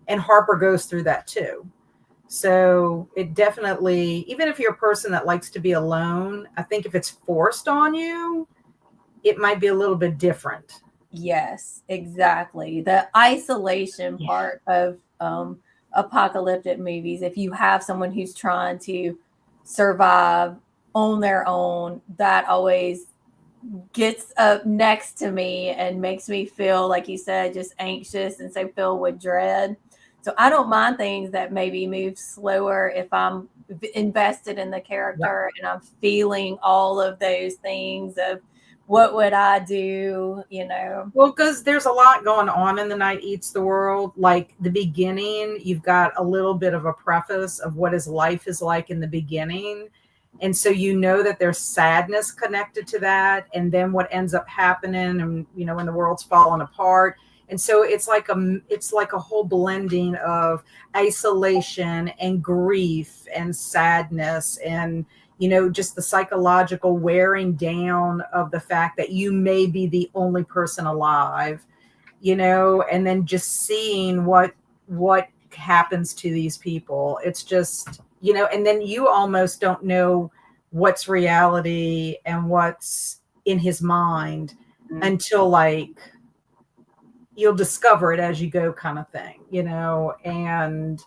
And Harper goes through that too. So it definitely, even if you're a person that likes to be alone, I think if it's forced on you, it might be a little bit different. Yes, exactly. The isolation part of apocalyptic movies, if you have someone who's trying to survive on their own, that always gets up next to me and makes me feel, like you said, just anxious and so filled with dread. So I don't mind things that maybe move slower if I'm invested in the character and I'm feeling all of those things of what would I do, Well, because there's a lot going on in The Night Eats the World. Like the beginning, you've got a little bit of a preface of what his life is like in the beginning. And so that there's sadness connected to that. And then what ends up happening and, when the world's falling apart. And so it's like a whole blending of isolation and grief and sadness and, just the psychological wearing down of the fact that you may be the only person alive, and then just seeing what happens to these people. It's just, and then you almost don't know what's reality and what's in his mind until like you'll discover it as you go kind of thing, and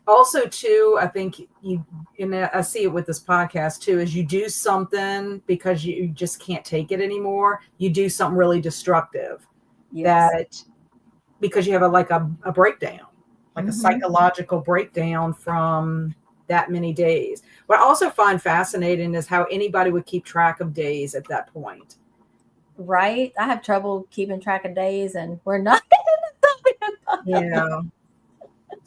also too, I think I see it with this podcast too, is you do something because you just can't take it anymore. You do something really destructive that because you have a breakdown, like a psychological breakdown from that many days. What I also find fascinating is how anybody would keep track of days at that point. Right? I have trouble keeping track of days, and we're not. Yeah.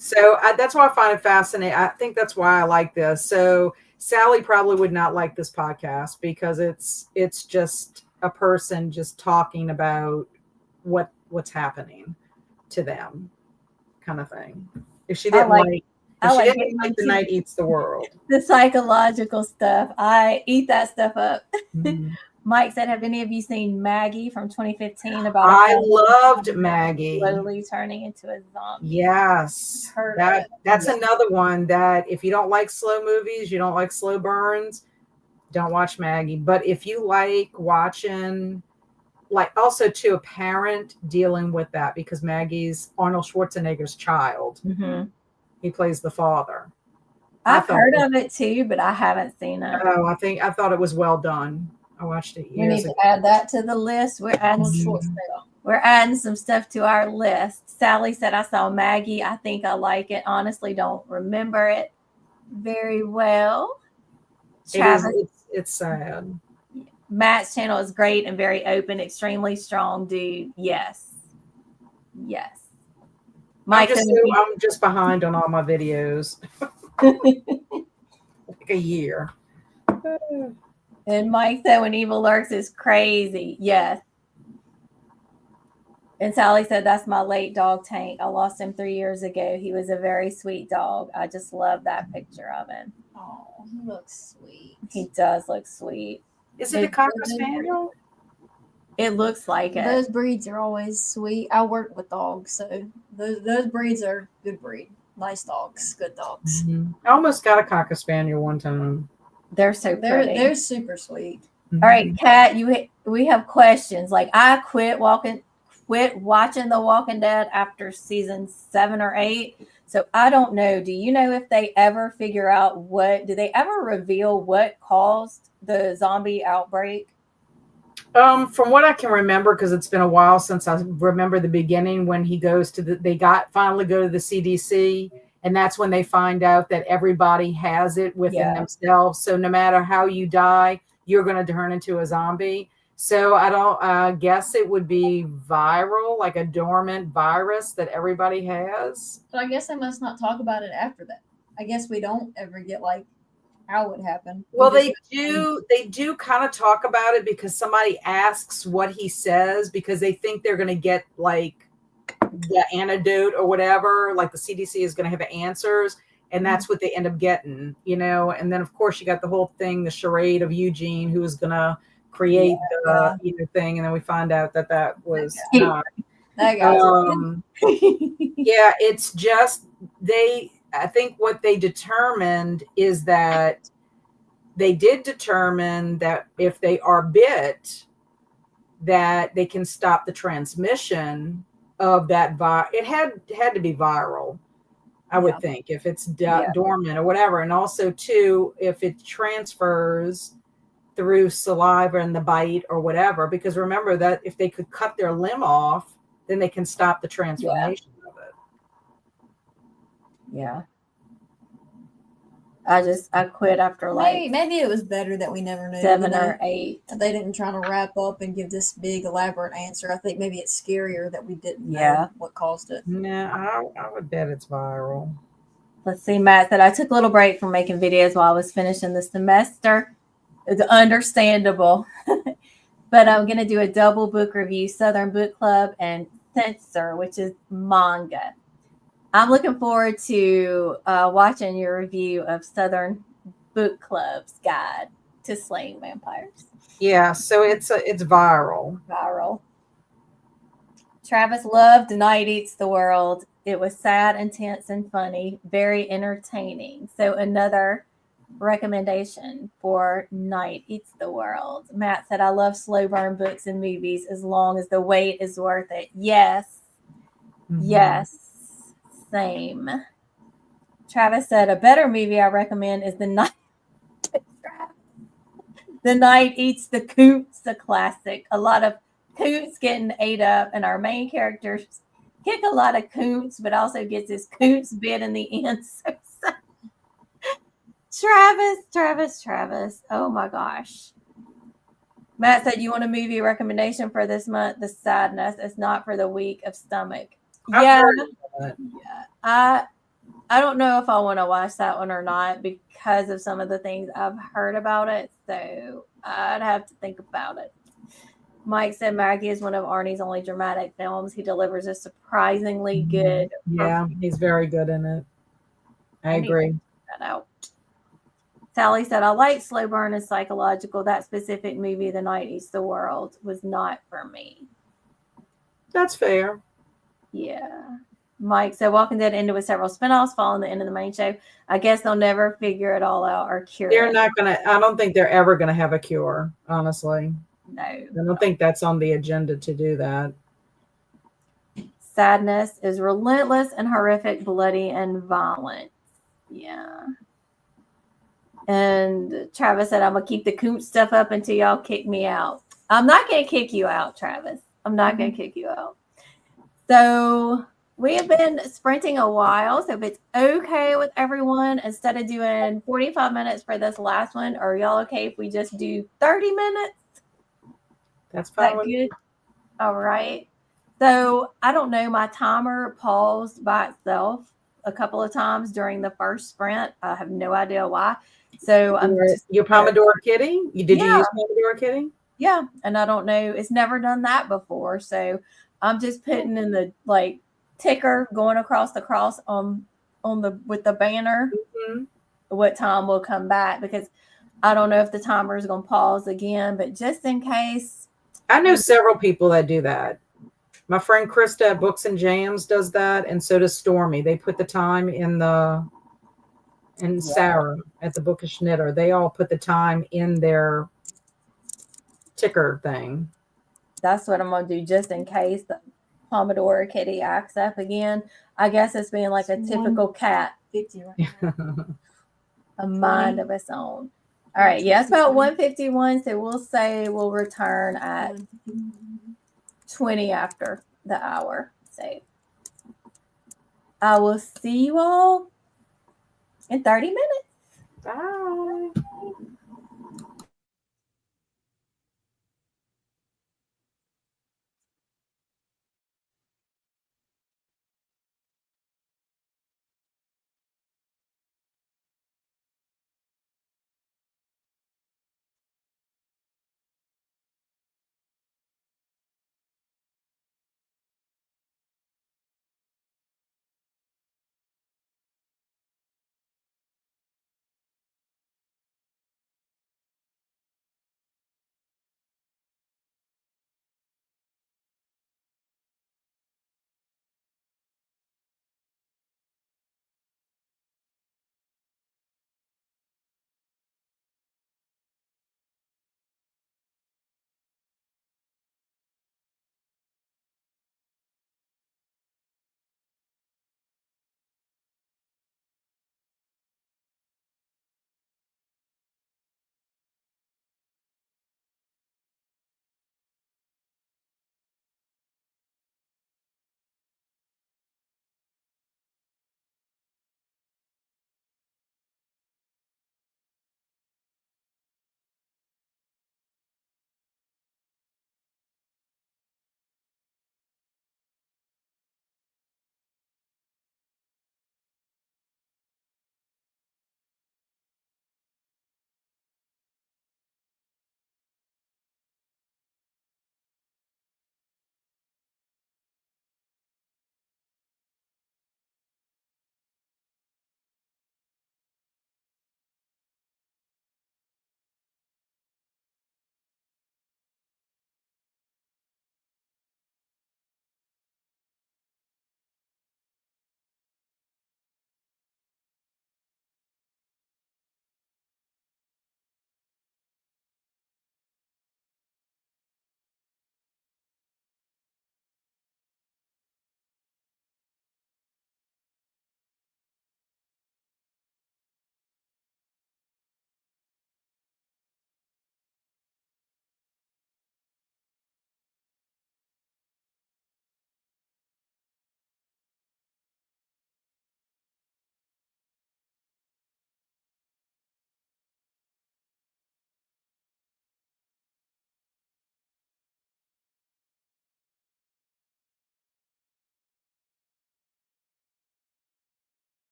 So that's why I find it fascinating. I think that's why I like this. So Sally probably would not like this podcast because it's just a person just talking about what's happening to them, kind of thing. If she didn't like The Night Eats the World, the psychological stuff, I eat that stuff up. Mike said, have any of you seen Maggie from 2015? I loved Maggie. Slowly turning into a zombie. Yes. That's another one that if you don't like slow movies, you don't like slow burns, don't watch Maggie. But if you like watching, like also to a parent dealing with that, because Maggie's Arnold Schwarzenegger's child. He plays the father. I've heard of it too, but I haven't seen it. Oh, I thought it was well done. I watched it years ago. We need to add that to the list. We're adding some stuff to our list. Sally said, I saw Maggie. I think I like it. Honestly, don't remember it very well. Travis, it's sad. Matt's channel is great and very open, extremely strong dude. Yes. Yes. Mike, I'm just behind on all my videos. Like a year. and Mike said when evil lurks is crazy. Yes. And Sally said, that's my late dog Tank. I lost him 3 years ago. He was a very sweet dog. I just love that picture of him. Oh, he looks sweet. He does look sweet. Is it a Cocker Spaniel? It looks like it. Those breeds are always sweet. I work with dogs, so those breeds are good breed. Nice dogs, good dogs. Mm-hmm. I almost got a Cocker Spaniel one time. They're so pretty. They're super sweet. Mm-hmm. All right, Kat, we have questions. Like I quit watching The Walking Dead after season 7 or 8. So I don't know. Do you know if they ever figure out do they ever reveal what caused the zombie outbreak? From what I can remember, because it's been a while since I remember the beginning when he goes to finally go to the CDC, and that's when they find out that everybody has it within themselves. So no matter how you die, you're going to turn into a zombie. So I guess it would be viral, like a dormant virus that everybody has. So I guess they must not talk about it after that. I guess we don't ever get like how it happened. Well, they do kind of talk about it because somebody asks what he says because they think they're going to get like the antidote or whatever, like the CDC is going to have answers, and that's what they end up getting, and then of course you got the whole thing, the charade of Eugene, who was going to create the thing, and then we find out that was not. Yeah, it's just I think what they determined is that they did determine that if they are bit, that they can stop the transmission of that virus. It had to be viral, I would think, if it's dormant or whatever. And also, too, if it transfers through saliva and the bite or whatever, because remember that if they could cut their limb off, then they can stop the transformation of it. Yeah. I quit after maybe it was better that we never knew 7 or 8. They didn't try to wrap up and give this big elaborate answer. I think maybe it's scarier that we didn't know what caused it. Yeah, I would bet it's viral. Let's see. Matt said I took a little break from making videos while I was finishing the semester. It's understandable, but I'm gonna do a double book review: Southern Book Club and Censor, which is manga. I'm looking forward to watching your review of Southern Book Club's guide to slaying vampires. Yeah, so it's viral. Viral. Travis loved Night Eats the World. It was sad, intense, and funny. Very entertaining. So another recommendation for Night Eats the World. Matt said, I love slow burn books and movies as long as the wait is worth it. Yes. Mm-hmm. Yes. Same. Travis said, a better movie I recommend is The Night Eats the Coots, a classic. A lot of coots getting ate up, and our main characters kick a lot of coots, but also gets his coots bit in the end. So Travis. Oh my gosh. Matt said, you want a movie recommendation for this month? The Sadness. It's not for the weak of stomach. Yeah. I don't know if I want to watch that one or not because of some of the things I've heard about it. So I'd have to think about it. Mike said Maggie is one of Arnie's only dramatic films. He delivers a surprisingly good. Yeah, he's very good in it. I agree. That out. Sally said, I like slow burn and psychological. That specific movie, The Night Eats the World, was not for me. That's fair. Yeah. Mike said, Walking Dead ended with several spinoffs following the end of the main show. I guess they'll never figure it all out or cure They're it. not going to, I don't think they're ever going to have a cure, honestly. No. I don't think that's on the agenda to do that. Sadness is relentless and horrific, bloody and violent. Yeah. And Travis said, I'm going to keep the coot stuff up until y'all kick me out. I'm not going to kick you out, Travis. I'm not going to kick you out. So We have been sprinting a while, so if it's okay with everyone, instead of doing 45 minutes for this last one, are y'all okay if we just do 30 minutes? That's Is fine. that good? All right. So I don't know, my timer paused by itself a couple of times during the first sprint. I have no idea why. So I'm just Your Pomodoro Kitty? Did you yeah, use Pomodoro Kitty? yeah. And I don't know, it's never done that before. So I'm just putting in the like ticker going across the cross on the with the banner Mhm. what time will come back because I don't know if the timer is going to pause again, but just in case. I know several people that do that. My friend Krista at Books and Jams does that, and so does Stormy. They put the time and Sarah at the Bookish Knitter. They all put the time in their ticker thing. That's what I'm going to do just in case the Pomodoro Kitty acts up again. I guess it's being like a typical cat, 50 right now. a mind of its own. All right. Yeah, it's about 1:51. So we'll say we'll return at 20 after the hour. So I will see you all in 30 minutes. Bye.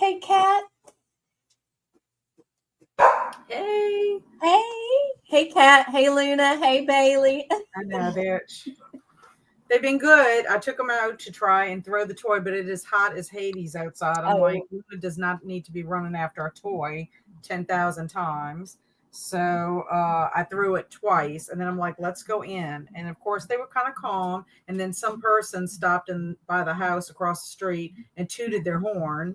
Hey, Kat. Hey. Hey, Kat. Hey, Luna. Hey, Bailey. I know they've been good. I took them out to try and throw the toy, but it is hot as Hades outside. I'm like, Luna does not need to be running after a toy 10,000 times. So I threw it twice, and then I'm like, let's go in. And of course, they were kind of calm. And then some person stopped in by the house across the street and tooted their horn.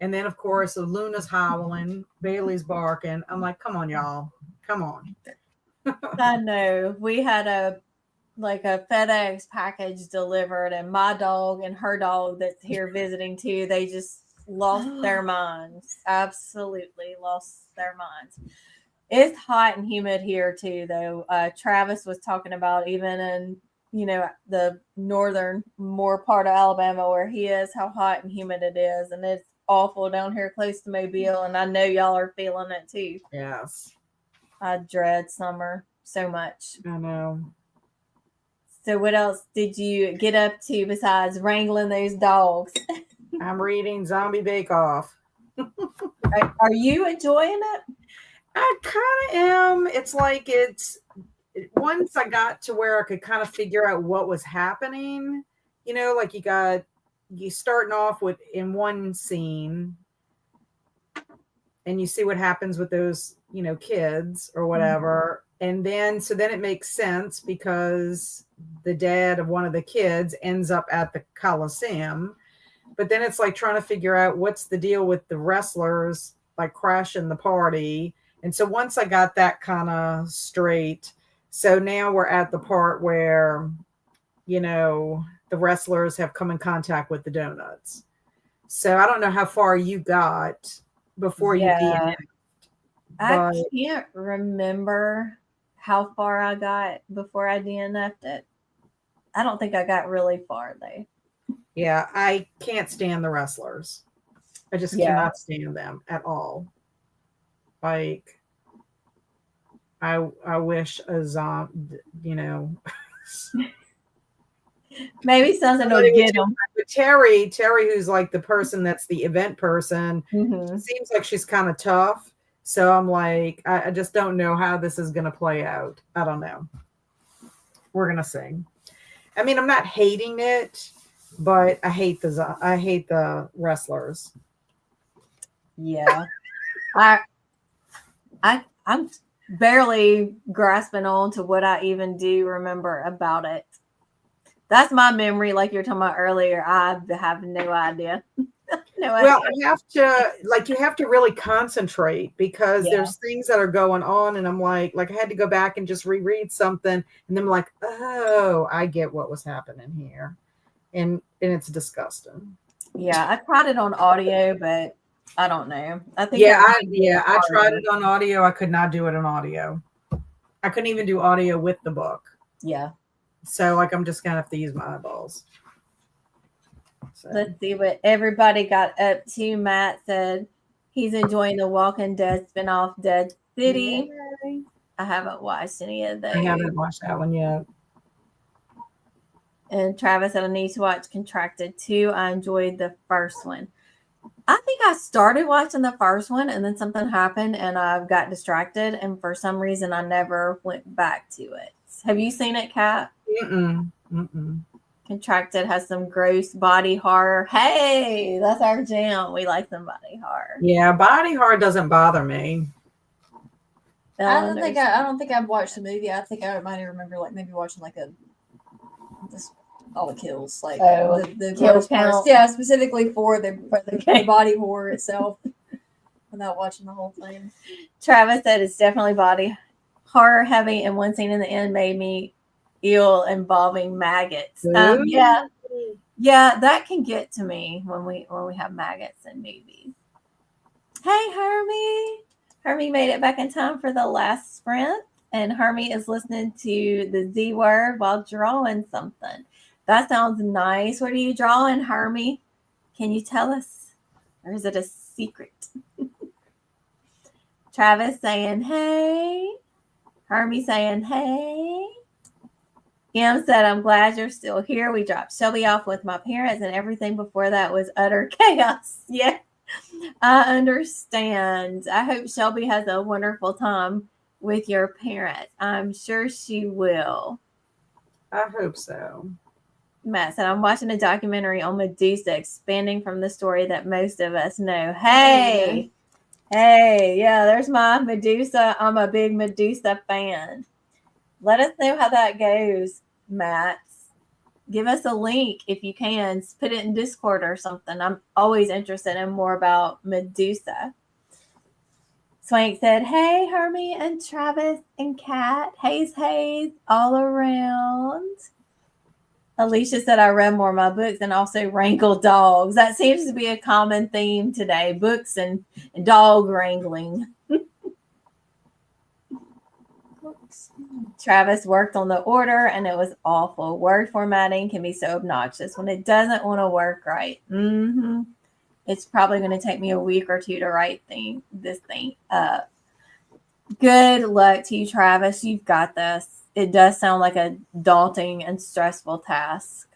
And then, of course, Luna's howling, Bailey's barking. I'm like, come on, y'all. Come on. I know. We had a FedEx package delivered, and my dog and her dog that's here visiting too, they just lost their minds. Absolutely lost their minds. It's hot and humid here too, though. Travis was talking about even in the northern more part of Alabama where he is, how hot and humid it is, and it's awful down here close to Mobile, and I know y'all are feeling it too. Yes. I dread summer so much. I know. So what else did you get up to besides wrangling those dogs? I'm reading Zombie Bake Off. Are you enjoying it? I kind of am. It's like once I got to where I could kind of figure out what was happening, like you starting off with in one scene and you see what happens with those, kids or whatever. And then it makes sense because the dad of one of the kids ends up at the Coliseum. But then it's like trying to figure out what's the deal with the wrestlers, like crashing the party. And so once I got that kind of straight, so now we're at the part where, the wrestlers have come in contact with the donuts. So I don't know how far you got before you DNF'd. I can't remember how far I got before I DNF'd it. I don't think I got really far though. Yeah, I can't stand the wrestlers. I just cannot stand them at all. Like, I wish a zombie, Maybe something will get them. Terry, who's like the person that's the event person, seems like she's kind of tough. So I'm like, I just don't know how this is going to play out. I don't know. We're going to see. I mean, I'm not hating it, but I hate the wrestlers. Yeah. I'm barely grasping on to what I even do remember about it. That's my memory, like you were talking about earlier. I have no idea. Well, you have to really concentrate because there's things that are going on, and I'm like I had to go back and just reread something, and then I'm like, oh, I get what was happening here, and it's disgusting. Yeah, I tried it on audio, but I don't know. I think I tried it on audio. I could not do it on audio. I couldn't even do audio with the book. Yeah. So I'm just gonna have to use my eyeballs. So. Let's see what everybody got up to. Matt said he's enjoying the Walking Dead spinoff Dead City. Yay. I haven't watched any of those. I haven't watched that one yet. And Travis said I need to watch Contracted 2. I enjoyed the first one. I think I started watching the first one and then something happened and I got distracted. And for some reason, I never went back to it. Have you seen it, Kat? Mm-mm. Contracted has some gross body horror. Hey, that's our jam. We like some body horror. Yeah, body horror doesn't bother me. I don't think I've watched the movie. I think I might remember maybe watching all the kills, the kill count. Yeah, specifically for the body horror itself, without watching the whole thing. Travis said it's definitely body horror heavy, and one scene in the end made me ill involving maggots. Yeah, that can get to me when we have maggots in movies. Hey, Hermie made it back in time for the last sprint, and Hermie is listening to the Z word while drawing something. That sounds nice. What are you drawing, Hermie? Can you tell us, or is it a secret? Travis saying hey. Hermie saying hey. Em said, I'm glad you're still here. We dropped Shelby off with my parents, and everything before that was utter chaos. Yeah, I understand. I hope Shelby has a wonderful time with your parents. I'm sure she will. I hope so. Matt said, I'm watching a documentary on Medusa, expanding from the story that most of us know. Hey, yeah, there's my Medusa. I'm a big Medusa fan. Let us know how that goes, Matt. Give us a link if you can. Put it in Discord or something. I'm always interested in more about Medusa. Swank said, hey, Hermie and Travis and Kat. Hayes, all around. Alicia said, I read more of my books and also wrangle dogs. That seems to be a common theme today, books and dog wrangling. Travis worked on the order and it was awful. Word formatting can be so obnoxious when it doesn't want to work right. Mm-hmm. It's probably going to take me a week or two to write this thing up. Good luck to you, Travis. You've got this. It does sound like a daunting and stressful task,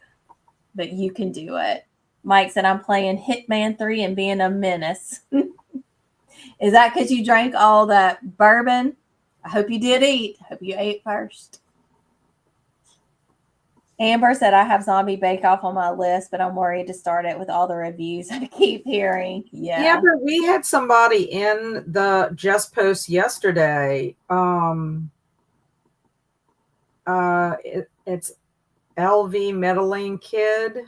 but you can do it. Mike said, I'm playing Hitman 3 and being a menace. Is that because you drank all that bourbon? I hope you did eat. I hope you ate first. Amber said, I have Zombie Bake Off on my list, but I'm worried to start it with all the reviews I keep hearing. Yeah, but we had somebody in the Just Post yesterday. It's LV Meddling Kid.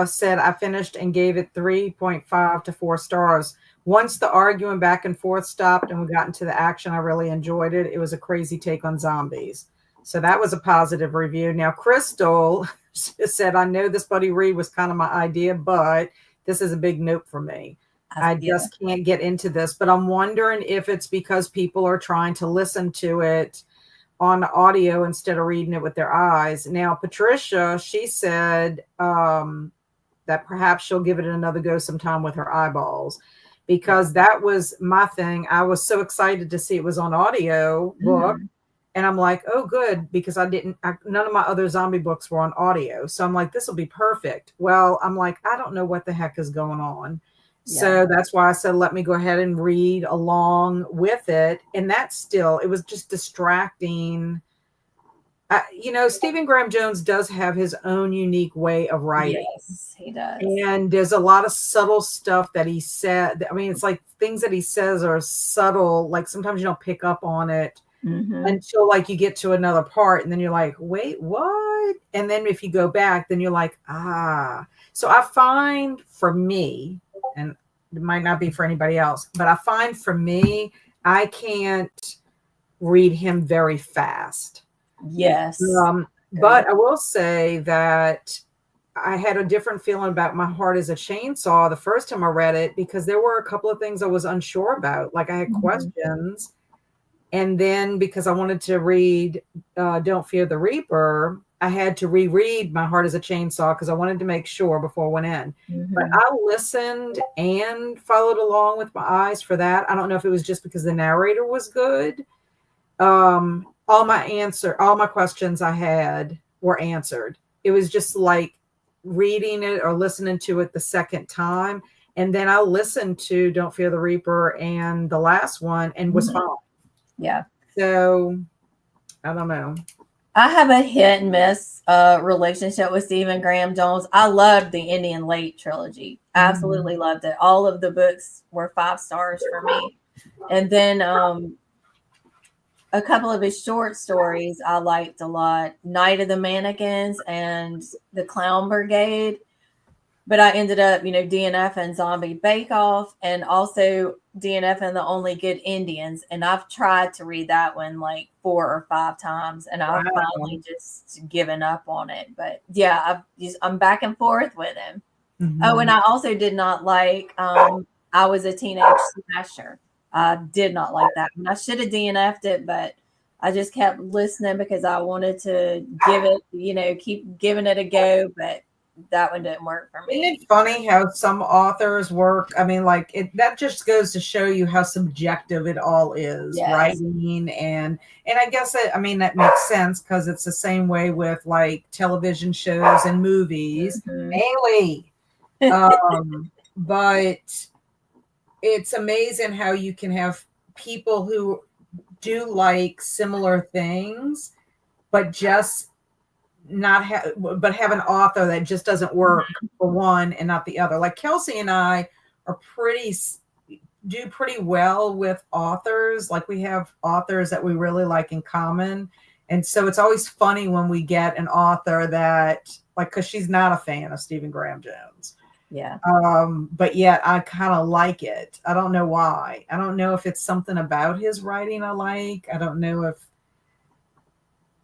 Said I finished and gave it 3.5 to 4 stars. Once the arguing back and forth stopped and we got into the action, I really enjoyed it. It was a crazy take on zombies. So that was a positive review. Now, Crystal said, I know this Buddy Reed was kind of my idea, but this is a big nope for me. I just can't get into this. But I'm wondering if it's because people are trying to listen to it on audio instead of reading it with their eyes. Now, Patricia, she said that perhaps she'll give it another go sometime with her eyeballs, because that was my thing. I was so excited to see it was on audio book. And I'm like, oh, good, because none of my other zombie books were on audio. So I'm like, this will be perfect. Well, I'm like, I don't know what the heck is going on. Yeah. So that's why I said, let me go ahead and read along with it. And it was just distracting. Stephen Graham Jones does have his own unique way of writing. Yes, he does. And there's a lot of subtle stuff that he said. I mean, it's like things that he says are subtle. Like sometimes you don't pick up on it. Until like you get to another part and then you're like, wait, what? And then if you go back, then you're like, So I find for me, and it might not be for anybody else, but I find for me, I can't read him very fast. Yes. But I will say that I had a different feeling about My Heart is a Chainsaw the first time I read it, because there were a couple of things I was unsure about. Like I had questions. And then because I wanted to read Don't Fear the Reaper, I had to reread My Heart is a Chainsaw because I wanted to make sure before I went in. But I listened and followed along with my eyes for that. I don't know if it was just because the narrator was good. All my questions I had were answered. It was just like reading it or listening to it the second time. And then I listened to Don't Fear the Reaper and the last one and was fine. Yeah. So I don't know. I have a hit and miss relationship with Stephen Graham Jones. I loved the Indian Lake trilogy. Absolutely loved it. All of the books were 5 stars for me. And then a couple of his short stories I liked a lot. Night of the Mannequins and The Clown Brigade. But I ended up, DNF and Zombie Bake Off, and also DNF and The Only Good Indians. And I've tried to read that one like 4 or 5 times, and I've finally just given up on it. But yeah, I'm back and forth with him. Oh, and I also did not like I Was a Teenage Smasher. I did not like that one. I should have DNF'd it, but I just kept listening because I wanted to give it, keep giving it a go, but that one didn't work for me. Isn't it funny how some authors work? I mean, that just goes to show you how subjective it all is, writing and I guess that makes sense because it's the same way with like television shows and movies. Haley, but it's amazing how you can have people who do like similar things, but just not have, but have an author that just doesn't work for one and not the other. Like Kelsey and I are do pretty well with authors. Like we have authors that we really like in common. And so it's always funny when we get an author that, like, because she's not a fan of Stephen Graham Jones. Yeah. But yet I kind of like it. I don't know why. I don't know if it's something about his writing I like. I don't know.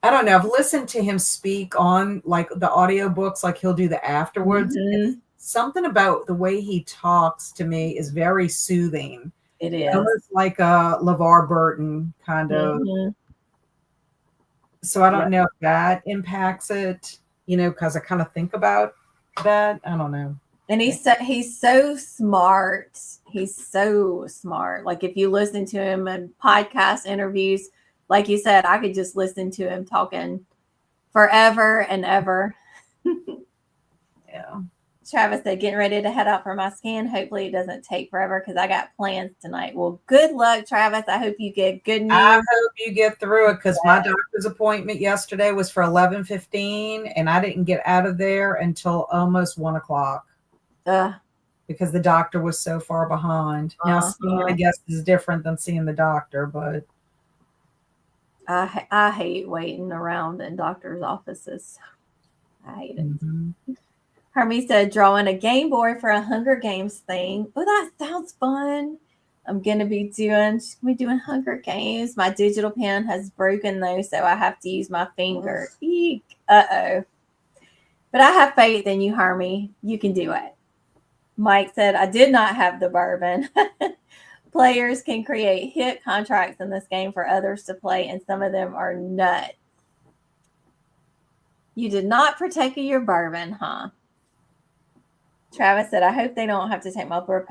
I've listened to him speak on like the audiobooks, like he'll do the afterwards. Mhm. Something about the way he talks to me is very soothing. It is. Almost like a LeVar Burton kind of. Mhm. So I don't Yep. know if that impacts it, because I kind of think about that. I don't know. And he's so smart. He's so smart. Like if you listen to him in podcast interviews, like you said, I could just listen to him talking forever and ever. Yeah. Travis said, getting ready to head out for my scan. Hopefully it doesn't take forever because I got plans tonight. Well, good luck, Travis. I hope you get good news. I hope you get through it because my doctor's appointment yesterday was for 11:15 and I didn't get out of there until almost 1:00 because the doctor was so far behind. Now, seeing, I guess, is different than seeing the doctor, but I hate waiting around in doctor's offices. I hate it. Mm-hmm. Hermie said, drawing a Game Boy for a Hunger Games thing. Oh, that sounds fun. I'm going to be doing Hunger Games. My digital pen has broken, though, so I have to use my finger. Eek. Uh-oh. But I have faith in you, Hermie. You can do it. Mike said, I did not have the bourbon. Players can create hit contracts in this game for others to play, and some of them are nuts. You did not partake of your bourbon, huh? Travis said, I hope they don't have to take my blood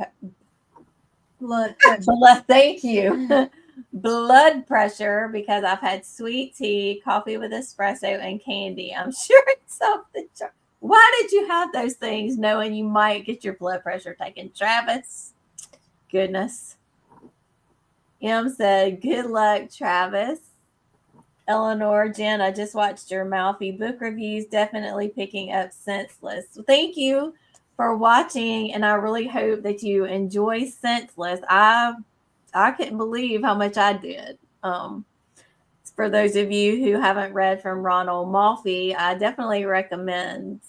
pressure. Thank you. Blood pressure because I've had sweet tea, coffee with espresso, and candy. I'm sure it's off the chart. Why did you have those things knowing you might get your blood pressure taken, Travis? Goodness. M said, good luck, Travis. Eleanor, Jen, I just watched your mouthy book reviews. Definitely picking up Senseless. So thank you for watching, and I really hope that you enjoy Senseless. I couldn't believe how much I did. For those of you who haven't read from Ronald Malfi, I definitely recommend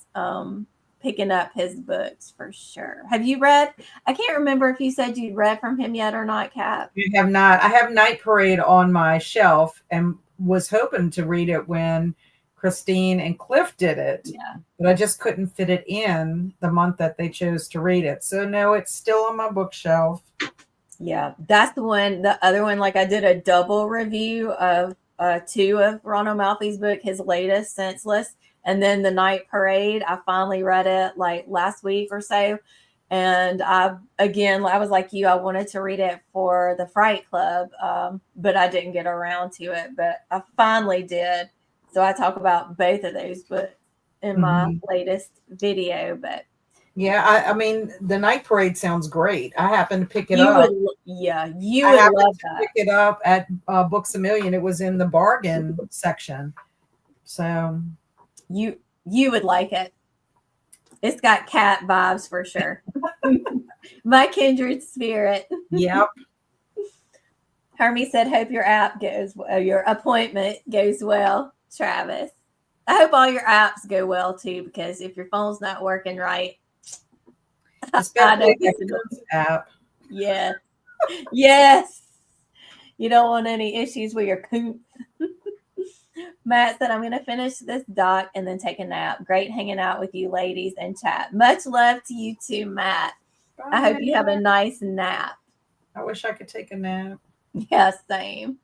picking up his books for sure. Have you read? I can't remember if you said you'd read from him yet or not, Kat. You have not. I have Night Parade on my shelf and was hoping to read it when Christine and Cliff did it. Yeah. But I just couldn't fit it in the month that they chose to read it. So no, it's still on my bookshelf. Yeah, that's the one. The other one, like I did a double review of 2 of Ronald Malfi's book, his latest, Senseless, and then The Night Parade. I finally read it like last week or so. And I was like you, I wanted to read it for the Fright Club, but I didn't get around to it. But I finally did. So I talk about both of those books in my latest video. But yeah, I mean, The Night Parade sounds great. I happened to pick it you up. you would love that. Pick it up at Books A Million. It was in the bargain section. So you would like it. It's got cat vibes for sure. My kindred spirit. Yep. Hermie said, hope your appointment goes well, Travis. I hope all your apps go well too, because if your phone's not working right, Especially the app. Yeah. Yes. You don't want any issues with your coop. Matt said, I'm going to finish this doc and then take a nap. Great hanging out with you ladies and chat. Much love to you too, Matt. Bye. I hope you have a nice nap. I wish I could take a nap. Yeah, same.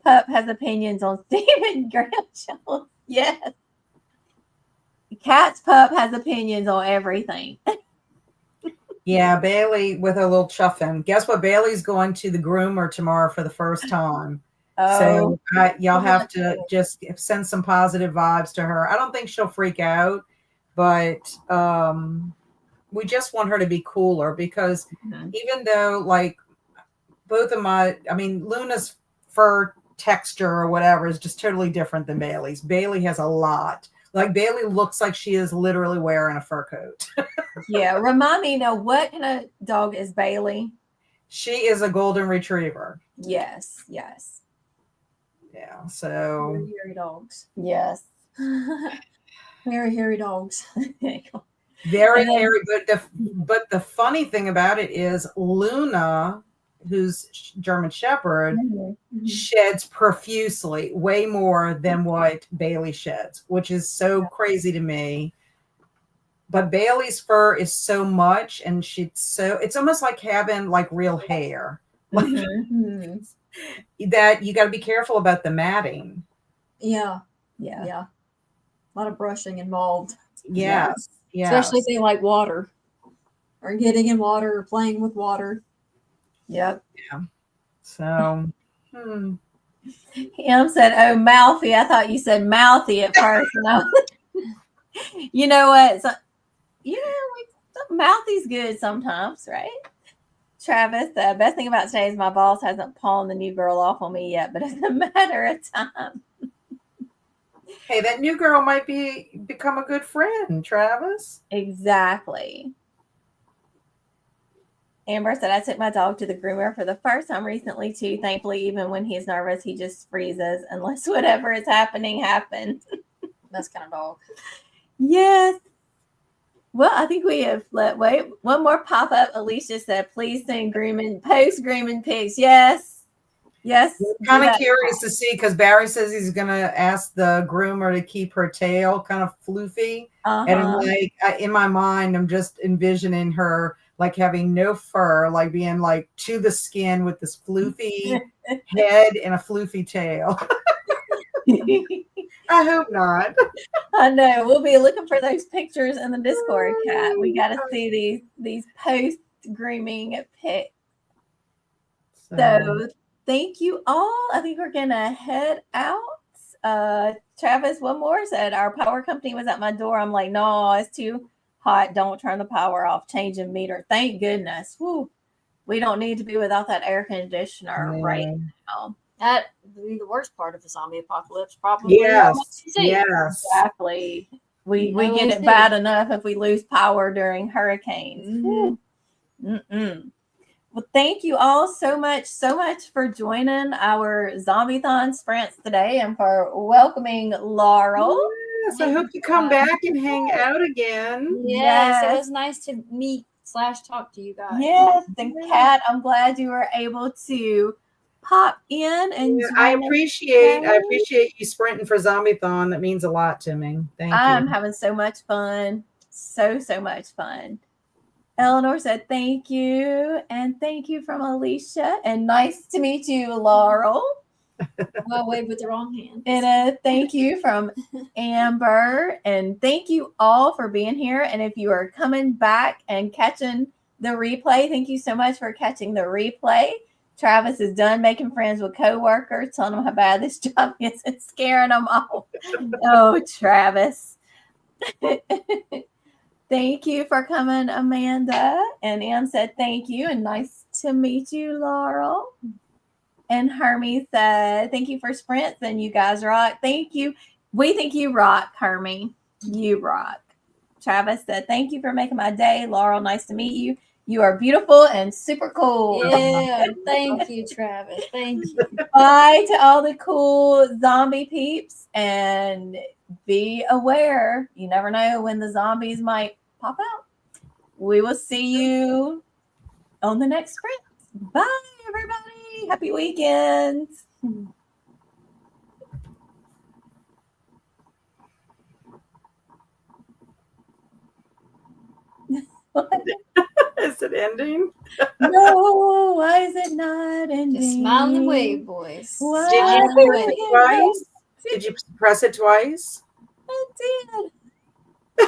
Pup has opinions on Stephen Graham Jones. Yes. Cat's pup has opinions on everything. Yeah, Bailey with a little chuffing. Guess what? Bailey's going to the groomer tomorrow for the first time. So y'all have to just send some positive vibes to her. I don't think she'll freak out, but we just want her to be cooler because Mhm. even though like both of Luna's fur texture or whatever is just totally different than Bailey's. Bailey has a lot. Like Bailey looks like she is literally wearing a fur coat. Yeah. Remind me now, what kind of dog is Bailey? She is a golden retriever. Yes. Yes. Yeah. So Very hairy dogs. Yes. Very hairy dogs. very And then- hairy. But the funny thing about it is Luna, who's German Shepherd, Mhm. sheds profusely, way more than what Bailey sheds, which is so crazy to me. But Bailey's fur is so much, and it's almost like having like real hair. Like Mhm. that you got to be careful about the matting. Yeah. Yeah. Yeah. A lot of brushing involved. Yes. Yes. Especially if they like water. Or getting in water or playing with water. Yep. Yeah. So Em said, "Oh, mouthy." I thought you said mouthy at first. No. You know what? So, mouthy's good sometimes, right? Travis, the best thing about today is my boss hasn't pawned the new girl off on me yet, but it's a matter of time. hey, that new girl might become a good friend, Travis. Exactly. Amber said, I took my dog to the groomer for the first time recently, too. Thankfully, even when he's nervous, he just freezes unless whatever is happening happens. Best kind of dog. Yes. Well, I think we have wait, one more pop up. Alicia said, please send post grooming pics. Yes. Yes. I'm kind of curious to see because Barry says he's going to ask the groomer to keep her tail kind of floofy. And I'm like, in my mind, I'm just envisioning her like having no fur, like being like to the skin with this floofy head and a floofy tail. I hope not. I know. We'll be looking for those pictures in the Discord, Cat. We got to see these post grooming pics. So thank you all. I think we're gonna head out. Travis, one more said our power company was at my door. I'm like, no, it's too hot. Don't turn the power off. Change the meter. Thank goodness. Whew. We don't need to be without that air conditioner right now. That would be the worst part of the zombie apocalypse, probably. Yes. Exactly. We get it bad enough if we lose power during hurricanes. Mm-hmm. Well, thank you all so much for joining our Zombiethon sprints today and for welcoming Laurel. Yes, I hope you come back and hang out again. Yes, it was nice to meet / talk to you guys. Yes, and Kat, I'm glad you were able to pop in and I appreciate you sprinting for Zombiethon. That means a lot to me. Thank you. I'm having so much fun. So much fun. Eleanor said thank you, and thank you from Alicia, and nice to meet you, Laurel. Well, wave with the wrong hand. And thank you from Amber, and thank you all for being here. And if you are coming back and catching the replay, thank you so much for catching the replay. Travis is done making friends with coworkers, telling them how bad this job is and scaring them off. Oh, Travis. Thank you for coming, Amanda. And Ann said thank you and nice to meet you, Laurel. And Hermie said thank you for sprints and you guys rock. Thank you. We think you rock, Hermie. You rock. Travis said thank you for making my day. Laurel, nice to meet you. You are beautiful and super cool. Yeah, thank you, Travis. Thank you. Bye to all the cool zombie peeps, and be aware. You never know when the zombies might pop out. We will see you on the next sprint. Bye, everybody. Happy weekend. Is it ending? No, why is it not ending? Just smile and wave, boys. Why? Did you press it twice? Did you press it twice? I did.